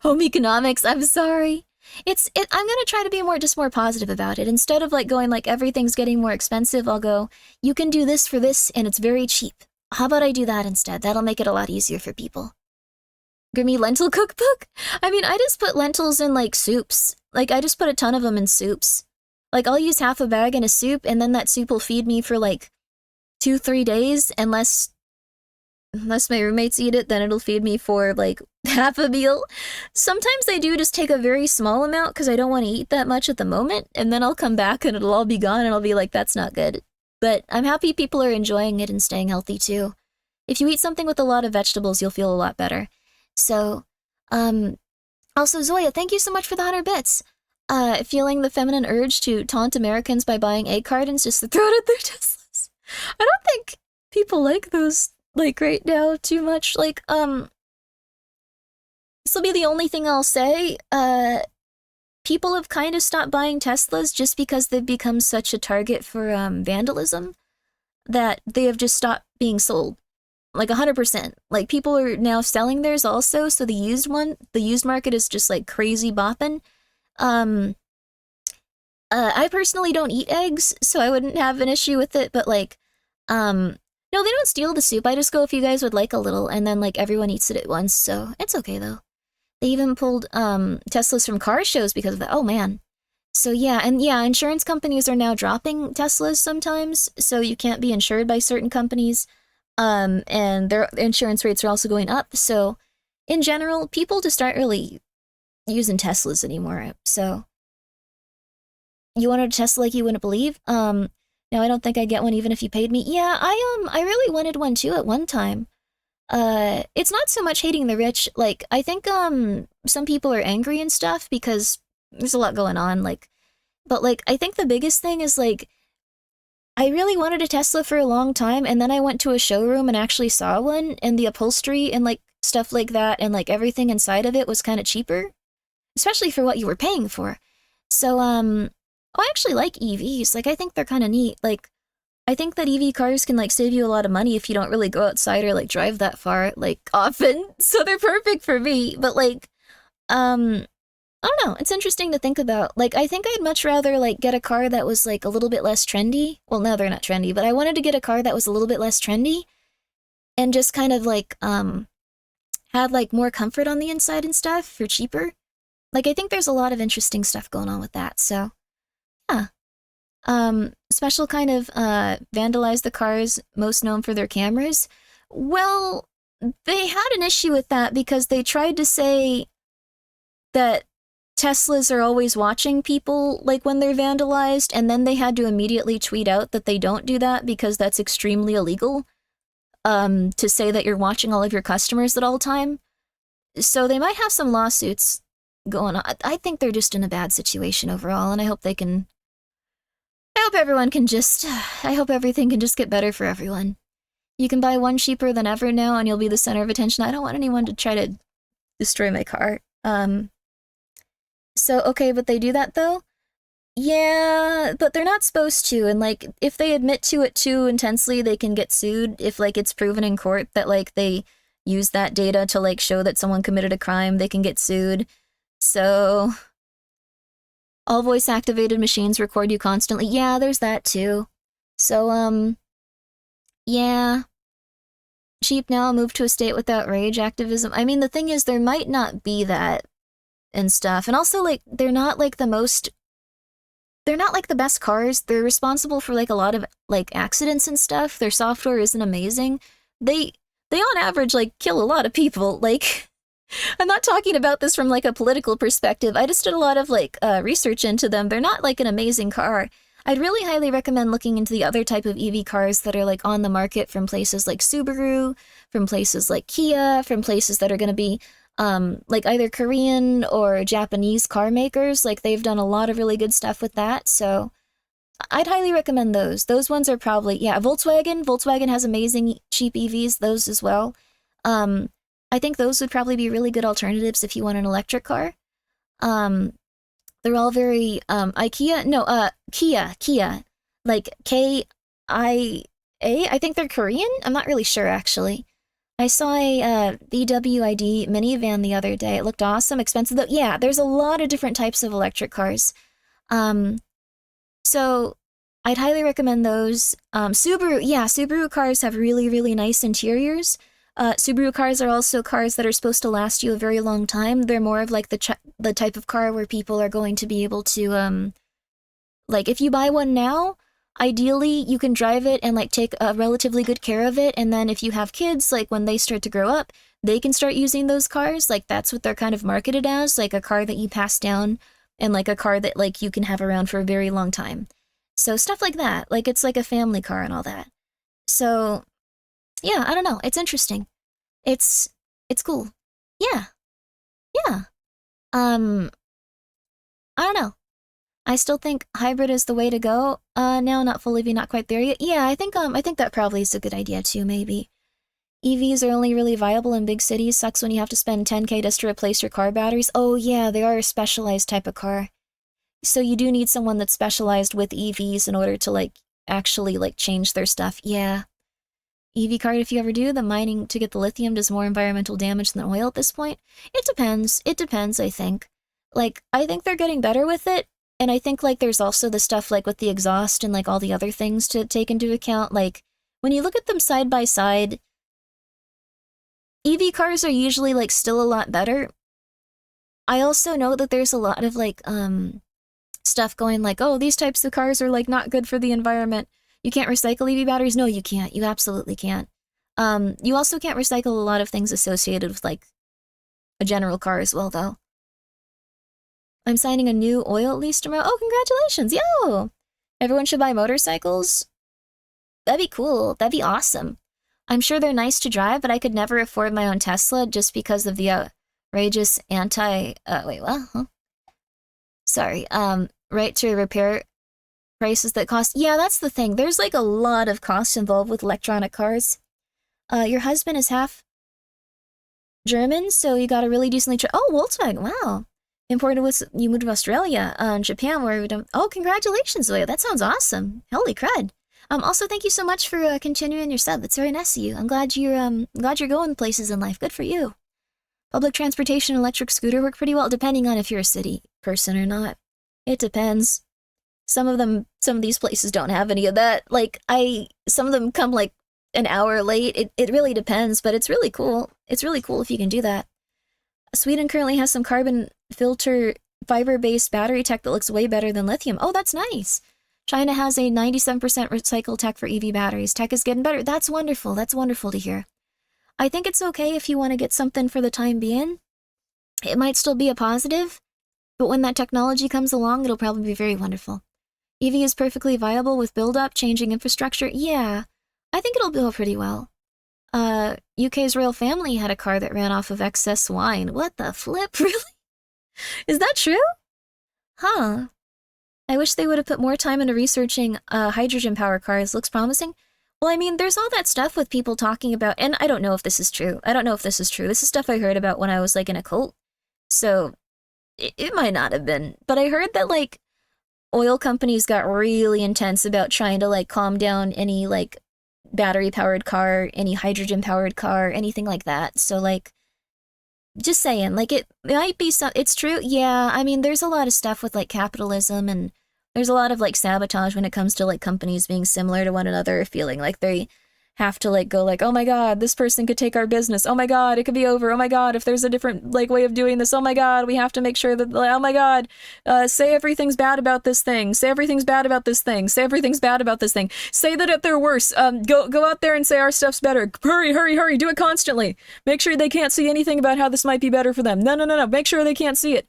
Home economics, I'm sorry. I'm gonna try to be more positive about it. Instead of like going like everything's getting more expensive, I'll go, you can do this for this and it's very cheap. How about I do that instead? That'll make it a lot easier for people. Grimmi lentil cookbook? I mean, I just put lentils in like soups. Like I just put a ton of them in soups. Like I'll use half a bag in a soup and then that soup will feed me for like 2-3 days unless my roommates eat it, then it'll feed me for like half a meal. Sometimes I do just take a very small amount because I don't want to eat that much at the moment, and then I'll come back and it'll all be gone and I'll be like, that's not good. But I'm happy people are enjoying it and staying healthy too. If you eat something with a lot of vegetables, you'll feel a lot better. So, also Zoya, thank you so much for the 100 bits. Feeling the feminine urge to taunt Americans by buying egg cartons just to throw it at their Teslas. I don't think people like those like right now too much. Like this will be the only thing I'll say. People have kind of stopped buying Teslas just because they've become such a target for vandalism that they have just stopped being sold. Like 100%. Like people are now selling theirs also, so the used market is just like crazy bopping. I personally don't eat eggs, so I wouldn't have an issue with it, but like no, they don't steal the soup. I just go if you guys would like a little, and then like everyone eats it at once, so it's okay though. They even pulled Teslas from car shows because of that. Oh man. So yeah, and yeah, insurance companies are now dropping Teslas sometimes, so you can't be insured by certain companies. And their insurance rates are also going up, so in general, people just aren't really using Teslas anymore. So you wanted a Tesla like you wouldn't believe? No, I don't think I'd get one even if you paid me. Yeah, I really wanted one too at one time. It's not so much hating the rich. Like, I think, some people are angry and stuff because there's a lot going on, like, but, like, I think the biggest thing is, like, I really wanted a Tesla for a long time, and then I went to a showroom and actually saw one, and the upholstery and, like, stuff like that, and, like, everything inside of it was kind of cheaper, especially for what you were paying for. So, I actually like EVs. Like, I think they're kind of neat. Like, I think that EV cars can, like, save you a lot of money if you don't really go outside or, like, drive that far, like, often. So they're perfect for me. But, like, I don't know. It's interesting to think about. Like, I think I'd much rather, like, get a car that was, like, a little bit less trendy. Well, no, they're not trendy. But I wanted to get a car that was a little bit less trendy. And just kind of, like, had, like, more comfort on the inside and stuff for cheaper. Like, I think there's a lot of interesting stuff going on with that. So, yeah. Special kind of, vandalize the cars most known for their cameras. Well, they had an issue with that because they tried to say that Teslas are always watching people, like, when they're vandalized, and then they had to immediately tweet out that they don't do that because that's extremely illegal, to say that you're watching all of your customers at all time. So they might have some lawsuits going on. I think they're just in a bad situation overall, and I hope everyone can just, I hope everything can just get better for everyone. You can buy one cheaper than ever now and you'll be the center of attention. I don't want anyone to try to destroy my car. So, okay, but they do that though? Yeah, but they're not supposed to, and like, if they admit to it too intensely, they can get sued if like it's proven in court that like they use that data to like show that someone committed a crime, they can get sued. So, all voice-activated machines record you constantly. Yeah, there's that too. So, yeah. Cheap now, move to a state without rage activism. I mean, the thing is, there might not be that and stuff. And also, like, they're not, like, the best cars. They're responsible for, like, a lot of, like, accidents and stuff. Their software isn't amazing. They on average, like, kill a lot of people. Like, I'm not talking about this from, like, a political perspective. I just did a lot of, like, research into them. They're not, like, an amazing car. I'd really highly recommend looking into the other type of EV cars that are, like, on the market from places like Subaru, from places like Kia, from places that are going to be, like, either Korean or Japanese car makers. Like, they've done a lot of really good stuff with that, so I'd highly recommend those. Those ones are probably, yeah, Volkswagen has amazing cheap EVs, those as well. I think those would probably be really good alternatives if you want an electric car. They're all very, Kia, like K-I-A, I think they're Korean? I'm not really sure, actually. I saw a VW minivan the other day. It looked awesome, expensive though. Yeah, there's a lot of different types of electric cars. So I'd highly recommend those. Subaru cars have really, really nice interiors. Subaru cars are also cars that are supposed to last you a very long time. They're more of like the type of car where people are going to be able to, like if you buy one now, ideally you can drive it and like take a relatively good care of it. And then if you have kids, like when they start to grow up, they can start using those cars. Like that's what they're kind of marketed as, like a car that you pass down and like a car that like you can have around for a very long time. So stuff like that, like it's like a family car and all that. So yeah, I don't know. It's interesting. It's cool. Yeah. I don't know. I still think hybrid is the way to go. Now not fully, not quite there yet. Yeah, I think that probably is a good idea too, maybe. EVs are only really viable in big cities. Sucks when you have to spend 10K just to replace your car batteries. Oh yeah, they are a specialized type of car. So you do need someone that's specialized with EVs in order to like actually like change their stuff. Yeah. EV card, if you ever do, the mining to get the lithium does more environmental damage than oil at this point. It depends, I think. Like, I think they're getting better with it, and I think, like, there's also the stuff, like, with the exhaust and, like, all the other things to take into account. Like, when you look at them side by side, EV cars are usually, like, still a lot better. I also know that there's a lot of, like, stuff going like, oh, these types of cars are, like, not good for the environment. You can't recycle EV batteries? No, you can't. You absolutely can't. You also can't recycle a lot of things associated with, like, a general car as well, though. I'm signing a new oil lease tomorrow. Oh, congratulations! Yo! Everyone should buy motorcycles? That'd be cool. That'd be awesome. I'm sure they're nice to drive, but I could never afford my own Tesla just because of the outrageous wait, what? Huh? Sorry, right to repair prices that cost. Yeah, that's the thing. There's like a lot of costs involved with electronic cars. Your husband is half German, so you got a really decently oh, Volkswagen, wow. Imported with, you moved to Australia, Japan, where we don't, oh, congratulations, Zoya, that sounds awesome. Holy crud. Also, thank you so much for continuing your sub. That's very nice of you. I'm glad you're going places in life. Good for you. Public transportation and electric scooter work pretty well, depending on if you're a city person or not. It depends. Some of these places don't have any of that. Like, some of them come like an hour late. It really depends, but it's really cool. It's really cool if you can do that. Sweden currently has some carbon filter fiber-based battery tech that looks way better than lithium. Oh, that's nice. China has a 97% recycled tech for EV batteries. Tech is getting better. That's wonderful. That's wonderful to hear. I think it's okay if you want to get something for the time being. It might still be a positive, but when that technology comes along, it'll probably be very wonderful. EV is perfectly viable with build-up, changing infrastructure. Yeah, I think it'll go pretty well. UK's royal family had a car that ran off of excess wine. What the flip? Really? Is that true? Huh. I wish they would have put more time into researching hydrogen-powered cars. Looks promising. Well, I mean, there's all that stuff with people talking about, and I don't know if this is true. This is stuff I heard about when I was, like, in a cult. So, it might not have been. But I heard that, like, oil companies got really intense about trying to, like, calm down any, like, battery-powered car, any hydrogen-powered car, anything like that. So, like, just saying, like, it might be it's true. Yeah, I mean, there's a lot of stuff with, like, capitalism, and there's a lot of, like, sabotage when it comes to, like, companies being similar to one another, feeling like they have to, like, go, like, oh my god, this person could take our business. Oh my god, it could be over. Oh my god, if there's a different, like, way of doing this. Oh my god, we have to make sure that, oh my god, say everything's bad about this thing. Say everything's bad about this thing. Say everything's bad about this thing. Say that at their worst. Go out there and say our stuff's better. Hurry. Do it constantly. Make sure they can't see anything about how this might be better for them. No. Make sure they can't see it.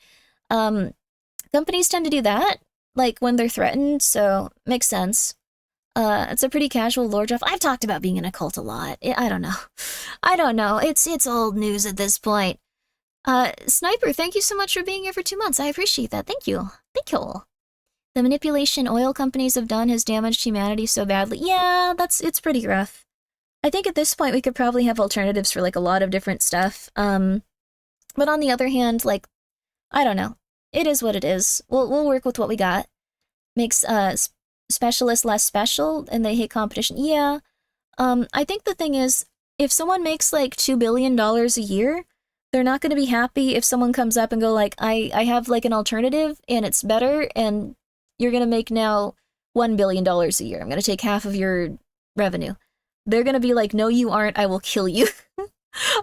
Companies tend to do that, like, when they're threatened, so makes sense. It's a pretty casual lore drop. I've talked about being in a cult a lot. I don't know. It's old news at this point. Sniper, thank you so much for being here for 2 months. I appreciate that. Thank you. The manipulation oil companies have done has damaged humanity so badly. Yeah, it's pretty rough. I think at this point we could probably have alternatives for, like, a lot of different stuff. But on the other hand, like, I don't know. It is what it is. We'll work with what we got. Makes, specialists less special, and they hate competition. Yeah. I think the thing is, if someone makes like $2 billion a year, they're not going to be happy if someone comes up and go like, I have like an alternative and it's better and you're going to make now $1 billion a year. I'm going to take half of your revenue. They're going to be like, no, you aren't. I will kill you.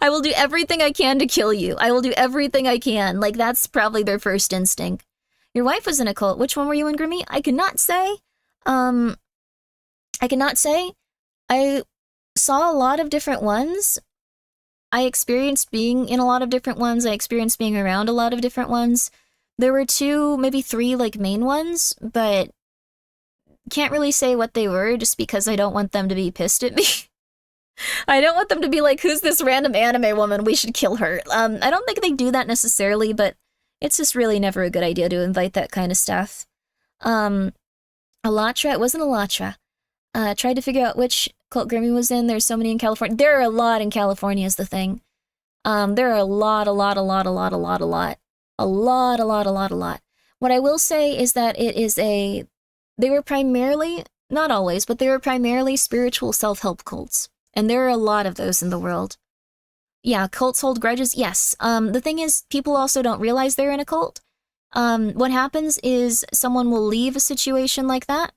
I will do everything I can to kill you. I will do everything I can. Like, that's probably their first instinct. Your wife was in a cult. Which one were you in, Grimmi? I cannot say. I cannot say. I saw a lot of different ones. I experienced being in a lot of different ones. I experienced being around a lot of different ones. There were 2, maybe 3, like, main ones, but can't really say what they were just because I don't want them to be pissed at me. I don't want them to be like, who's this random anime woman? We should kill her. I don't think they do that necessarily, but it's just really never a good idea to invite that kind of stuff. Alatra, it wasn't Alatra. Tried to figure out which cult Grimmi was in. There's so many in California. There are a lot in California is the thing. There are a lot. What I will say is that they were primarily, not always, but they were primarily spiritual self-help cults. And there are a lot of those in the world. Yeah, cults hold grudges, yes. The thing is, people also don't realize they're in a cult. What happens is someone will leave a situation like that,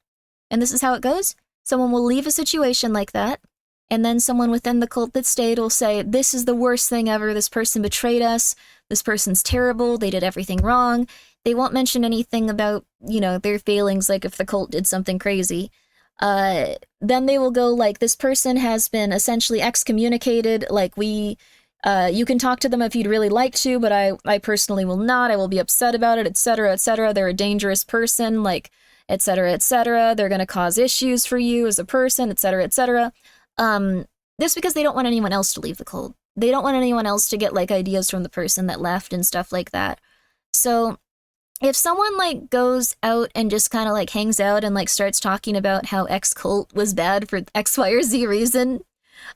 and this is how it goes. Someone will leave a situation like that, and then someone within the cult that stayed will say, this is the worst thing ever, this person betrayed us, this person's terrible, they did everything wrong. They won't mention anything about, their failings, like if the cult did something crazy. Then they will go like, this person has been essentially excommunicated, like you can talk to them if you'd really like to, but I personally will not, I will be upset about it, etc., etc. They're a dangerous person, like, etc., etc. They're going to cause issues for you as a person, etc., etc. This because they don't want anyone else to leave the cult. They don't want anyone else to get, like, ideas from the person that left and stuff like that. So if someone, like, goes out and just kind of, like, hangs out and, like, starts talking about how X cult was bad for X, Y, or Z reason,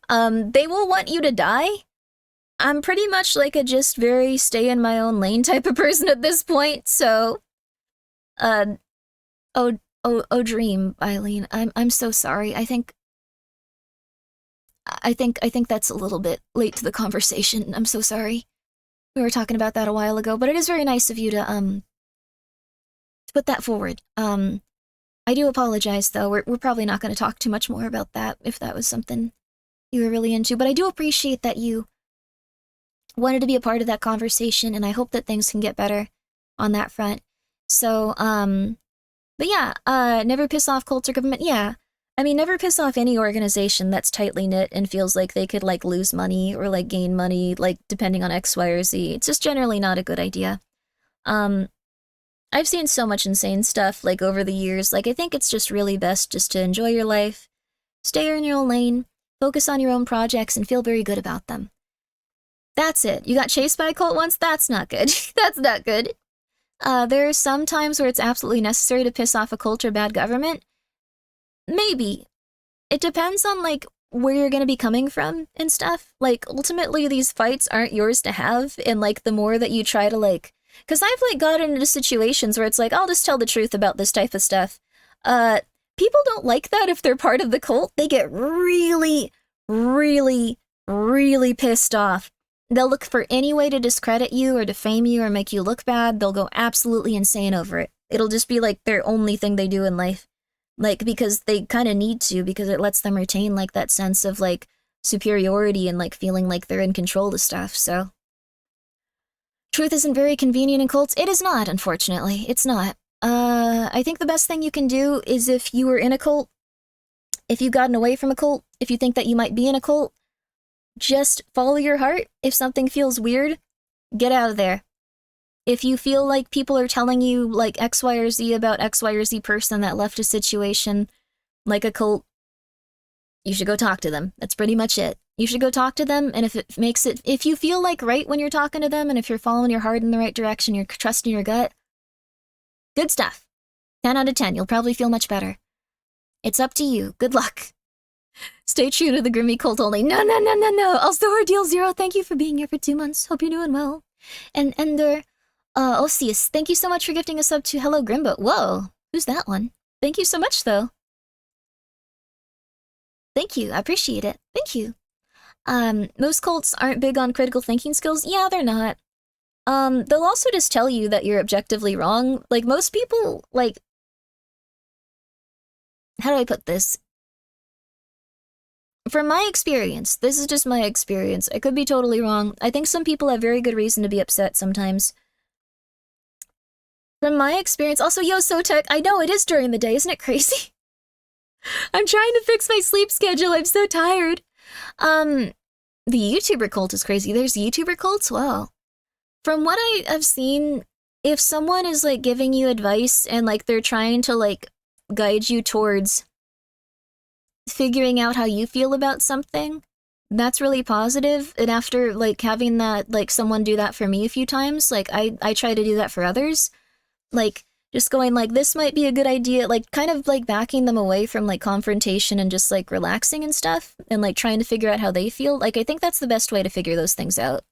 they will want you to die. I'm pretty much, like, a just very stay in my own lane type of person at this point, so, Dream, Eileen, I'm so sorry. I think that's a little bit late to the conversation. I'm so sorry. We were talking about that a while ago, but it is very nice of you to put that forward. I do apologize, though. We're probably not going to talk too much more about that if that was something you were really into, but I do appreciate that you wanted to be a part of that conversation, and I hope that things can get better on that front. So, but yeah, never piss off cults or government. Yeah, I mean, never piss off any organization that's tightly knit and feels like they could, like, lose money or, like, gain money, like, depending on X, Y, or Z. It's just generally not a good idea. I've seen so much insane stuff, like, over the years. Like, I think it's just really best just to enjoy your life, stay in your own lane, focus on your own projects, and feel very good about them. That's it. You got chased by a cult once? That's not good. That's not good. There are some times where it's absolutely necessary to piss off a cult or bad government. Maybe. It depends on, like, where you're gonna be coming from and stuff. Like, ultimately, these fights aren't yours to have, and, like, the more that you try to, like... Because I've, like, gotten into situations where it's like, I'll just tell the truth about this type of stuff. People don't like that if they're part of the cult. They get really, really, really pissed off. They'll look for any way to discredit you or defame you or make you look bad. They'll go absolutely insane over it. It'll just be, like, their only thing they do in life. Like, because they kind of need to, because it lets them retain, like, that sense of, like, superiority and, like, feeling like they're in control of stuff, so... Truth isn't very convenient in cults. It is not, unfortunately. It's not. I think the best thing you can do is if you were in a cult, if you've gotten away from a cult, if you think that you might be in a cult, just follow your heart. If something feels weird, get out of there. If you feel like people are telling you, like, X, Y, or Z about X, Y, or Z person that left a situation like a cult, you should go talk to them. That's pretty much it. You should go talk to them, and if you feel like right when you're talking to them, and if you're following your heart in the right direction, you're trusting your gut, good stuff. 10 out of 10, you'll probably feel much better. It's up to you. Good luck. Stay true to the Grimmi cult only. No. Also, Ordeal Zero, thank you for being here for 2 months. Hope you're doing well. And Ender, Osius, thank you so much for gifting a sub to Hello Grimbo. Whoa, who's that one? Thank you so much, though. Thank you, I appreciate it. Thank you. Most cults aren't big on critical thinking skills. Yeah, they're not. They'll also just tell you that you're objectively wrong. Like, most people, like... How do I put this? From my experience, this is just my experience. I could be totally wrong. I think some people have very good reason to be upset sometimes. From my experience, also, yo, Sotek, I know it is during the day, isn't it crazy? I'm trying to fix my sleep schedule, I'm so tired. The YouTuber cult is crazy. There's YouTuber cults? Wow. From what I have seen, if someone is, like, giving you advice and, like, they're trying to, like, guide you towards figuring out how you feel about something, that's really positive. And after, like, having that, like, someone do that for me a few times, like, I try to do that for others. Like, just going, like, this might be a good idea, like, kind of, like, backing them away from, like, confrontation and just, like, relaxing and stuff, and, like, trying to figure out how they feel. Like, I think that's the best way to figure those things out.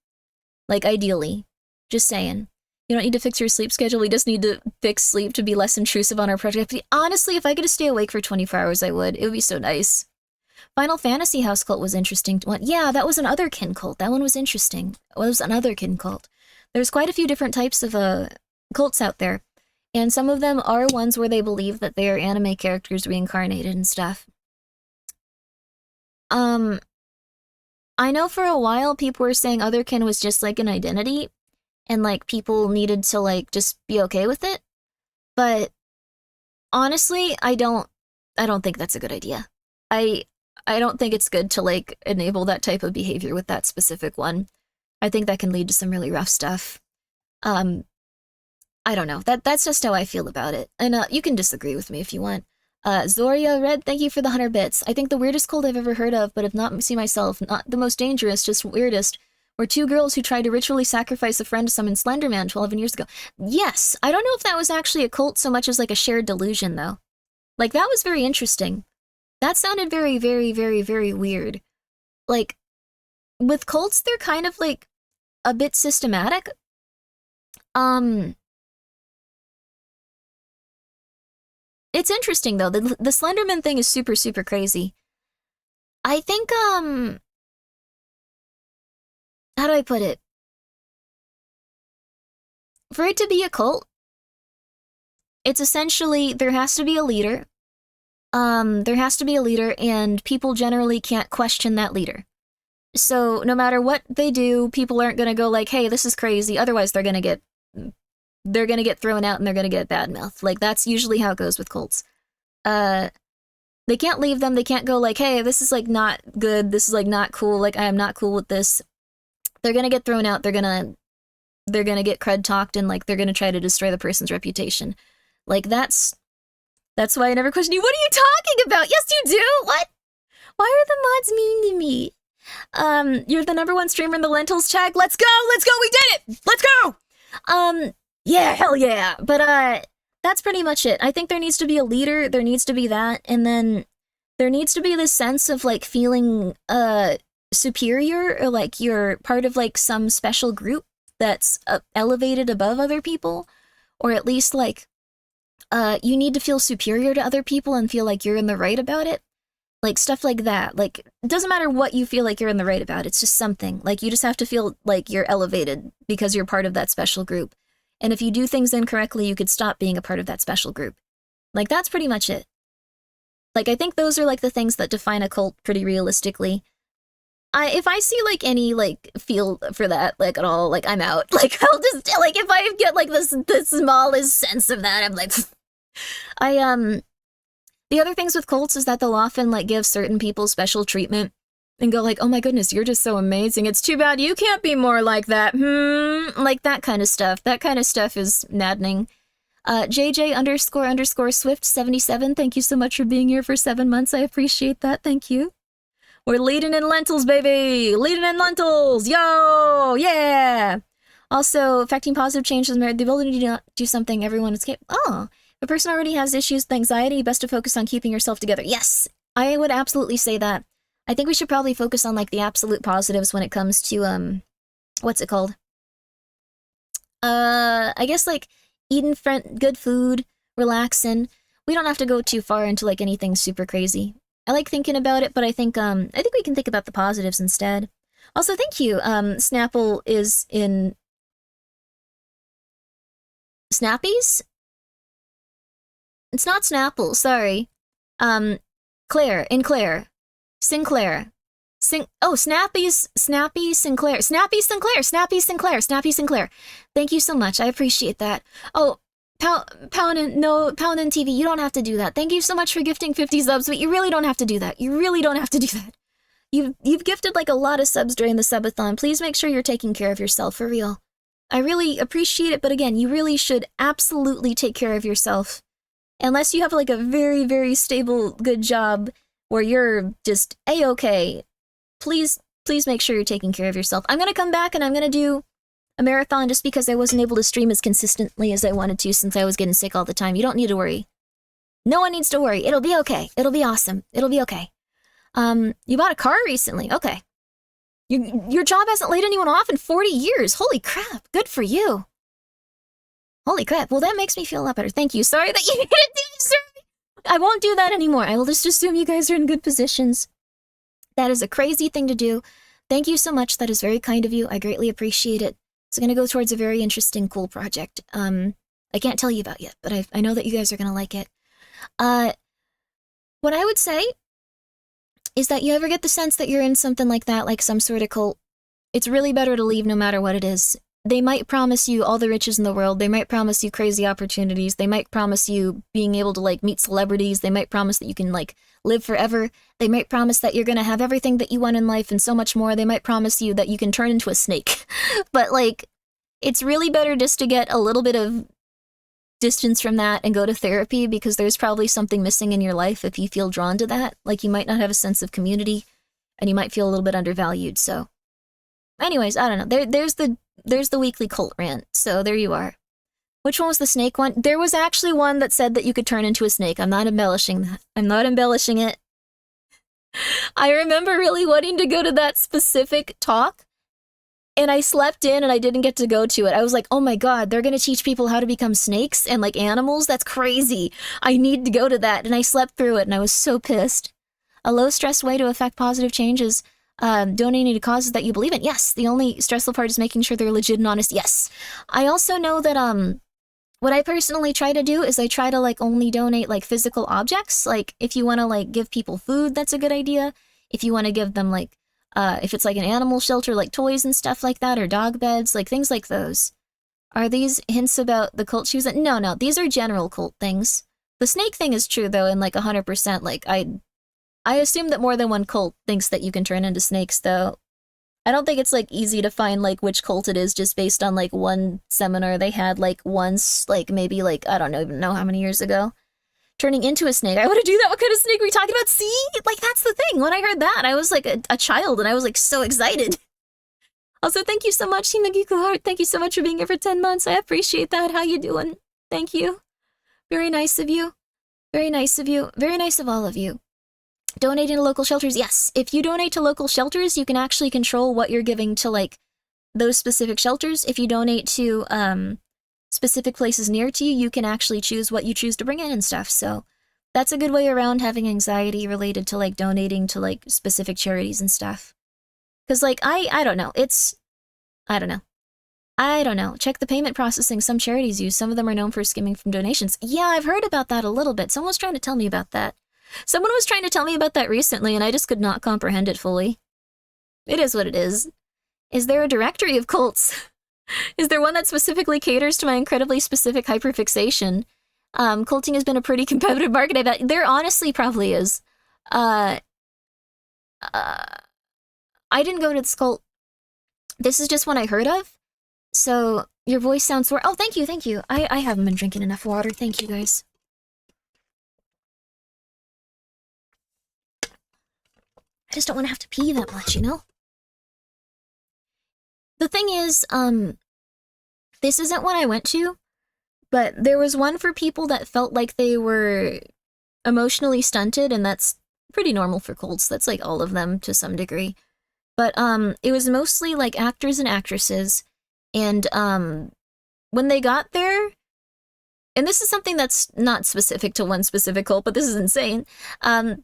Like, ideally. Just saying. You don't need to fix your sleep schedule, we just need to fix sleep to be less intrusive on our project. Honestly, if I could just stay awake for 24 hours, I would. It would be so nice. Final Fantasy House cult was interesting. Yeah, that was an Otherkin cult. That one was interesting. It was an Otherkin cult. There's quite a few different types of cults out there. And some of them are ones where they believe that they are anime characters reincarnated and stuff. I know for a while people were saying Otherkin was just like an identity, and like people needed to like just be okay with it. But honestly, I don't think that's a good idea. I don't think it's good to like enable that type of behavior with that specific one. I think that can lead to some really rough stuff. I don't know. That's just how I feel about it. And you can disagree with me if you want. Zoria Red, thank you for the 100 bits. I think the weirdest cult I've ever heard of, but have not seen myself, not the most dangerous, just weirdest, were two girls who tried to ritually sacrifice a friend to summon Slenderman 12 years ago. Yes, I don't know if that was actually a cult so much as like a shared delusion, though. Like, that was very interesting. That sounded very, very, very, very weird. Like, with cults, they're kind of like a bit systematic. It's interesting, though. The Slenderman thing is super, super crazy. I think, how do I put it? For it to be a cult, it's essentially, there has to be a leader. There has to be a leader, and people generally can't question that leader. So, no matter what they do, people aren't gonna go like, hey, this is crazy, otherwise they're gonna get thrown out and they're gonna get bad mouth. Like, that's usually how it goes with cults. They can't leave them, they can't go like, hey, this is like not good, this is like not cool, like I am not cool with this. They're gonna get thrown out, they're gonna get crud talked, and like they're gonna try to destroy the person's reputation. Like, that's why I never question you. What are you talking about? Yes, you do! What? Why are the mods mean to me? You're the #1 streamer in the Lentils Chag. Let's go! Let's go! We did it! Let's go! Yeah, hell yeah! But, that's pretty much it. I think there needs to be a leader, there needs to be that, and then there needs to be this sense of, like, feeling, superior, or, like, you're part of, like, some special group that's elevated above other people, or at least, like, you need to feel superior to other people and feel like you're in the right about it. Like, stuff like that. Like, it doesn't matter what you feel like you're in the right about, it's just something. Like, you just have to feel like you're elevated because you're part of that special group. And if you do things incorrectly, you could stop being a part of that special group. Like, that's pretty much it. Like, I think those are, like, the things that define a cult pretty realistically. If I see, like, any, like, feel for that, like, at all, like, I'm out. Like, I'll just, like, if I get, like, the smallest sense of that, I'm like, the other things with cults is that they'll often, like, give certain people special treatment and go like, oh my goodness, you're just so amazing. It's too bad you can't be more like that. Like, that kind of stuff. That kind of stuff is maddening. JJ__Swift77, thank you so much for being here for 7 months. I appreciate that. Thank you. We're leading in lentils, baby! Leading in lentils! Yo! Yeah! Also, affecting positive change is the ability to do something everyone escape. Oh! If a person already has issues with anxiety, best to focus on keeping yourself together. Yes! I would absolutely say that. I think we should probably focus on, like, the absolute positives when it comes to, what's it called? I guess, like, eating good food, relaxing. We don't have to go too far into, like, anything super crazy. I like thinking about it, but I think we can think about the positives instead. Also, thank you. Snapple is in Snappies? It's not Snapple, sorry. Claire, Sinclair. Snappy Sinclair. Snappy Sinclair. Thank you so much. I appreciate that. Oh, Pound and TV, you don't have to do that. Thank you so much for gifting 50 subs, but you really don't have to do that. You've gifted like a lot of subs during the subathon. Please make sure you're taking care of yourself, for real. I really appreciate it, but again, you really should absolutely take care of yourself. Unless you have like a very, very stable, good job where you're just A-okay. Please make sure you're taking care of yourself. I'm gonna come back and I'm gonna do a marathon just because I wasn't able to stream as consistently as I wanted to since I was getting sick all the time. You don't need to worry. No one needs to worry. It'll be okay. It'll be awesome. It'll be okay. You bought a car recently. Okay. Your job hasn't laid anyone off in 40 years. Holy crap. Good for you. Holy crap. Well, that makes me feel a lot better. Thank you. Sorry that you didn't deserve me. I won't do that anymore. I will just assume you guys are in good positions. That is a crazy thing to do. Thank you so much. That is very kind of you. I greatly appreciate it. It's going to go towards a very interesting, cool project. I can't tell you about yet, but I know that you guys are going to like it. What I would say is that you ever get the sense that you're in something like that, like some sort of cult, it's really better to leave no matter what it is. They might promise you all the riches in the world. They might promise you crazy opportunities. They might promise you being able to, like, meet celebrities. They might promise that you can, like, live forever. They might promise that you're going to have everything that you want in life and so much more. They might promise you that you can turn into a snake. But, like, it's really better just to get a little bit of distance from that and go to therapy, because there's probably something missing in your life if you feel drawn to that. Like, you might not have a sense of community and you might feel a little bit undervalued. So anyways, I don't know. There's the weekly cult rant. So there you are. Which one was the snake one? There was actually one that said that you could turn into a snake. I'm not embellishing that. I'm not embellishing it. I remember really wanting to go to that specific talk, and I slept in and I didn't get to go to it. I was like, oh my god, they're gonna teach people how to become snakes and like animals? That's crazy. I need to go to that. And I slept through it and I was so pissed. A low-stress way to affect positive changes. Donating to causes that you believe in. Yes, the only stressful part is making sure they're legit and honest. Yes. I also know that, what I personally try to do is I try to, like, only donate, like, physical objects. Like, if you want to, like, give people food, that's a good idea. If you want to give them, like, if it's, like, an animal shelter, like toys and stuff like that, or dog beds, like, things like those. Are these hints about the cult shoes? No, these are general cult things. The snake thing is true, though, and, like, 100%, like, I assume that more than one cult thinks that you can turn into snakes, though. I don't think it's, like, easy to find, like, which cult it is just based on, like, one seminar they had, like, once, like, maybe, like, I don't even know how many years ago. Turning into a snake. I want to do that. What kind of snake are we talking about? See? Like, that's the thing. When I heard that, I was, like, a child, and I was, like, so excited. Also, thank you so much, Hinagiku Heart. Thank you so much for being here for 10 months. I appreciate that. How you doing? Thank you. Very nice of you. Very nice of you. Very nice of all of you. Donating to local shelters, yes. If you donate to local shelters, you can actually control what you're giving to, like, those specific shelters. If you donate to specific places near to you, you can actually choose what you choose to bring in and stuff. So that's a good way around having anxiety related to, like, donating to, like, specific charities and stuff. Because, like, I don't know. I don't know. Check the payment processing some charities use. Some of them are known for skimming from donations. Yeah, I've heard about that a little bit. Someone was trying to tell me about that. Someone was trying to tell me about that recently, and I just could not comprehend it fully. It is what it is. Is there a directory of cults? Is there one that specifically caters to my incredibly specific hyperfixation? Culting has been a pretty competitive market, I bet. There honestly probably is. I didn't go to this cult. This is just one I heard of. So, your voice sounds sore. Oh, thank you. I haven't been drinking enough water. Thank you, guys. I just don't want to have to pee that much, you know? The thing is, this isn't one I went to, but there was one for people that felt like they were emotionally stunted, and that's pretty normal for cults. That's like all of them to some degree. But, it was mostly like actors and actresses, and, when they got there, and this is something that's not specific to one specific cult, but this is insane.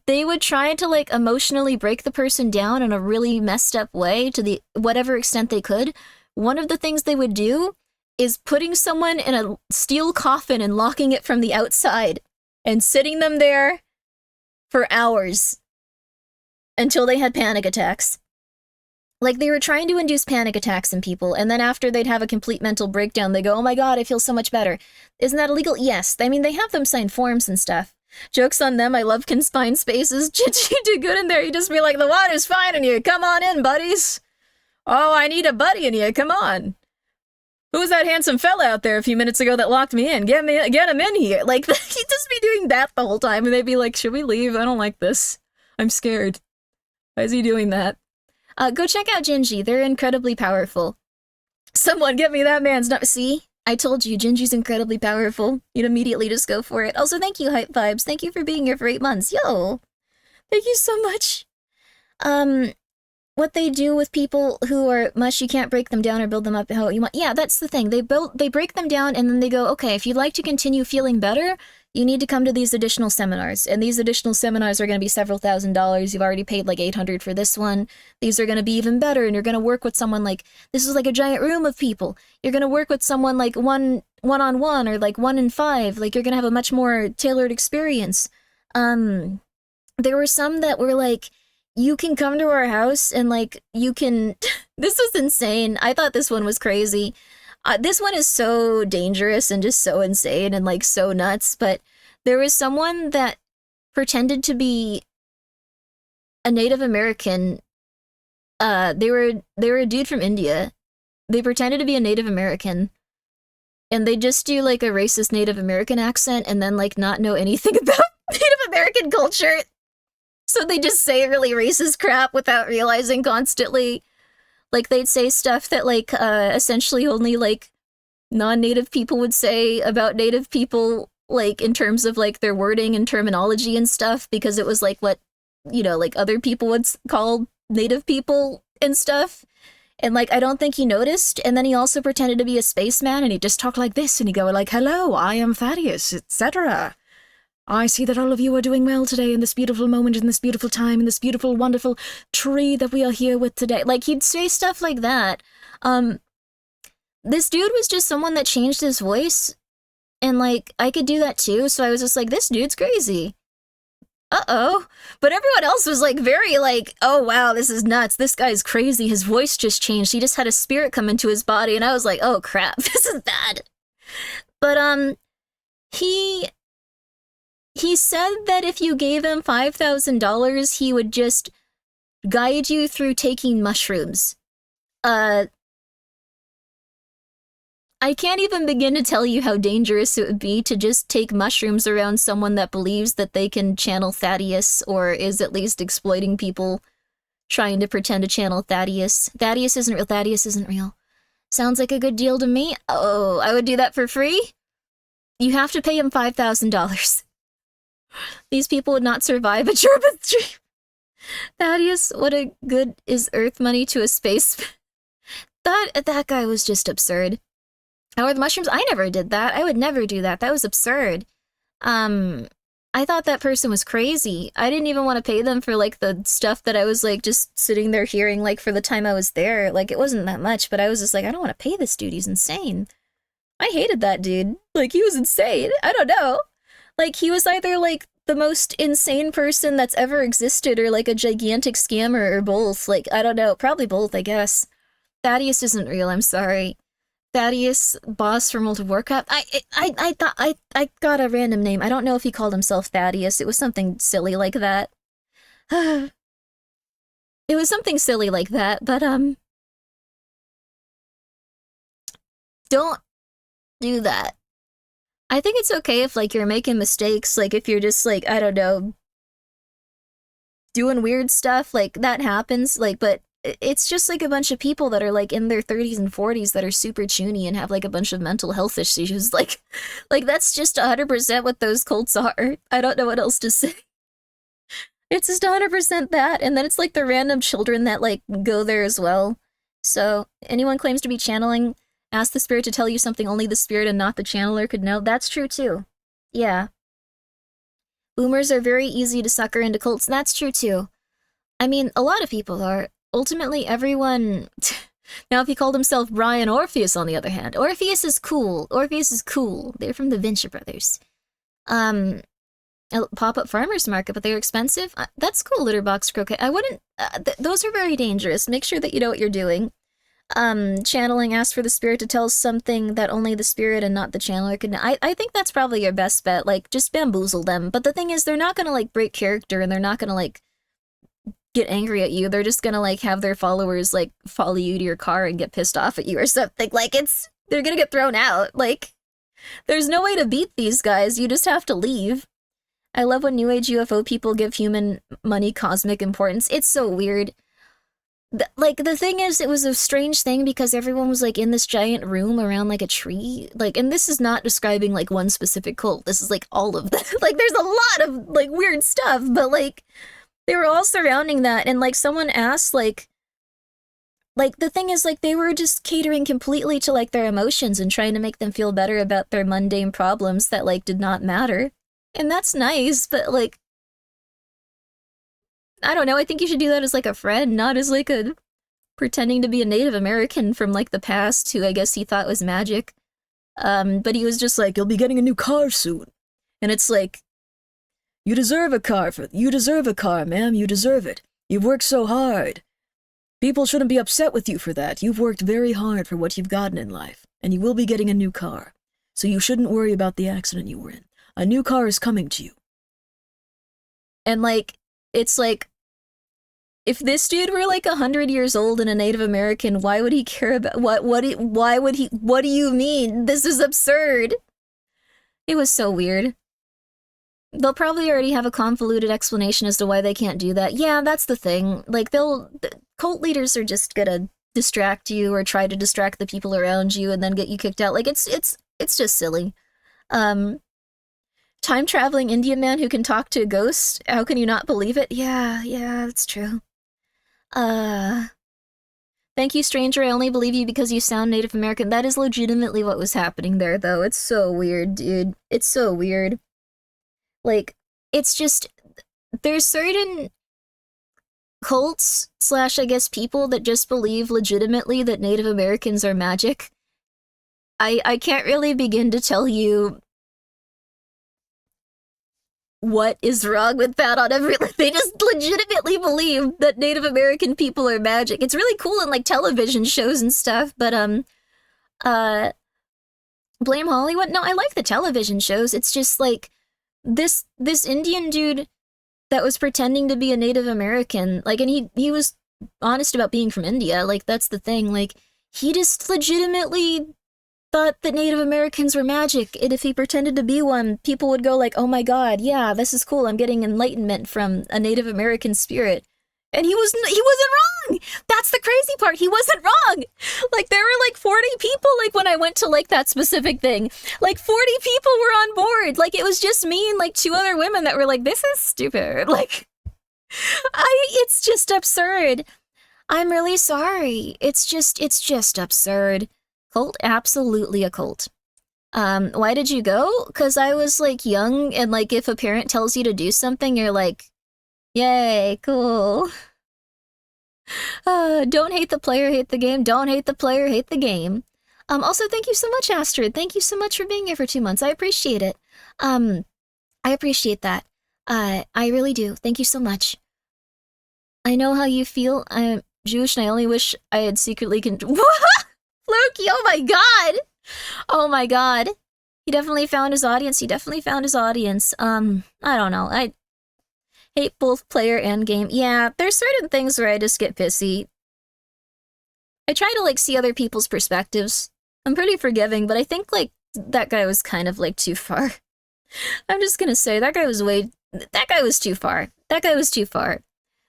They would try to like emotionally break the person down in a really messed up way to the whatever extent they could. One of the things they would do is putting someone in a steel coffin and locking it from the outside and sitting them there for hours until they had panic attacks. Like, they were trying to induce panic attacks in people, and then after they'd have a complete mental breakdown, they go, oh my god, I feel so much better. Isn't that illegal? Yes. I mean, they have them sign forms and stuff. Joke's on them, I love confined spaces. Gingy, you do good in there. You just be like, the water's fine in here. Come on in, buddies. Oh, I need a buddy in here. Come on. Who was that handsome fella out there a few minutes ago that locked me in? Get him in here. Like, he'd just be doing that the whole time, and they'd be like, should we leave? I don't like this. I'm scared. Why is he doing that? Go check out Gingy. They're incredibly powerful. Someone get me that man's not. See? I told you, Gingy's incredibly powerful. You'd immediately just go for it. Also, thank you, Hype Vibes. Thank you for being here for 8 months. Yo! Thank you so much. What they do with people who are mush, you can't break them down or build them up how you want. Yeah, that's the thing. They break them down and then they go, okay, if you'd like to continue feeling better, you need to come to these additional seminars. And these additional seminars are going to be several $1,000s. You've already paid like $800 for this one. These are going to be even better. And you're going to work with someone like, this is like a giant room of people. You're going to work with someone like one-on-one or like 1 in 5. Like, you're going to have a much more tailored experience. There were some that were like, you can come to our house and like, you can, this was insane. I thought this one was crazy. This one is so dangerous and just so insane and like so nuts, but there was someone that pretended to be a Native American. They were a dude from India. They pretended to be a Native American and they just do like a racist Native American accent and then like not know anything about Native American culture. So they just say really racist crap without realizing constantly. Like, they'd say stuff that, like, essentially only, like, non-native people would say about native people, like, in terms of, like, their wording and terminology and stuff, because it was, like, what, you know, like, other people would call native people and stuff. And, like, I don't think he noticed. And then he also pretended to be a spaceman, and he'd just talk like this, and he'd go, like, hello, I am Thaddeus, etc. I see that all of you are doing well today in this beautiful moment, in this beautiful time, in this beautiful, wonderful tree that we are here with today. Like, he'd say stuff like that. This dude was just someone that changed his voice, and, like, I could do that too, so I was just like, this dude's crazy. Uh-oh. But everyone else was, like, very, like, oh, wow, this is nuts. This guy's crazy. His voice just changed. He just had a spirit come into his body, and I was like, oh, crap, this is bad. But, He said that if you gave him $5,000, he would just guide you through taking mushrooms. I can't even begin to tell you how dangerous it would be to just take mushrooms around someone that believes that they can channel Thaddeus, or is at least exploiting people trying to pretend to channel Thaddeus. Thaddeus isn't real. Thaddeus isn't real. Sounds like a good deal to me. Oh, I would do that for free? You have to pay him $5,000. These people would not survive a German stream. Thaddeus, what a good is Earth money to a space. That guy was just absurd. How are the mushrooms? I never did that. I would never do that. That was absurd. I thought that person was crazy. I didn't even want to pay them for, like, the stuff that I was, like, just sitting there hearing, like, for the time I was there. Like, it wasn't that much, but I was just like, I don't want to pay this dude. He's insane. I hated that dude. Like, he was insane. I don't know. Like, he was either, like, the most insane person that's ever existed or, like, a gigantic scammer or both. Like, I don't know. Probably both, I guess. Thaddeus isn't real, I'm sorry. Thaddeus, boss from World of Warcraft. I thought I got a random name. I don't know if he called himself Thaddeus. It was something silly like that. It was something silly like that, but, don't do that. I think it's okay if, like, you're making mistakes, like, if you're just, like, I don't know, doing weird stuff, like, that happens, like, but it's just, like, a bunch of people that are, like, in their 30s and 40s that are super chuny and have, like, a bunch of mental health issues, like, that's just 100% what those cults are. I don't know what else to say. It's just 100% that, and then it's, like, the random children that, like, go there as well. So, anyone claims to be channeling Ask the spirit to tell you something only the spirit and not the channeler could know. That's true too. Yeah. Boomers are very easy to sucker into cults. That's true too. I mean, a lot of people are. Ultimately, everyone... Now, if he called himself Brian Orpheus, on the other hand, Orpheus is cool. Orpheus is cool. They're from the Venture Brothers. A pop-up farmer's market, but they're expensive. That's cool, Litterbox Croquet. I wouldn't... those are very dangerous. Make sure that you know what you're doing. Channeling, ask for the spirit to tell something that only the spirit and not the channeler can... I think that's probably your best bet. Like, just bamboozle them. But the thing is, they're not gonna, like, break character, and they're not gonna, like, get angry at you. They're just gonna, like, have their followers, like, follow you to your car and get pissed off at you or something. Like, they're gonna get thrown out. Like, there's no way to beat these guys. You just have to leave. I love when New Age UFO people give human money cosmic importance. It's so weird. Like, the thing is, it was a strange thing because everyone was, like, in this giant room around, like, a tree. Like, and this is not describing, like, one specific cult. This is, like, all of them. Like, there's a lot of, like, weird stuff, but, like, they were all surrounding that, and, like, someone asked, like, the thing is, like, they were just catering completely to, like, their emotions and trying to make them feel better about their mundane problems that, like, did not matter. And that's nice, but, like, I don't know, I think you should do that as, like, a friend, not as, like, a pretending to be a Native American from, like, the past who I guess he thought was magic. But he was just like, you'll be getting a new car soon. And it's like, you deserve a car, ma'am, you deserve it. You've worked so hard. People shouldn't be upset with you for that. You've worked very hard for what you've gotten in life, and you will be getting a new car. So you shouldn't worry about the accident you were in. A new car is coming to you. And, like, it's like, if this dude were, like, 100 years old and a Native American, why would he care about, what do you mean? This is absurd. It was so weird. They'll probably already have a convoluted explanation as to why they can't do that. Yeah, that's the thing. Like, cult leaders are just gonna distract you or try to distract the people around you and then get you kicked out. Like, it's just silly. Time-traveling Indian man who can talk to a ghost? How can you not believe it? Yeah, that's true. Thank you, stranger. I only believe you because you sound Native American. That is legitimately what was happening there, though. It's so weird, dude. It's so weird. Like, it's just... There's certain cults / I guess people that just believe legitimately that Native Americans are magic. I can't really begin to tell you what is wrong with that on every... They just legitimately believe that Native American people are magic. It's really cool in, like, television shows and stuff, but, blame Hollywood? No, I like the television shows. It's just, like, this Indian dude that was pretending to be a Native American, like, and he was honest about being from India, like, that's the thing, like, he just legitimately thought that Native Americans were magic, and if he pretended to be one, people would go like, oh my god, yeah, this is cool, I'm getting enlightenment from a Native American spirit. And he wasn't wrong! That's the crazy part, he wasn't wrong! Like, there were like 40 people, like, when I went to, like, that specific thing. Like, 40 people were on board! Like, it was just me and, like, 2 other women that were like, this is stupid. Like, it's just absurd. I'm really sorry. It's just absurd. Cult? Absolutely a cult. Why did you go? Because I was, like, young, and, like, if a parent tells you to do something, you're like, yay, cool. Don't hate the player, hate the game. Don't hate the player, hate the game. Also, thank you so much, Astrid. Thank you so much for being here for 2 months. I appreciate it. I appreciate that. I really do. Thank you so much. I know how you feel. I'm Jewish, and I only wish I had secretly Loki, oh my god! Oh my god. He definitely found his audience. I don't know. I hate both player and game. Yeah, there's certain things where I just get pissy. I try to, like, see other people's perspectives. I'm pretty forgiving, but I think, like, that guy was kind of, like, too far. I'm just gonna say, that guy was too far. That guy was too far.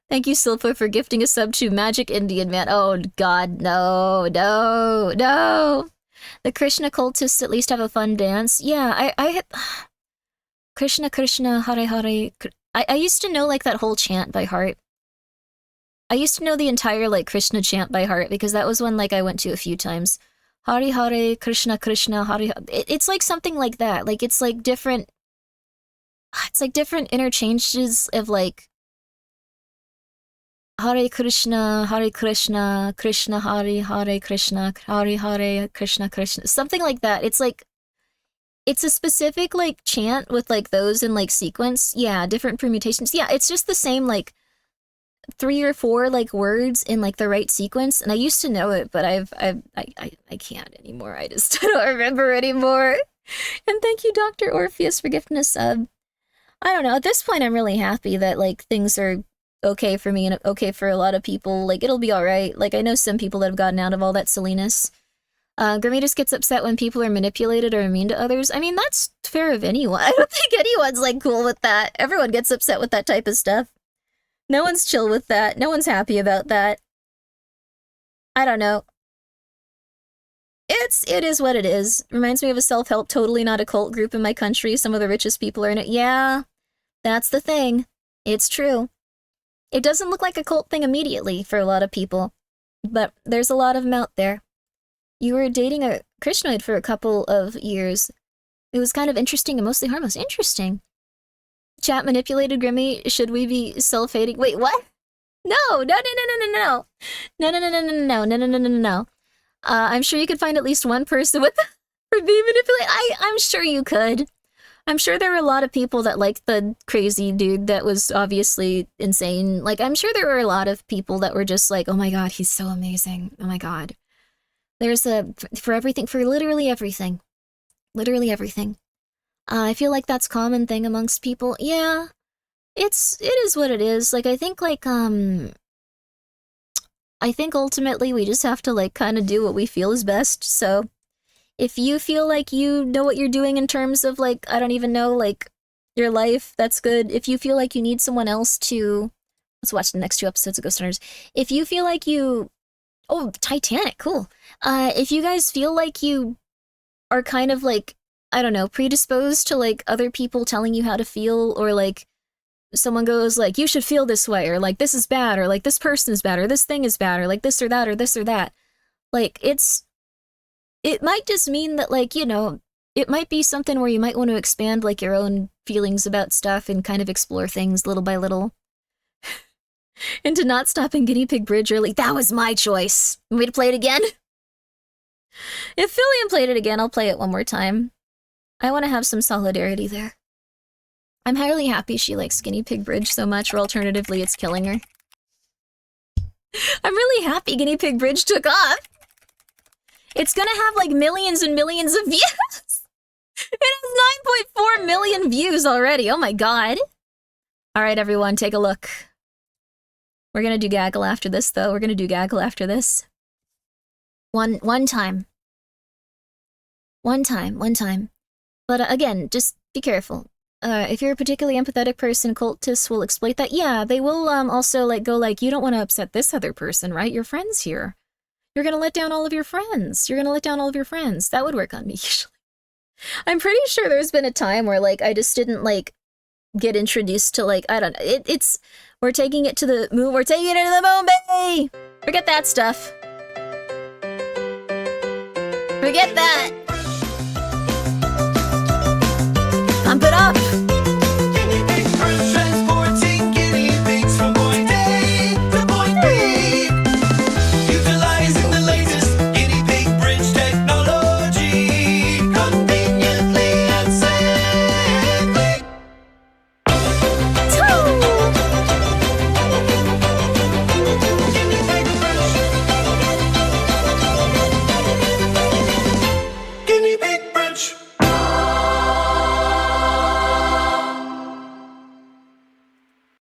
Thank you, Silpha, for gifting a sub to Magic Indian Man. Oh, God, no. The Krishna cultists at least have a fun dance. Yeah, I had... Krishna, Hare Hare... I used to know, like, that whole chant by heart. I used to know the entire, like, Krishna chant by heart, because that was one, like, I went to a few times. Hari Hare, Krishna Krishna, Hari. It's like something like that. Like it's like different. It's like different interchanges of like Hare Krishna, Krishna Hare, Hare Krishna, Hare Krishna Krishna. Something like that. It's like it's a specific like chant with like those in like sequence. Yeah, different permutations. Yeah, it's just the same like 3 or 4 like words in like the right sequence. And I used to know it, but I can't anymore. I just don't remember anymore. And thank you, Dr. Orpheus, for gifting a sub. I don't know. At this point, I'm really happy that like things are okay for me and okay for a lot of people. Like it'll be all right. Like I know some people that have gotten out of all that silliness. Grimmi just gets upset when people are manipulated or mean to others. I mean, that's fair of anyone. I don't think anyone's, like, cool with that. Everyone gets upset with that type of stuff. No one's chill with that. No one's happy about that. I don't know. It is what it is. Reminds me of a self-help, totally not a cult group in my country. Some of the richest people are in it. Yeah, that's the thing. It's true. It doesn't look like a cult thing immediately for a lot of people, but there's a lot of them out there. You were dating a Krishnoid for a couple of years. It was kind of interesting and mostly harmless. Interesting. Chat manipulated Grimmi. Should we be self-hating? Wait, what? No. No. I'm sure you could find at least one person with for being manipulated. I'm sure you could. I'm sure there were a lot of people that liked the crazy dude that was obviously insane. Like, I'm sure there were a lot of people that were just like, oh my god, he's so amazing. Oh my god. There's for everything, for literally everything. Literally everything. I feel like that's a common thing amongst people. Yeah, it is what it is. Like, I think ultimately we just have to, like, kind of do what we feel is best. So, if you feel like you know what you're doing in terms of, like, I don't even know, like, your life, that's good. If you feel like you need someone else to... Let's watch the next 2 episodes of Ghost Hunters. If you feel like you... Oh, Titanic, cool. If you guys feel like you are kind of, like, I don't know, predisposed to, like, other people telling you how to feel, or, like, someone goes, like, you should feel this way, or, like, this is bad, or, like, this person is bad, or this thing is bad, or, like, this or that, or this or that. Like, it might just mean that, like, you know, it might be something where you might want to expand, like, your own feelings about stuff and kind of explore things little by little. And to not stop in Guinea Pig Bridge early. That was my choice. Want me to play it again? If Fillion played it again, I'll play it one more time. I want to have some solidarity there. I'm highly happy she likes Guinea Pig Bridge so much, or alternatively, it's killing her. I'm really happy Guinea Pig Bridge took off. It's gonna have, like, millions and millions of views. It has 9.4 million views already. Oh my god. Alright, everyone, take a look. We're gonna do Gaggle after this, though. We're gonna do Gaggle after this. One time. But again, just be careful. If you're a particularly empathetic person, cultists will exploit that. Yeah, they will also like go like, you don't want to upset this other person, right? Your friend's here. You're gonna let down all of your friends. That would work on me usually. I'm pretty sure there's been a time where like I just didn't like get introduced to like, I don't know. It's we're taking it to the moon. We're taking it to the moon, baby. Forget that stuff. Forget that. Pump it up. Transporting guinea pigs from point A to point B. Utilizing the latest guinea pig bridge technology. Conveniently and safely. Guinea pig bridge.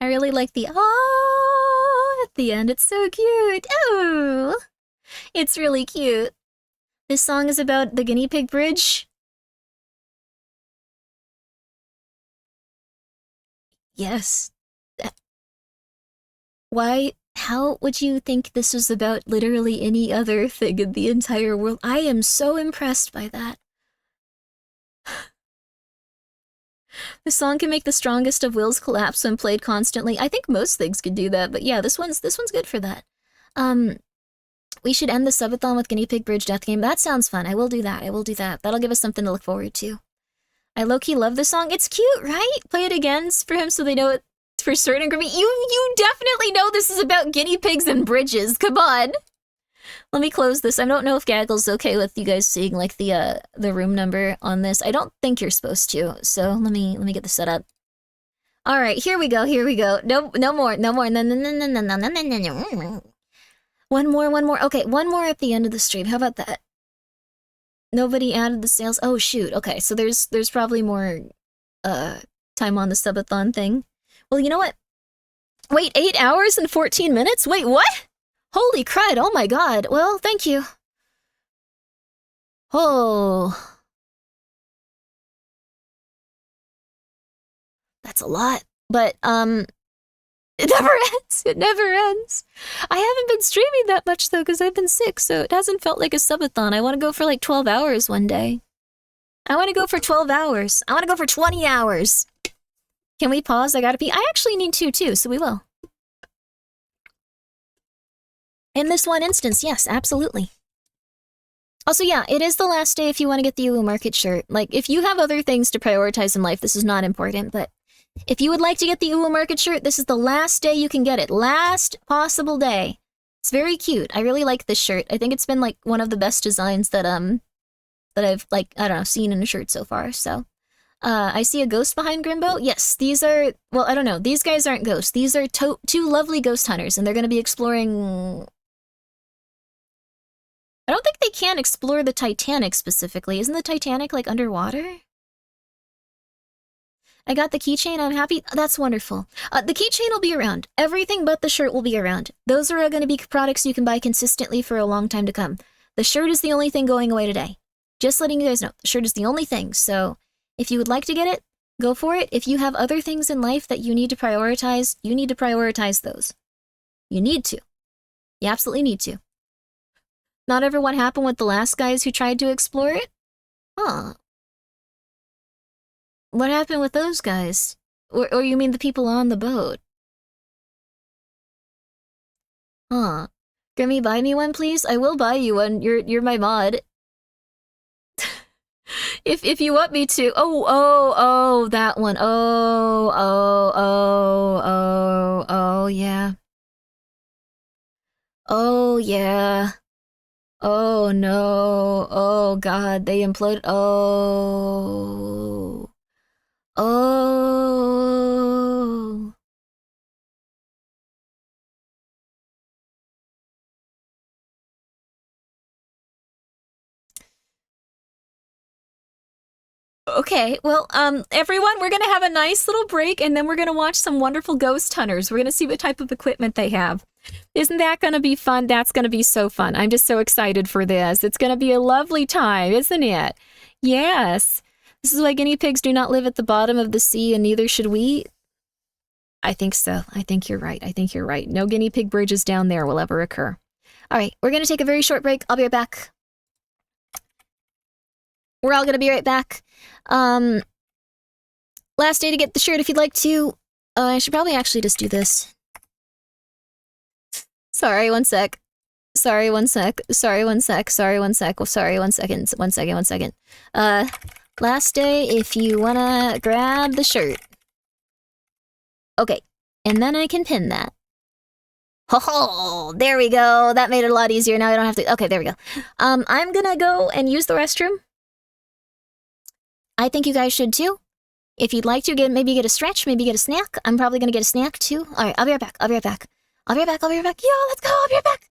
I really like the ah at the end. It's so cute. Oh, it's really cute. This song is about the guinea pig bridge. Yes. Why? How would you think this was about literally any other thing in the entire world? I am so impressed by that. The song can make the strongest of wills collapse when played constantly. I think most things could do that, but yeah, this one's good for that. We should end the subathon with Guinea Pig Bridge Death Game. That sounds fun. I will do that. I will do that. That'll give us something to look forward to. I low-key love the song. It's cute, right? Play it again for him so they know it for certain. Grimmi, you definitely know this is about guinea pigs and bridges. Come on. Let me close this. I don't know if Gaggle's okay with you guys seeing like the room number on this. I don't think you're supposed to. So let me get this set up. All right, here we go. Here we go. No more. No more. No. One more. Okay, one more at the end of the stream. How about that? Nobody added the sales. Oh shoot. Okay, so there's probably more time on the subathon thing. Well, you know what? Wait, 8 hours and 14 minutes? Wait, what? Holy crud. Oh my god. Well, thank you. Oh. That's a lot. But it never ends. It never ends. I haven't been streaming that much, though, because I've been sick, so it hasn't felt like a subathon. I want to go for, like, 12 hours one day. I want to go for 12 hours. I want to go for 20 hours. Can we pause? I gotta pee. I actually need to, too, so we will. In this one instance, yes, absolutely. Also, yeah, it is the last day if you want to get the Uwu Market shirt. Like, if you have other things to prioritize in life, this is not important, but if you would like to get the Uwu Market shirt, this is the last day you can get it. Last possible day. It's very cute. I really like this shirt. I think it's been, like, one of the best designs that I've, like, I don't know, seen in a shirt so far, so. I see a ghost behind Grimbo. Yes, these are, well, I don't know. These guys aren't ghosts. These are two lovely ghost hunters, and they're going to be exploring... I don't think they can explore the Titanic specifically. Isn't the Titanic, like, underwater? I got the keychain. I'm happy. That's wonderful. The keychain will be around. Everything but the shirt will be around. Those are going to be products you can buy consistently for a long time to come. The shirt is the only thing going away today. Just letting you guys know. The shirt is the only thing, so if you would like to get it, go for it. If you have other things in life that you need to prioritize, you need to prioritize those. You need to. You absolutely need to. Not ever what happened with the last guys who tried to explore it? Huh. What happened with those guys? Or you mean the people on the boat? Huh. Grimmi, buy me one, please? I will buy you one. You're my mod. If you want me to. Oh, that one. Oh, yeah. Oh, yeah. Oh, no. Oh, God, they imploded. Oh. Oh. Okay, well, everyone, we're gonna have a nice little break, and then we're gonna watch some wonderful ghost hunters. We're gonna see what type of equipment they have. Isn't that gonna be fun? That's gonna be so fun. I'm just so excited for this. It's gonna be a lovely time, isn't it? Yes. This is why guinea pigs do not live at the bottom of the sea, and neither should we. I think so. I think you're right. I think you're right. No guinea pig bridges down there will ever occur. All right, we're gonna take a very short break. I'll be right back. We're all gonna be right back. Last day to get the shirt if you'd like to. I should probably actually just do this. Sorry, one sec. Sorry, one sec. Sorry, one sec. Sorry, one sec. Well, sorry, 1 second. 1 second, 1 second. Last day if you wanna grab the shirt. Okay, and then I can pin that. Ho, there we go. That made it a lot easier. Now I don't have to. Okay, there we go. I'm gonna go and use the restroom. I think you guys should too. If you'd like to, maybe get a stretch, maybe get a snack. I'm probably gonna get a snack too. All right, I'll be right back. I'll be right back. I'll be right back. I'll be right back. Yo, let's go. I'll be right back.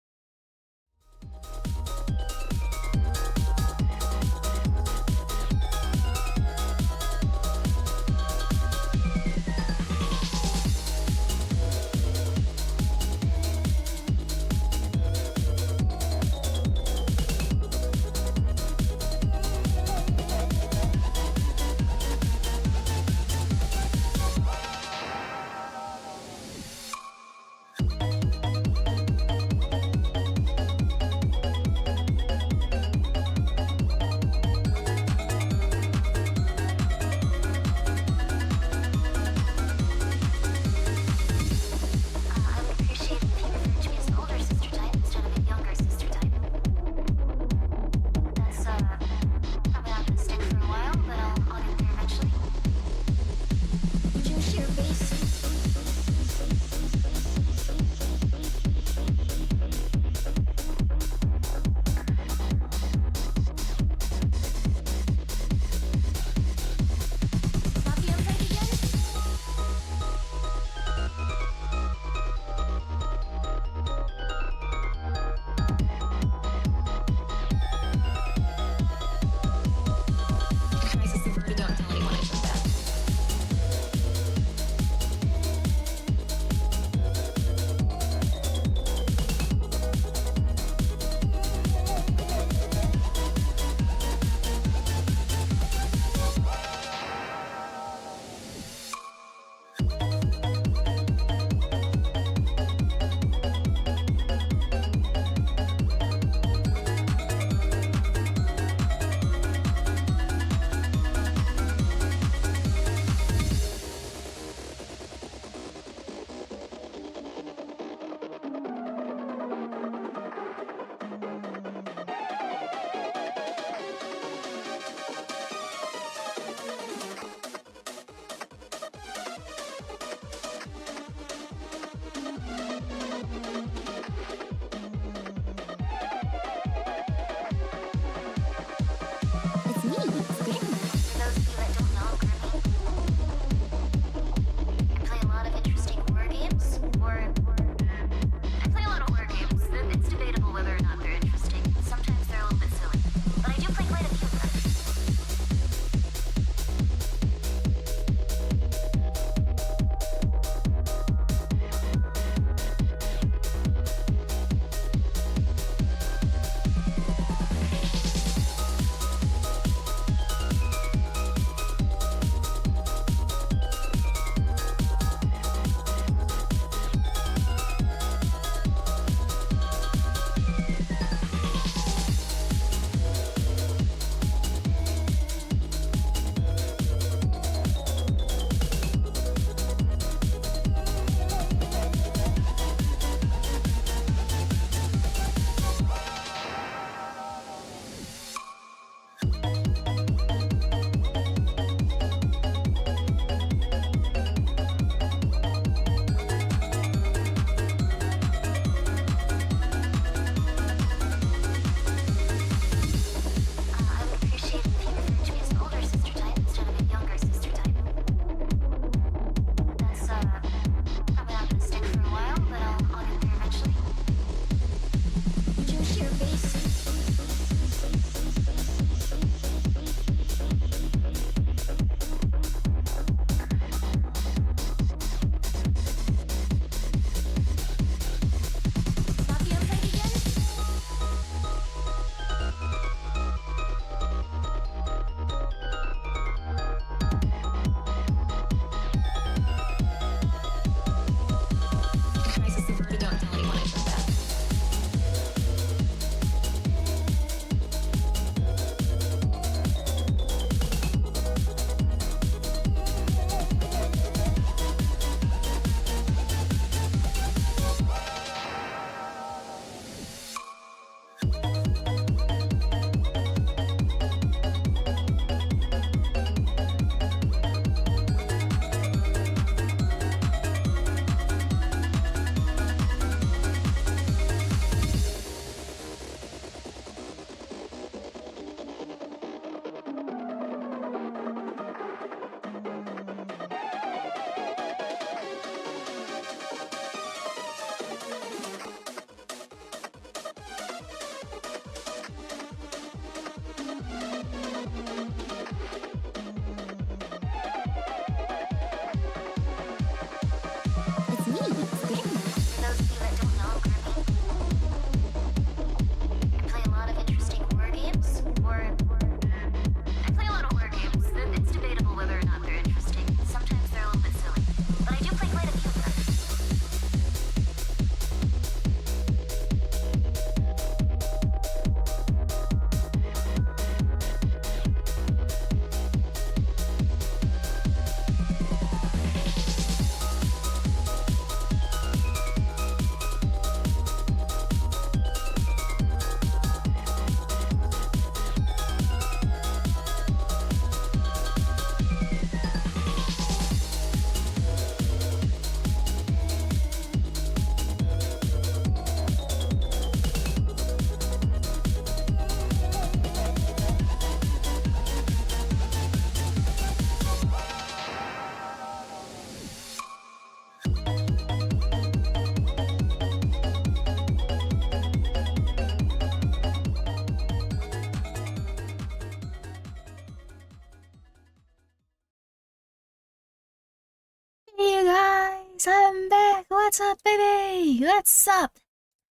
I'm back. What's up, baby? What's up?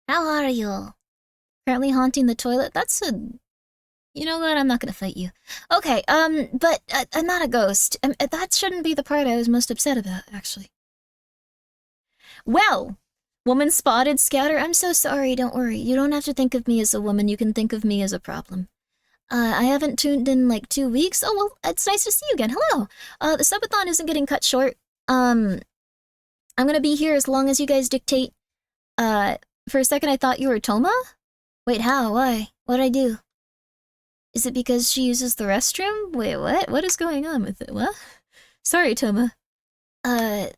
How are you? Currently haunting the toilet. That's a... You know what? I'm not gonna fight you. Okay, but I'm not a ghost. That shouldn't be the part I was most upset about, actually. Well, woman spotted, Scatter. I'm so sorry, don't worry. You don't have to think of me as a woman. You can think of me as a problem. I haven't tuned in like 2 weeks. Oh, well, it's nice to see you again. Hello. The subathon isn't getting cut short. I'm gonna be here as long as you guys dictate. For a second I thought you were Toma? Wait, how? Why? What'd I do? Is it because she uses the restroom? Wait, what? What is going on with it? What? Sorry, Toma. Also,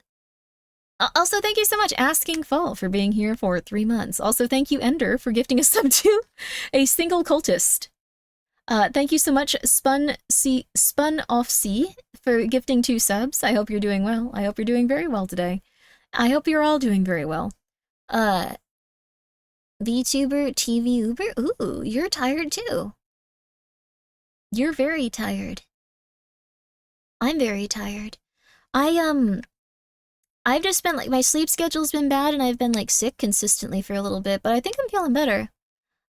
thank you so much, Asking Fall, for being here for 3 months. Also, thank you, Ender, for gifting a sub to a single cultist. Thank you so much, Spun Off C, for gifting 2 subs. I hope you're doing well. I hope you're doing very well today. I hope you're all doing very well. VTuber, TV Uber? Ooh, you're tired too. You're very tired. I'm very tired. I've just been like, my sleep schedule's been bad and I've been like sick consistently for a little bit, but I think I'm feeling better.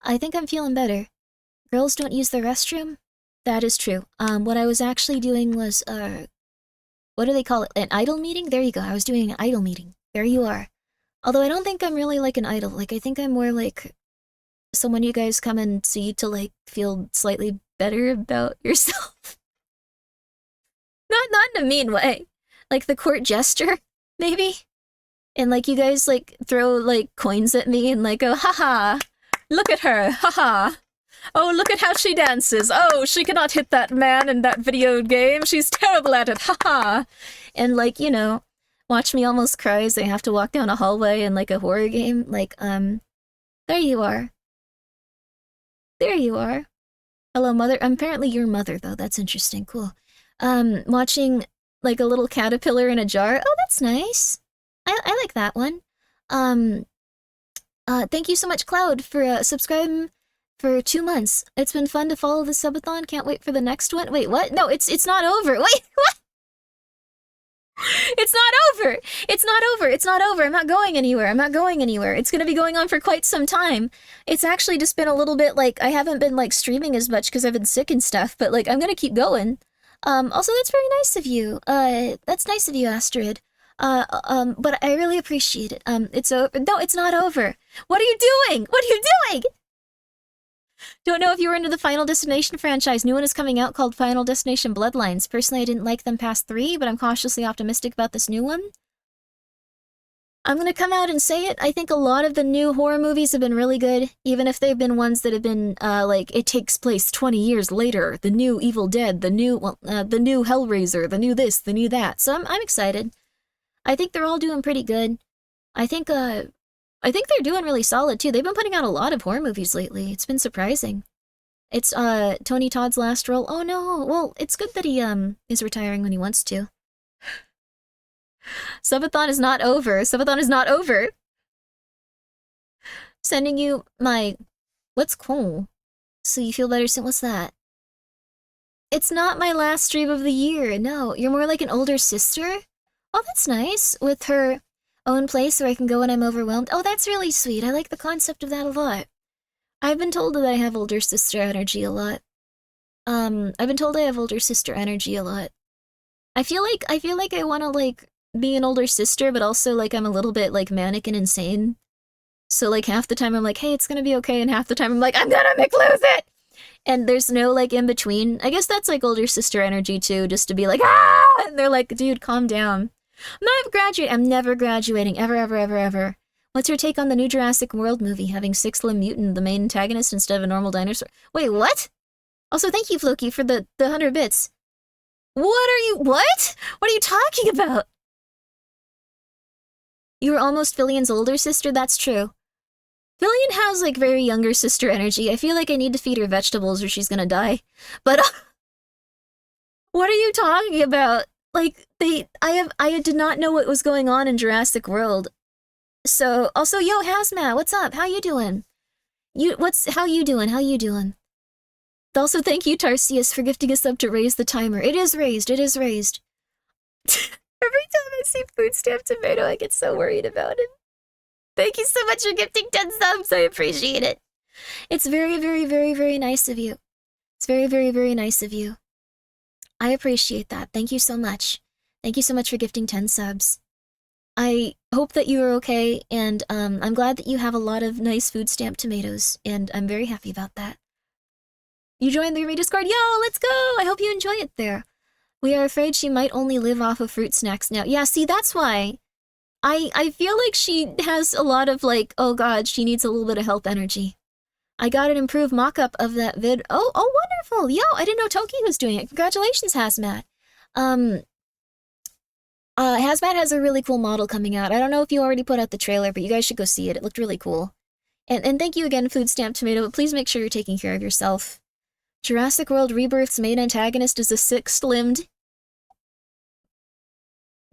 I think I'm feeling better. Girls don't use the restroom? That is true. What I was actually doing was, what do they call it? An idol meeting? There you go. I was doing an idol meeting. There you are. Although I don't think I'm really like an idol. Like, I think I'm more like someone you guys come and see to like feel slightly better about yourself. Not in a mean way. Like the court gesture, maybe? And like you guys like throw like coins at me and like go, haha, look at her, haha. Oh, look at how she dances. Oh, she cannot hit that man in that video game. She's terrible at it, haha. And like, you know, watch me almost cry as I have to walk down a hallway in like a horror game. Like, there you are. There you are. Hello, mother. Apparently your mother, though. That's interesting. Cool. Watching like a little caterpillar in a jar. Oh, that's nice. I like that one. Thank you so much, Cloud, for subscribing for 2 months. It's been fun to follow the subathon. Can't wait for the next one. Wait, what? No, it's not over. Wait, what? It's not over. It's not over. It's not over. I'm not going anywhere. I'm not going anywhere. It's going to be going on for quite some time. It's actually just been a little bit like I haven't been like streaming as much because I've been sick and stuff, but like I'm going to keep going. Also that's very nice of you. That's nice of you, Astrid. But I really appreciate it. It's over. No, it's not over. What are you doing? What are you doing? Don't know if you were into the Final Destination franchise. New one is coming out called Final Destination Bloodlines. Personally, I didn't like them past 3, but I'm cautiously optimistic about this new one. I'm gonna come out and say it. I think a lot of the new horror movies have been really good, even if they've been ones that have been, like, it takes place 20 years later. The new Evil Dead, the new Hellraiser, the new this, the new that. So I'm excited. I think they're all doing pretty good. I think they're doing really solid, too. They've been putting out a lot of horror movies lately. It's been surprising. It's, Tony Todd's last role. Oh, no. Well, it's good that he, is retiring when he wants to. Subathon is not over. Subathon is not over. Sending you my... What's cool? So you feel better soon? What's that? It's not my last stream of the year. No, you're more like an older sister? Oh, that's nice. With her own place where I can go when I'm overwhelmed. Oh, that's really sweet. I like the concept of that a lot. I've been told that I have older sister energy a lot. I've been told I have older sister energy a lot. I feel like I want to, like, be an older sister, but also, like, I'm a little bit, like, manic and insane. So, like, half the time I'm like, hey, it's gonna be okay, and half the time I'm like, I'm gonna lose it! And there's no, like, in-between. I guess that's, like, older sister energy, too, just to be like, ah! And they're like, dude, calm down. I'm never graduating, ever, ever, ever, ever. What's your take on the new Jurassic World movie, having Six-Limb Mutant the main antagonist instead of a normal dinosaur? Wait, what? Also, thank you, Floki, for the 100 bits. What? What are you talking about? You were almost Fillian's older sister? That's true. Fillian has, like, very younger sister energy. I feel like I need to feed her vegetables or she's gonna die. But, what are you talking about? Like, I did not know what was going on in Jurassic World. So, also, yo, Hazmat, what's up? How you doing? How you doing? Also, thank you, Tarsius, for gifting us up to raise the timer. It is raised. Every time I see Food Stamp Tomato, I get so worried about him. Thank you so much for gifting 10 subs. I appreciate it. It's very, very, very, very nice of you. It's very, very, very nice of you. I appreciate that. Thank you so much. Thank you so much for gifting 10 subs. I hope that you are okay, and I'm glad that you have a lot of nice Food Stamp Tomatoes, and I'm very happy about that. You joined the Grimmi Discord? Yo, let's go! I hope you enjoy it there. We are afraid she might only live off of fruit snacks now. Yeah, see, that's why. I feel like she has a lot of, like, oh god, she needs a little bit of health energy. I got an improved mock-up of that vid. Oh, wonderful! Yo, I didn't know Toki was doing it. Congratulations, Hazmat. Hazmat has a really cool model coming out. I don't know if you already put out the trailer, but you guys should go see it. It looked really cool. And thank you again, Food Stamp Tomato, but please make sure you're taking care of yourself. Jurassic World Rebirth's main antagonist is a six-limbed,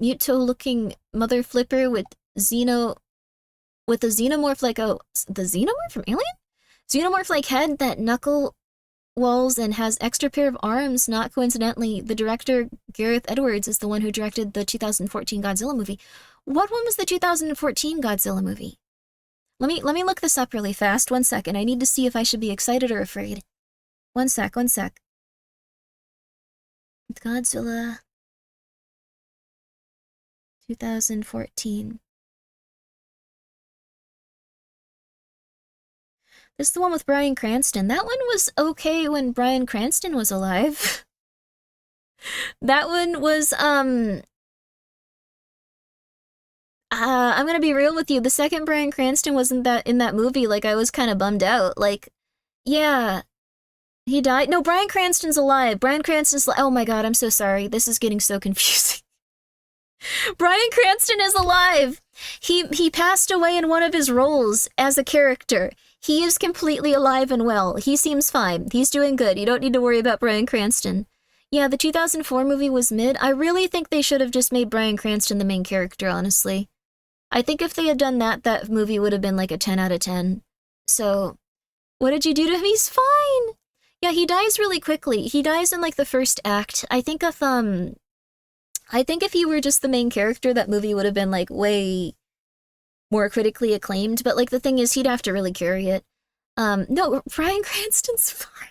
muto-looking mother flipper with a xenomorph like the xenomorph from Alien? Xenomorph-like head that knuckle walls and has extra pair of arms. Not coincidentally, the director Gareth Edwards is the one who directed the 2014 Godzilla movie. What one was the 2014 Godzilla movie? Let me look this up really fast. 1 second. I need to see if I should be excited or afraid. 1 sec. Godzilla 2014. This is the one with Bryan Cranston. That one was okay when Bryan Cranston was alive. That one was, I'm gonna be real with you. The second Bryan Cranston wasn't in that movie, like, I was kind of bummed out. Like, yeah, he died. No, Bryan Cranston's alive. Bryan Cranston's oh my god, I'm so sorry. This is getting so confusing. Bryan Cranston is alive. He passed away in one of his roles as a character. He is completely alive and well. He seems fine. He's doing good. You don't need to worry about Bryan Cranston. Yeah, the 2004 movie was mid. I really think they should have just made Bryan Cranston the main character, honestly. I think if they had done that, that movie would have been like a 10 out of 10. So, what did you do to him? He's fine! Yeah, he dies really quickly. He dies in like the first act. I think if he were just the main character, that movie would have been like way more critically acclaimed, but like the thing is, he'd have to really carry it. No, Bryan Cranston's fine.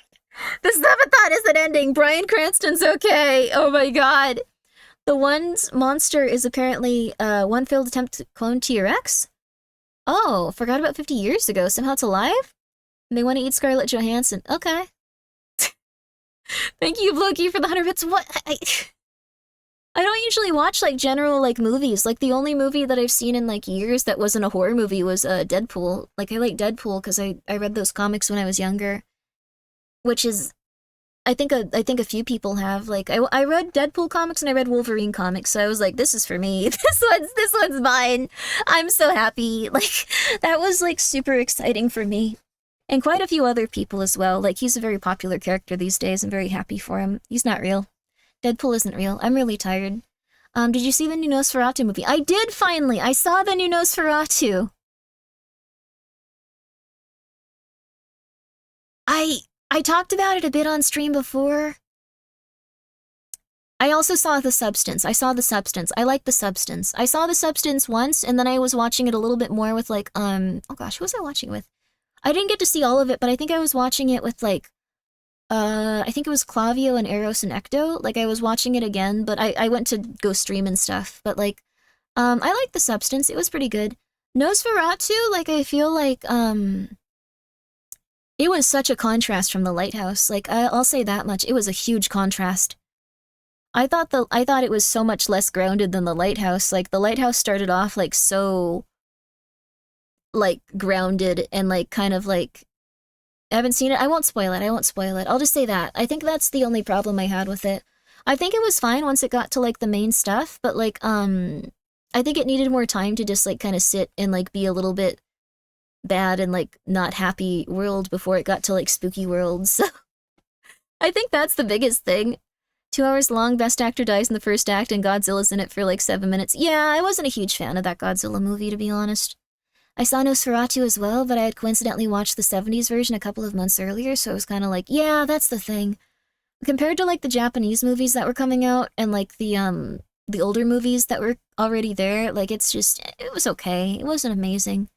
The Subathon isn't ending. Bryan Cranston's okay. Oh my god. The one's monster is apparently one failed attempt to clone T-Rex. Oh, forgot about 50 years ago. Somehow it's alive? And they want to eat Scarlett Johansson. Okay. Thank you, Loki, for the 100 bits. What? I don't usually watch, like, general, like, movies. Like, the only movie that I've seen in, like, years that wasn't a horror movie was Deadpool. Like, I like Deadpool because I read those comics when I was younger. Which is... I think a few people have. Like, I read Deadpool comics and I read Wolverine comics, so I was like, this is for me. This one's mine. I'm so happy. Like, that was, like, super exciting for me. And quite a few other people as well. Like, he's a very popular character these days. I'm very happy for him. He's not real. Deadpool isn't real. I'm really tired. Did you see the new Nosferatu movie? I did finally! I saw the new Nosferatu! I talked about it a bit on stream before. I also saw The Substance. I saw The Substance. I like The Substance. I saw The Substance once, and then I was watching it a little bit more with, like, oh gosh, who was I watching with? I didn't get to see all of it, but I think I was watching it with, like, I think it was Clavio and Eros and Ecto. Like, I was watching it again, but I went to go stream and stuff. But, like, I liked The Substance. It was pretty good. Nosferatu, like, I feel like, it was such a contrast from The Lighthouse. Like, I'll say that much. It was a huge contrast. I thought it was so much less grounded than The Lighthouse. Like, The Lighthouse started off, like, so, like, grounded and, like, kind of, like... I haven't seen it. I won't spoil it. I'll just say that. I think that's the only problem I had with it. I think it was fine once it got to, like, the main stuff, but, like, I think it needed more time to just, like, kind of sit and, like, be a little bit bad and, like, not happy world before it got to, like, spooky world, so... I think that's the biggest thing. 2 hours long, best actor dies in the first act, and Godzilla's in it for, like, 7 minutes. Yeah, I wasn't a huge fan of that Godzilla movie, to be honest. I saw Nosferatu as well, but I had coincidentally watched the 70s version a couple of months earlier, so it was kind of like, yeah, that's the thing. Compared to, like, the Japanese movies that were coming out, and, like, the the older movies that were already there. Like, it was okay. It wasn't amazing.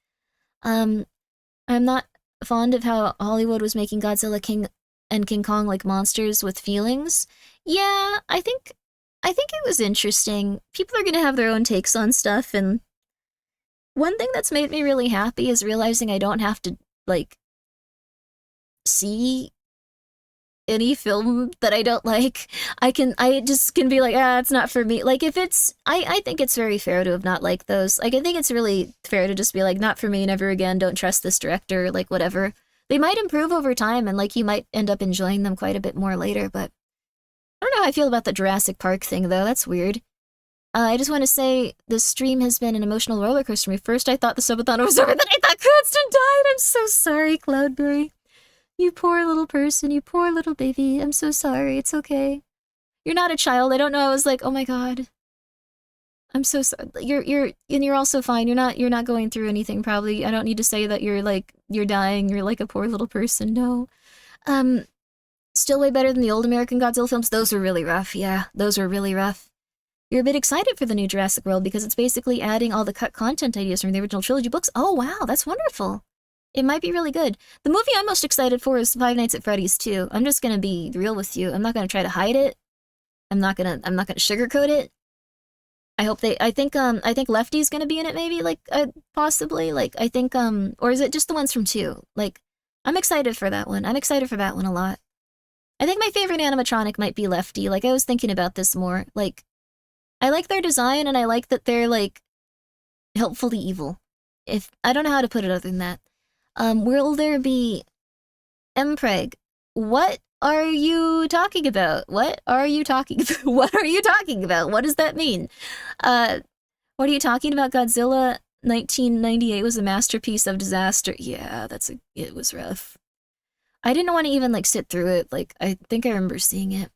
I'm not fond of how Hollywood was making Godzilla and King Kong like monsters with feelings. Yeah, I think it was interesting. People are gonna have their own takes on stuff, and one thing that's made me really happy is realizing I don't have to, like, see any film that I don't like. I just can be like, it's not for me. Like, if it's, I think it's very fair to have not liked those. Like, I think it's really fair to just be like, not for me, never again, don't trust this director, like, whatever. They might improve over time, and, like, you might end up enjoying them quite a bit more later, but I don't know how I feel about the Jurassic Park thing, though. That's weird. I just want to say this stream has been an emotional roller coaster for me. First, I thought the Subathon was over, then I thought Cranston died. I'm so sorry, Cloudberry. You poor little person, you poor little baby. I'm so sorry. It's okay. You're not a child. I don't know. I was like, oh my god. I'm so sorry. You're also fine. You're not going through anything, probably. I don't need to say that you're dying. You're like a poor little person. No. Still way better than the old American Godzilla films. Those were really rough. Yeah, those were really rough. You're a bit excited for the new Jurassic World because it's basically adding all the cut content ideas from the original trilogy books. Oh wow, that's wonderful. It might be really good. The movie I'm most excited for is Five Nights at Freddy's 2. I'm just gonna be real with you. I'm not gonna try to hide it. I'm not gonna sugarcoat it. I think Lefty's gonna be in it, maybe, like, possibly, like, I think, or is it just the ones from 2? Like, I'm excited for that one. I'm excited for that one a lot. I think my favorite animatronic might be Lefty. Like, I was thinking about this more. Like, I like their design, and I like that they're, like, helpfully evil. I don't know how to put it other than that. Will there be Mpreg? What are you talking about? What are you talking about? What are you talking about? What does that mean? What are you talking about? Godzilla 1998 was a masterpiece of disaster. Yeah, it was rough. I didn't want to even, like, sit through it. Like, I think I remember seeing it.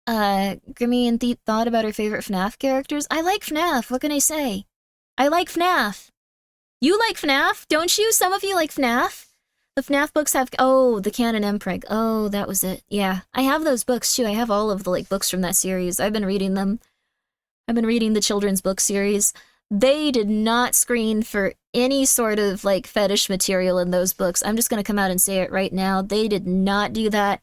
Grimmi and Thiep thought about her favorite FNAF characters. I like FNAF. What can I say? I like FNAF. You like FNAF? Don't you? Some of you like FNAF? The FNAF books have... Oh, the canon Mpreg. Oh, that was it. Yeah. I have those books, too. I have all of the, like, books from that series. I've been reading them. I've been reading the children's book series. They did not screen for any sort of, like, fetish material in those books. I'm just gonna come out and say it right now. They did not do that.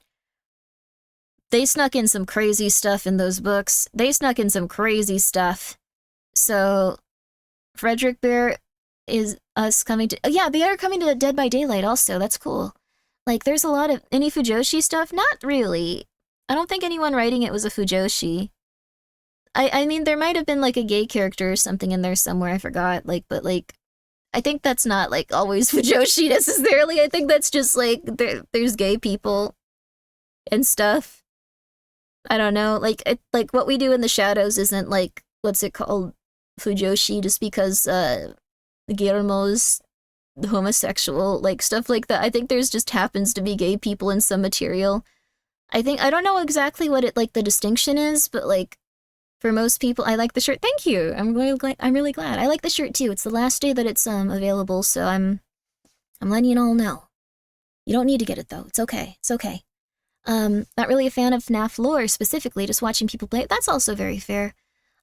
They snuck in some crazy stuff in those books. They snuck in some crazy stuff. So, Frederick Bear... is us coming to... Yeah, they are coming to Dead by Daylight also. That's cool. Like, there's a lot of... Any Fujoshi stuff? Not really. I don't think anyone writing it was a Fujoshi. I mean, there might have been, like, a gay character or something in there somewhere. I forgot. Like, but, like... I think that's not, like, always Fujoshi necessarily. I think that's just, like, there's gay people and stuff. I don't know. Like, like, what we do in the shadows isn't, like, what's it called? Fujoshi, just because, Guillermo's homosexual, like, stuff like that. I think there's just happens to be gay people in some material. I don't know exactly what the distinction is, but, like, for most people, I like the shirt. Thank you. I'm really glad. I like the shirt too. It's the last day that it's available, so I'm letting you all know. You don't need to get it though. It's okay. It's okay. Not really a fan of FNAF lore specifically, just watching people play it. That's also very fair.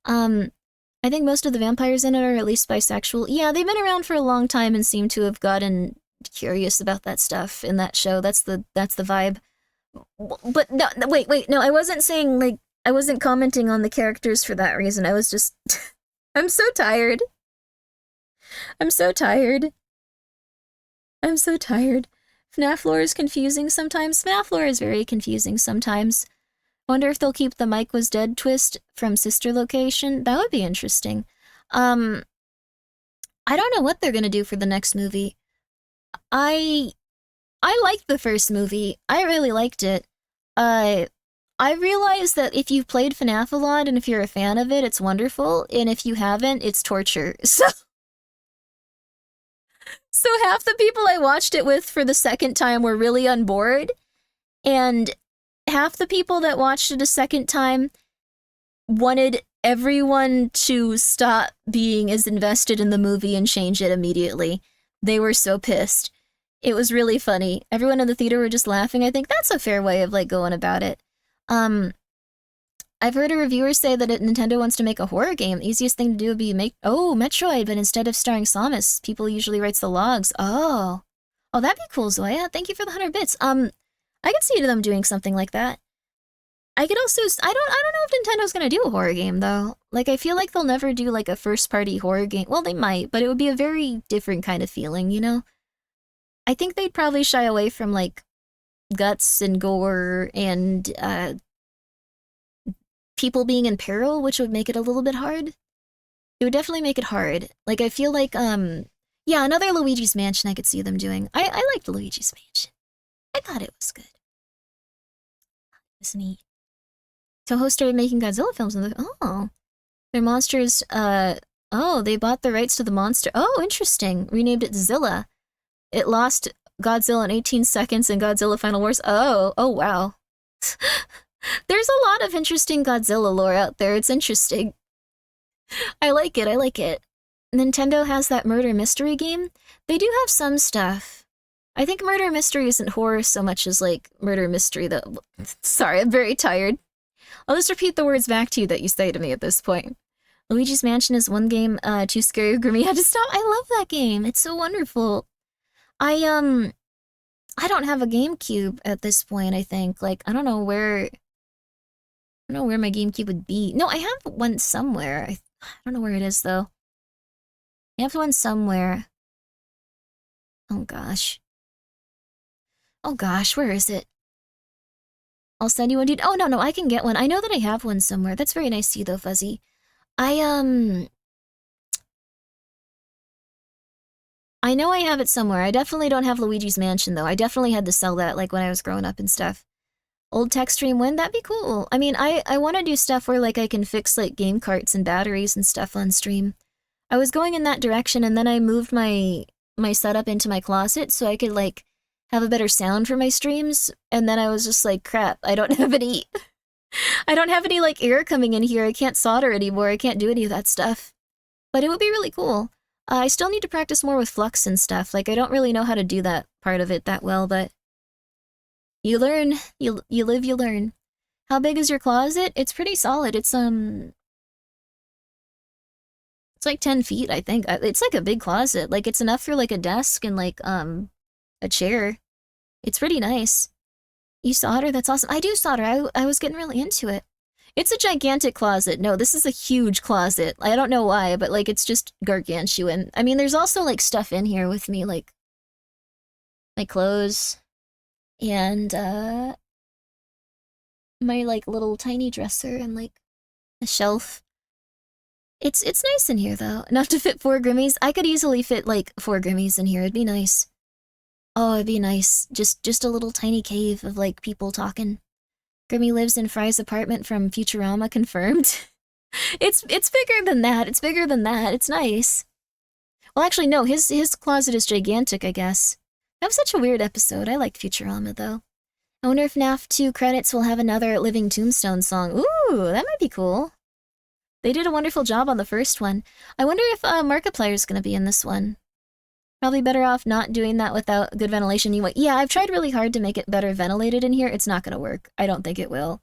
I think most of the vampires in it are at least bisexual. Yeah, they've been around for a long time and seem to have gotten curious about that stuff in that show. That's the vibe. But no, wait, no, I wasn't saying, like, I wasn't commenting on the characters for that reason. I was just... I'm so tired. I'm so tired. I'm so tired. FNAF lore is confusing sometimes. FNAF lore is very confusing sometimes. Wonder if they'll keep the Mike was dead twist from Sister Location. That would be interesting. I don't know what they're gonna do for the next movie. I liked the first movie. I really liked it. I realized that if you've played FNAF a lot and if you're a fan of it, it's wonderful. And if you haven't, it's torture. So half the people I watched it with for the second time were really on board. And half the people that watched it a second time wanted everyone to stop being as invested in the movie and change it immediately. They were so pissed. It was really funny. Everyone in the theater were just laughing. I think that's a fair way of, like, going about it. I've heard a reviewer say that Nintendo wants to make a horror game. The easiest thing to do would be Metroid, but instead of starring Samus, people usually writes the logs. Oh, that'd be cool, Zoya. Thank you for the 100 bits. I could see them doing something like that. I could also, I don't know if Nintendo's gonna do a horror game, though. Like, I feel like they'll never do, like, a first-party horror game. Well, they might, but it would be a very different kind of feeling, you know? I think they'd probably shy away from, like, guts and gore and, people being in peril, which would make it a little bit hard. It would definitely make it hard. Like, I feel like, yeah, another Luigi's Mansion I could see them doing. I liked Luigi's Mansion. I thought it was good. It was neat. Toho started making Godzilla films, and their monsters, they bought the rights to the monster. Oh, interesting. Renamed it Zilla. It lost Godzilla in 18 seconds in Godzilla Final Wars. Oh, wow. There's a lot of interesting Godzilla lore out there. It's interesting. I like it. Nintendo has that murder mystery game. They do have some stuff. I think murder mystery isn't horror so much as, like, murder mystery, though. Sorry, I'm very tired. I'll just repeat the words back to you that you say to me at this point. Luigi's Mansion is one game too scary. Grimmi had to stop. I love that game. It's so wonderful. I don't have a GameCube at this point, I think. Like, I don't know where my GameCube would be. No, I have one somewhere. I don't know where it is, though. I have one somewhere. Oh, gosh. Where is it? I'll send you one, dude. Oh, no, I can get one. I know that I have one somewhere. That's very nice to you, though, Fuzzy. I know I have it somewhere. I definitely don't have Luigi's Mansion, though. I definitely had to sell that, like, when I was growing up and stuff. Old tech stream win? That'd be cool. I mean, I want to do stuff where, like, I can fix, like, game carts and batteries and stuff on stream. I was going in that direction, and then I moved my setup into my closet so I could, like, have a better sound for my streams, and then I was just like, crap, I don't have any, like, air coming in here. I can't solder anymore. I can't do any of that stuff. But it would be really cool. I still need to practice more with flux and stuff. Like, I don't really know how to do that part of it that well, but you learn. You live, you learn. How big is your closet? It's pretty solid. It's like 10 feet, I think. It's like a big closet. Like, it's enough for, like, a desk and, like, a chair. It's pretty nice. You solder? That's awesome. I do solder. I was getting really into it. It's a gigantic closet. No, this is a huge closet. I don't know why, but, like, it's just gargantuan. I mean, there's also, like, stuff in here with me, like, my clothes and, my, like, little tiny dresser and, like, a shelf. It's nice in here, though. Enough to fit 4 Grimmies. I could easily fit, like, 4 Grimmies in here. It'd be nice. Oh, it'd be nice. Just a little tiny cave of, like, people talking. Grimmi lives in Fry's apartment from Futurama, confirmed. It's bigger than that. It's bigger than that. It's nice. Well, actually, no. His closet is gigantic, I guess. That was such a weird episode. I liked Futurama, though. I wonder if FNAF 2 credits will have another Living Tombstone song. Ooh, that might be cool. They did a wonderful job on the first one. I wonder if Markiplier's gonna be in this one. Probably better off not doing that without good ventilation anyway. Yeah, I've tried really hard to make it better ventilated in here. It's not gonna work. I don't think it will.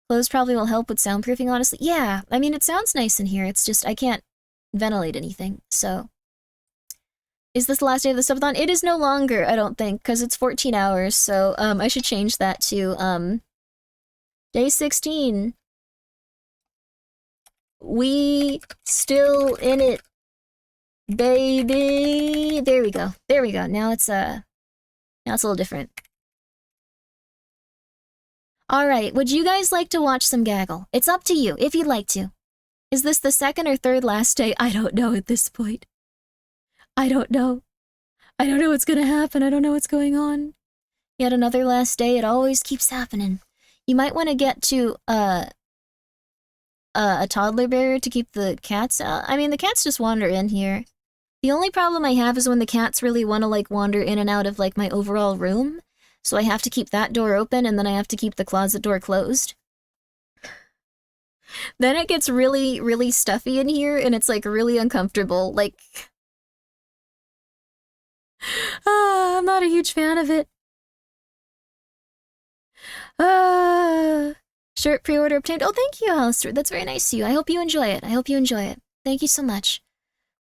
Clothes probably will help with soundproofing, honestly. Yeah, I mean, it sounds nice in here. It's just, I can't ventilate anything, so. Is this the last day of the subathon? It is no longer, I don't think, because it's 14 hours, so I should change that to day 16. We still in it, baby. There we go. There we go. Now it's a little different. All right. Would you guys like to watch some gaggle? It's up to you if you'd like to. Is this the second or third last day? I don't know at this point. I don't know. I don't know what's gonna happen. I don't know what's going on. Yet another last day. It always keeps happening. You might want to get to a toddler barrier to keep the cats out. I mean, the cats just wander in here. The only problem I have is when the cats really want to, like, wander in and out of, like, my overall room. So I have to keep that door open, and then I have to keep the closet door closed. Then it gets really, really stuffy in here, and it's, like, really uncomfortable. Like, I'm not a huge fan of it. Shirt pre-order obtained. Oh, thank you, Alistair. That's very nice of you. I hope you enjoy it. I hope you enjoy it. Thank you so much.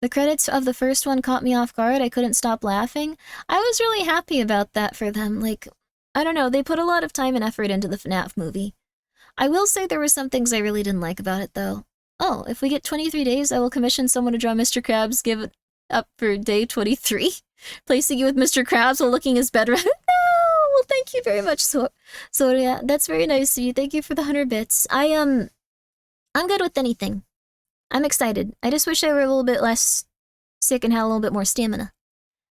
The credits of the first one caught me off guard. I couldn't stop laughing. I was really happy about that for them. Like, I don't know, they put a lot of time and effort into the FNAF movie. I will say there were some things I really didn't like about it, though. Oh, if we get 23 days, I will commission someone to draw Mr. Krabs. Give it up for day 23. Placing you with Mr. Krabs while looking his bed. No! Well, thank you very much. So yeah, that's very nice of you. Thank you for the 100 bits. I'm good with anything. I'm excited. I just wish I were a little bit less sick and had a little bit more stamina.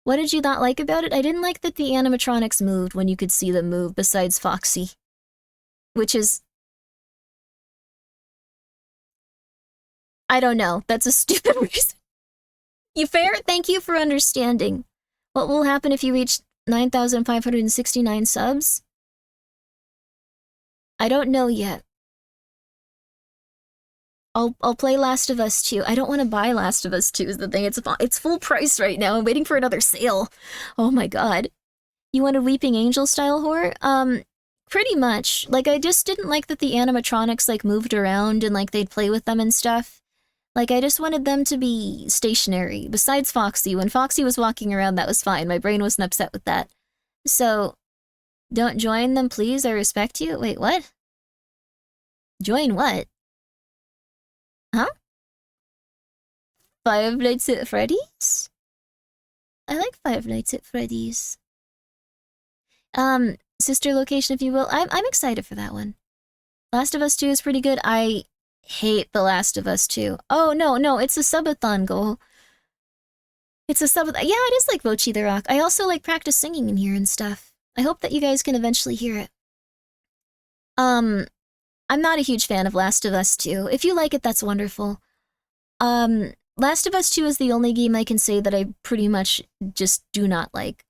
What did you not like about it? I didn't like that the animatronics moved when you could see them move, besides Foxy. Which is... I don't know. That's a stupid reason. You fair? Thank you for understanding. What will happen if you reach 9,569 subs? I don't know yet. I'll play Last of Us 2. I don't want to buy Last of Us 2 is the thing. It's full price right now. I'm waiting for another sale. Oh my god. You want a Weeping Angel style horror? Pretty much. Like, I just didn't like that the animatronics, like, moved around and, like, they'd play with them and stuff. Like, I just wanted them to be stationary. Besides Foxy. When Foxy was walking around, that was fine. My brain wasn't upset with that. So, don't join them, please. I respect you. Wait, what? Join what? Huh? Five Nights at Freddy's? I like Five Nights at Freddy's. Sister location, if you will. I'm excited for that one. Last of Us 2 is pretty good. I hate The Last of Us 2. Oh, no, it's a subathon goal. It's a subathon. Yeah, it is like Vochi the Rock. I also like practice singing in here and stuff. I hope that you guys can eventually hear it. I'm not a huge fan of Last of Us 2. If you like it, that's wonderful. Last of Us 2 is the only game I can say that I pretty much just do not like.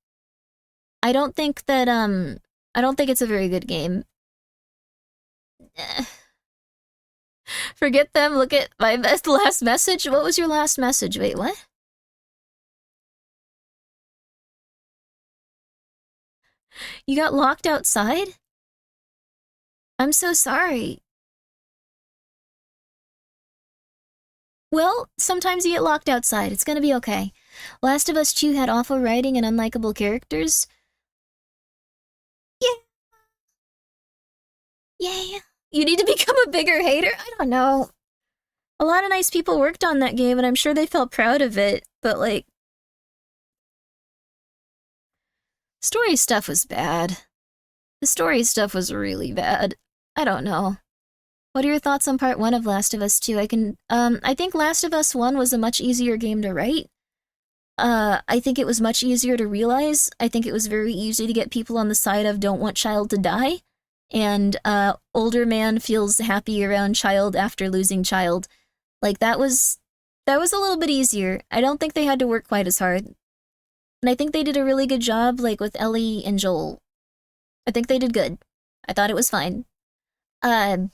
I don't think that, I don't think it's a very good game. Forget them, look at my last message. What was your last message? Wait, what? You got locked outside? I'm so sorry. Well, sometimes you get locked outside. It's gonna be okay. Last of Us 2 had awful writing and unlikable characters. Yeah. You need to become a bigger hater? I don't know. A lot of nice people worked on that game, and I'm sure they felt proud of it, but, like... story stuff was bad. The story stuff was really bad. I don't know. What are your thoughts on part 1 of Last of Us 2? I think Last of Us 1 was a much easier game to write. I think it was much easier to realize. I think it was very easy to get people on the side of don't want child to die. And, older man feels happy around child after losing child. Like, that was a little bit easier. I don't think they had to work quite as hard. And I think they did a really good job, like, with Ellie and Joel. I think they did good. I thought it was fine. Oh,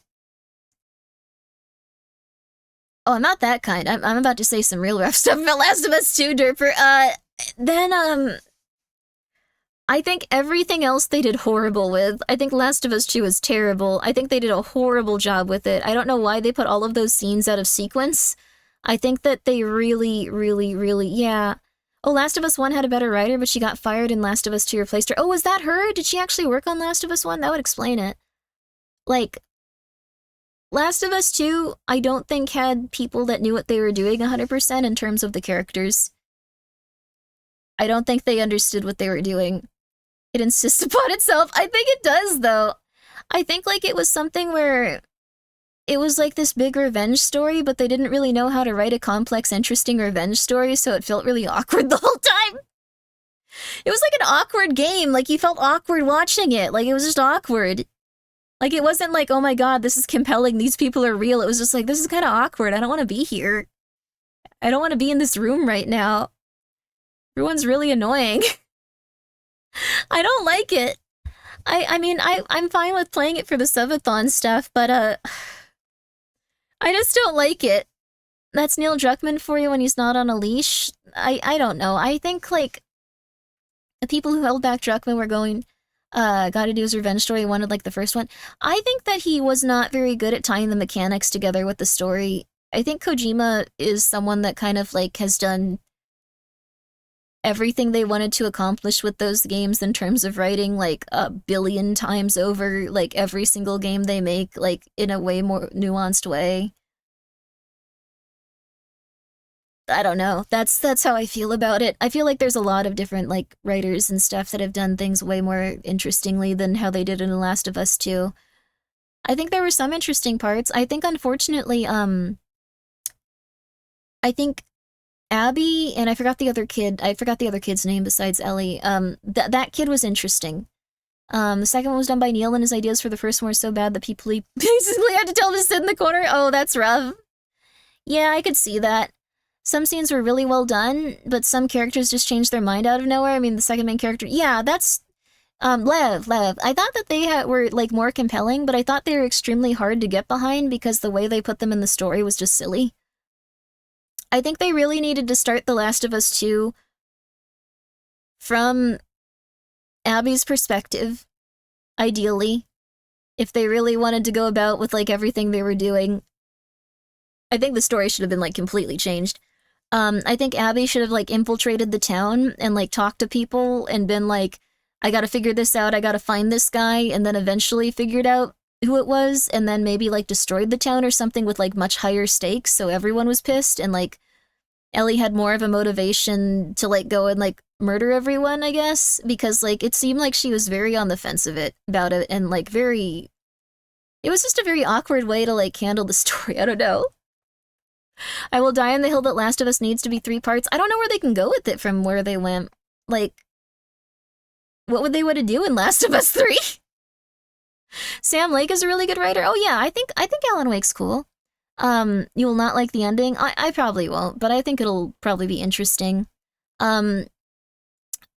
I'm not that kind. I'm about to say some real rough stuff about Last of Us 2, Derper. I think everything else they did horrible with. I think Last of Us 2 is terrible. I think they did a horrible job with it. I don't know why they put all of those scenes out of sequence. I think that they really, yeah. Oh, Last of Us 1 had a better writer, but she got fired and Last of Us 2 replaced her. Oh, was that her? Did she actually work on Last of Us 1? That would explain it. Like, Last of Us 2, I don't think had people that knew what they were doing 100% in terms of the characters. I don't think they understood what they were doing. It insists upon itself. I think it does, though. I think, like, it was something where it was like this big revenge story, but they didn't really know how to write a complex, interesting revenge story, so it felt really awkward the whole time. It was like an awkward game. Like, you felt awkward watching it. Like, it was just awkward. Like, it wasn't like, oh my god, this is compelling, these people are real. It was just like, this is kind of awkward. I don't want to be here. I don't want to be in this room right now. Everyone's really annoying. I don't like it. I mean, I'm fine with playing it for the subathon stuff, but, I just don't like it. That's Neil Druckmann for you when he's not on a leash? I don't know. I think, like, the people who held back Druckmann were going, got to do his revenge story, wanted like the first one. I think that he was not very good at tying the mechanics together with the story. I think Kojima is someone that kind of like has done everything they wanted to accomplish with those games in terms of writing like 1 billion times over, like every single game they make, like in a way more nuanced way. I don't know. That's how I feel about it. I feel like there's a lot of different like writers and stuff that have done things way more interestingly than how they did in The Last of Us 2. I think there were some interesting parts. I think unfortunately, I think Abby and I forgot the other kid's name besides Ellie. That kid was interesting. The second one was done by Neil, and his ideas for the first one were so bad that people basically had to tell him to sit in the corner. Oh, that's rough. Yeah, I could see that. Some scenes were really well done, but some characters just changed their mind out of nowhere. I mean, the second main character, yeah, that's Lev. I thought that they were like more compelling, but I thought they were extremely hard to get behind because the way they put them in the story was just silly. I think they really needed to start The Last of Us 2 from Abby's perspective, ideally, if they really wanted to go about with like everything they were doing. I think the story should have been like completely changed. I think Abby should have like infiltrated the town and like talked to people and been like, I gotta figure this out, I gotta find this guy, and then eventually figured out who it was, and then maybe like destroyed the town or something with like much higher stakes so everyone was pissed, and like Ellie had more of a motivation to like go and like murder everyone, I guess, because like it seemed like she was very on the fence about it and like it was just a very awkward way to like handle the story. I don't know. I Will Die on the Hill That Last of Us needs to be 3 parts. I don't know where they can go with it from where they went. Like, what would they want to do in Last of Us 3? Sam Lake is a really good writer. Oh yeah, I think Alan Wake's cool. You will not like the ending. I probably won't, but I think it'll probably be interesting.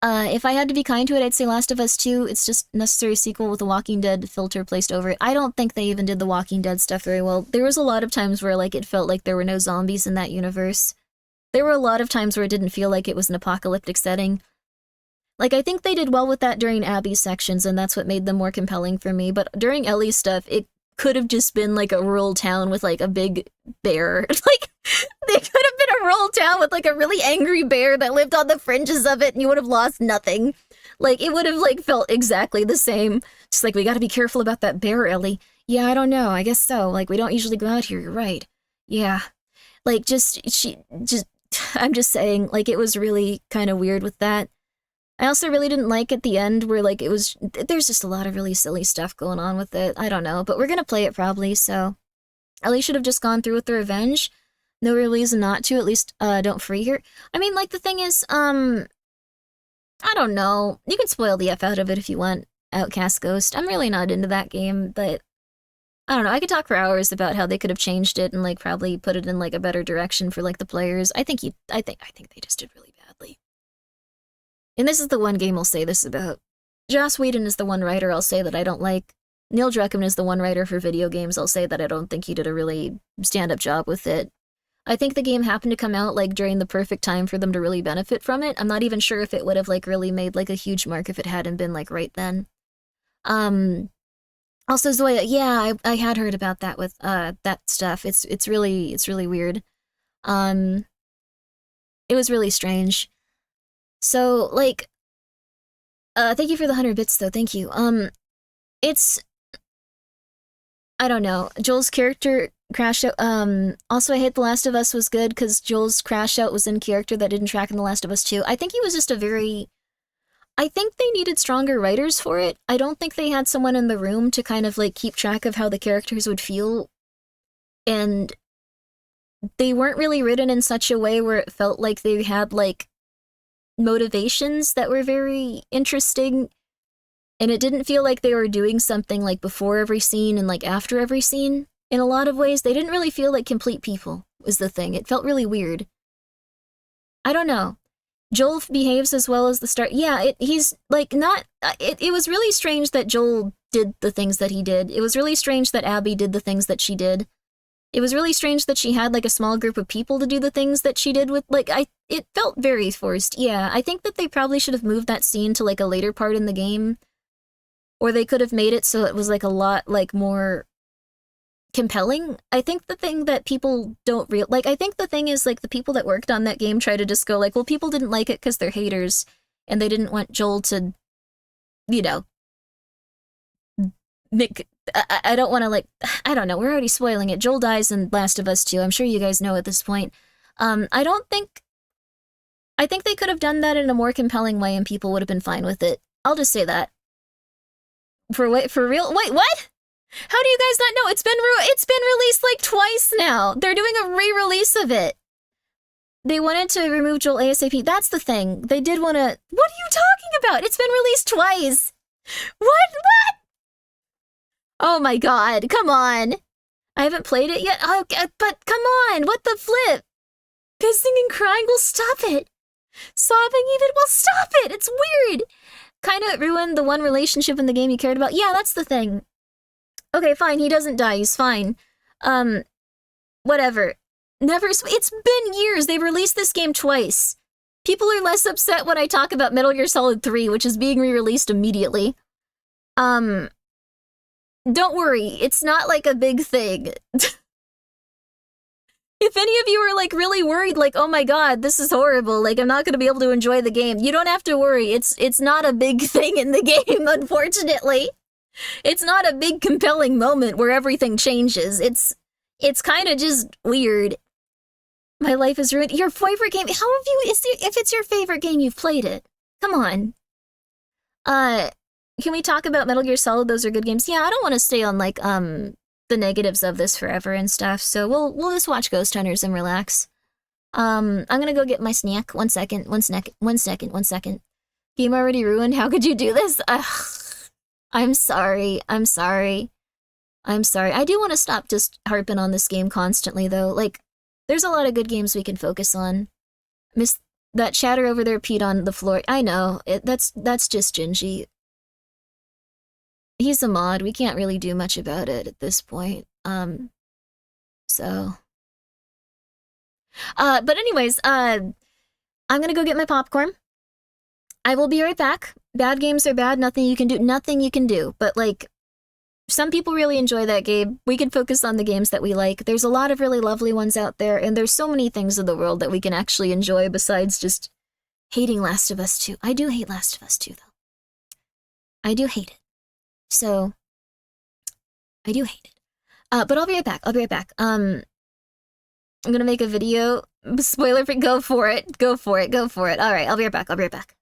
If I had to be kind to it, I'd say Last of Us 2, it's just a necessary sequel with a Walking Dead filter placed over it. I don't think they even did the Walking Dead stuff very well. There was a lot of times where like it felt like there were no zombies in that universe. There were a lot of times where it didn't feel like it was an apocalyptic setting. Like, I think they did well with that during Abby's sections, and that's what made them more compelling for me, but during Ellie's stuff, it could have just been like a rural town with like a big bear. Like, they could have been a rural town with like a really angry bear that lived on the fringes of it, and you would have lost nothing. Like, it would have like felt exactly the same. Just like, we gotta be careful about that bear, Ellie. Yeah, I don't know, I guess so. Like, we don't usually go out here, you're right. Yeah. Like, I'm just saying, like, it was really kind of weird with that. I also really didn't like at the end where, like, there's just a lot of really silly stuff going on with it. I don't know, but we're gonna play it probably, so. Ellie should have just gone through with the revenge. No real reason not to, at least, don't free her. I mean, like, the thing is, I don't know. You can spoil the F out of it if you want, Outcast Ghost. I'm really not into that game, but I don't know. I could talk for hours about how they could have changed it and, like, probably put it in, like, a better direction for, like, the players. I think they just did really badly. And this is the one game I'll say this about. Joss Whedon is the one writer I'll say that I don't like. Neil Druckmann is the one writer for video games I'll say that I don't think he did a really stand-up job with it. I think the game happened to come out, like, during the perfect time for them to really benefit from it. I'm not even sure if it would have, like, really made, like, a huge mark if it hadn't been, like, right then. Also, Zoya, yeah, I had heard about that with, that stuff. It's really weird. It was really strange. So, like, thank you for the 100 bits, though, thank you. I don't know, Joel's character crash out, also I hate The Last of Us was good, because Joel's crash out was in character that didn't track in The Last of Us 2. I think he was just I think they needed stronger writers for it. I don't think they had someone in the room to kind of, like, keep track of how the characters would feel, and they weren't really written in such a way where it felt like they had, like, motivations that were very interesting, and it didn't feel like they were doing something like before every scene and like after every scene. In a lot of ways, they didn't really feel like complete people, was the thing. It felt really weird. I don't know. Joel behaves as well as the start. Yeah, he's like not. It was really strange that Joel did the things that he did. It was really strange that Abby did the things that she did. It was really strange that she had, like, a small group of people to do the things that she did with, like, it felt very forced. Yeah, I think that they probably should have moved that scene to, like, a later part in the game. Or they could have made it so it was like a lot like more compelling. I think the thing that people don't I think the thing is like the people that worked on that game try to just go like, well, people didn't like it because they're haters and they didn't want Joel to, you know, I don't want to like, I don't know, we're already spoiling it. Joel dies in Last of Us 2. I'm sure you guys know at this point. I think they could have done that in a more compelling way and people would have been fine with it. I'll just say that. For real? Wait, what? How do you guys not know? It's been released like twice now. They're doing a re-release of it. They wanted to remove Joel ASAP. That's the thing. They did want to... What are you talking about? It's been released twice. What? Oh my god, come on. I haven't played it yet. Oh, but come on, what the flip? Kissing and crying will stop it. Sobbing even will stop it. It's weird. Kind of ruined the one relationship in the game you cared about. Yeah, that's the thing. Okay, fine, he doesn't die, he's fine. Whatever. It's been years, they've released this game twice. People are less upset when I talk about Metal Gear Solid 3, which is being re-released immediately. Don't worry, it's not like a big thing. If any of you are like really worried, like, oh my god, this is horrible, like I'm not gonna be able to enjoy the game, you don't have to worry. It's not a big thing in the game, unfortunately. It's not a big compelling moment where everything changes. It's kind of just weird. My life is ruined. Your favorite game? How have you? If it's your favorite game, you've played it. Come on. Can we talk about Metal Gear Solid? Those are good games. Yeah, I don't want to stay on like the negatives of this forever and stuff. So we'll just watch Ghost Hunters and relax. I'm gonna go get my snack. One second. Game already ruined. How could you do this? Ugh. I'm sorry. I do want to stop just harping on this game constantly, though. Like, there's a lot of good games we can focus on. Miss that chatter over there peed on the floor. I know. That's just Gingy. He's a mod. We can't really do much about it at this point. So. But anyways, I'm gonna go get my popcorn. I will be right back. Bad games are bad. Nothing you can do. But, like, some people really enjoy that game. We can focus on the games that we like. There's a lot of really lovely ones out there, and there's so many things in the world that we can actually enjoy besides just hating Last of Us 2. I do hate Last of Us 2, though. I do hate it. So, I do hate it. But I'll be right back. I'm gonna make a video. Spoiler free. Go for it. All right, I'll be right back.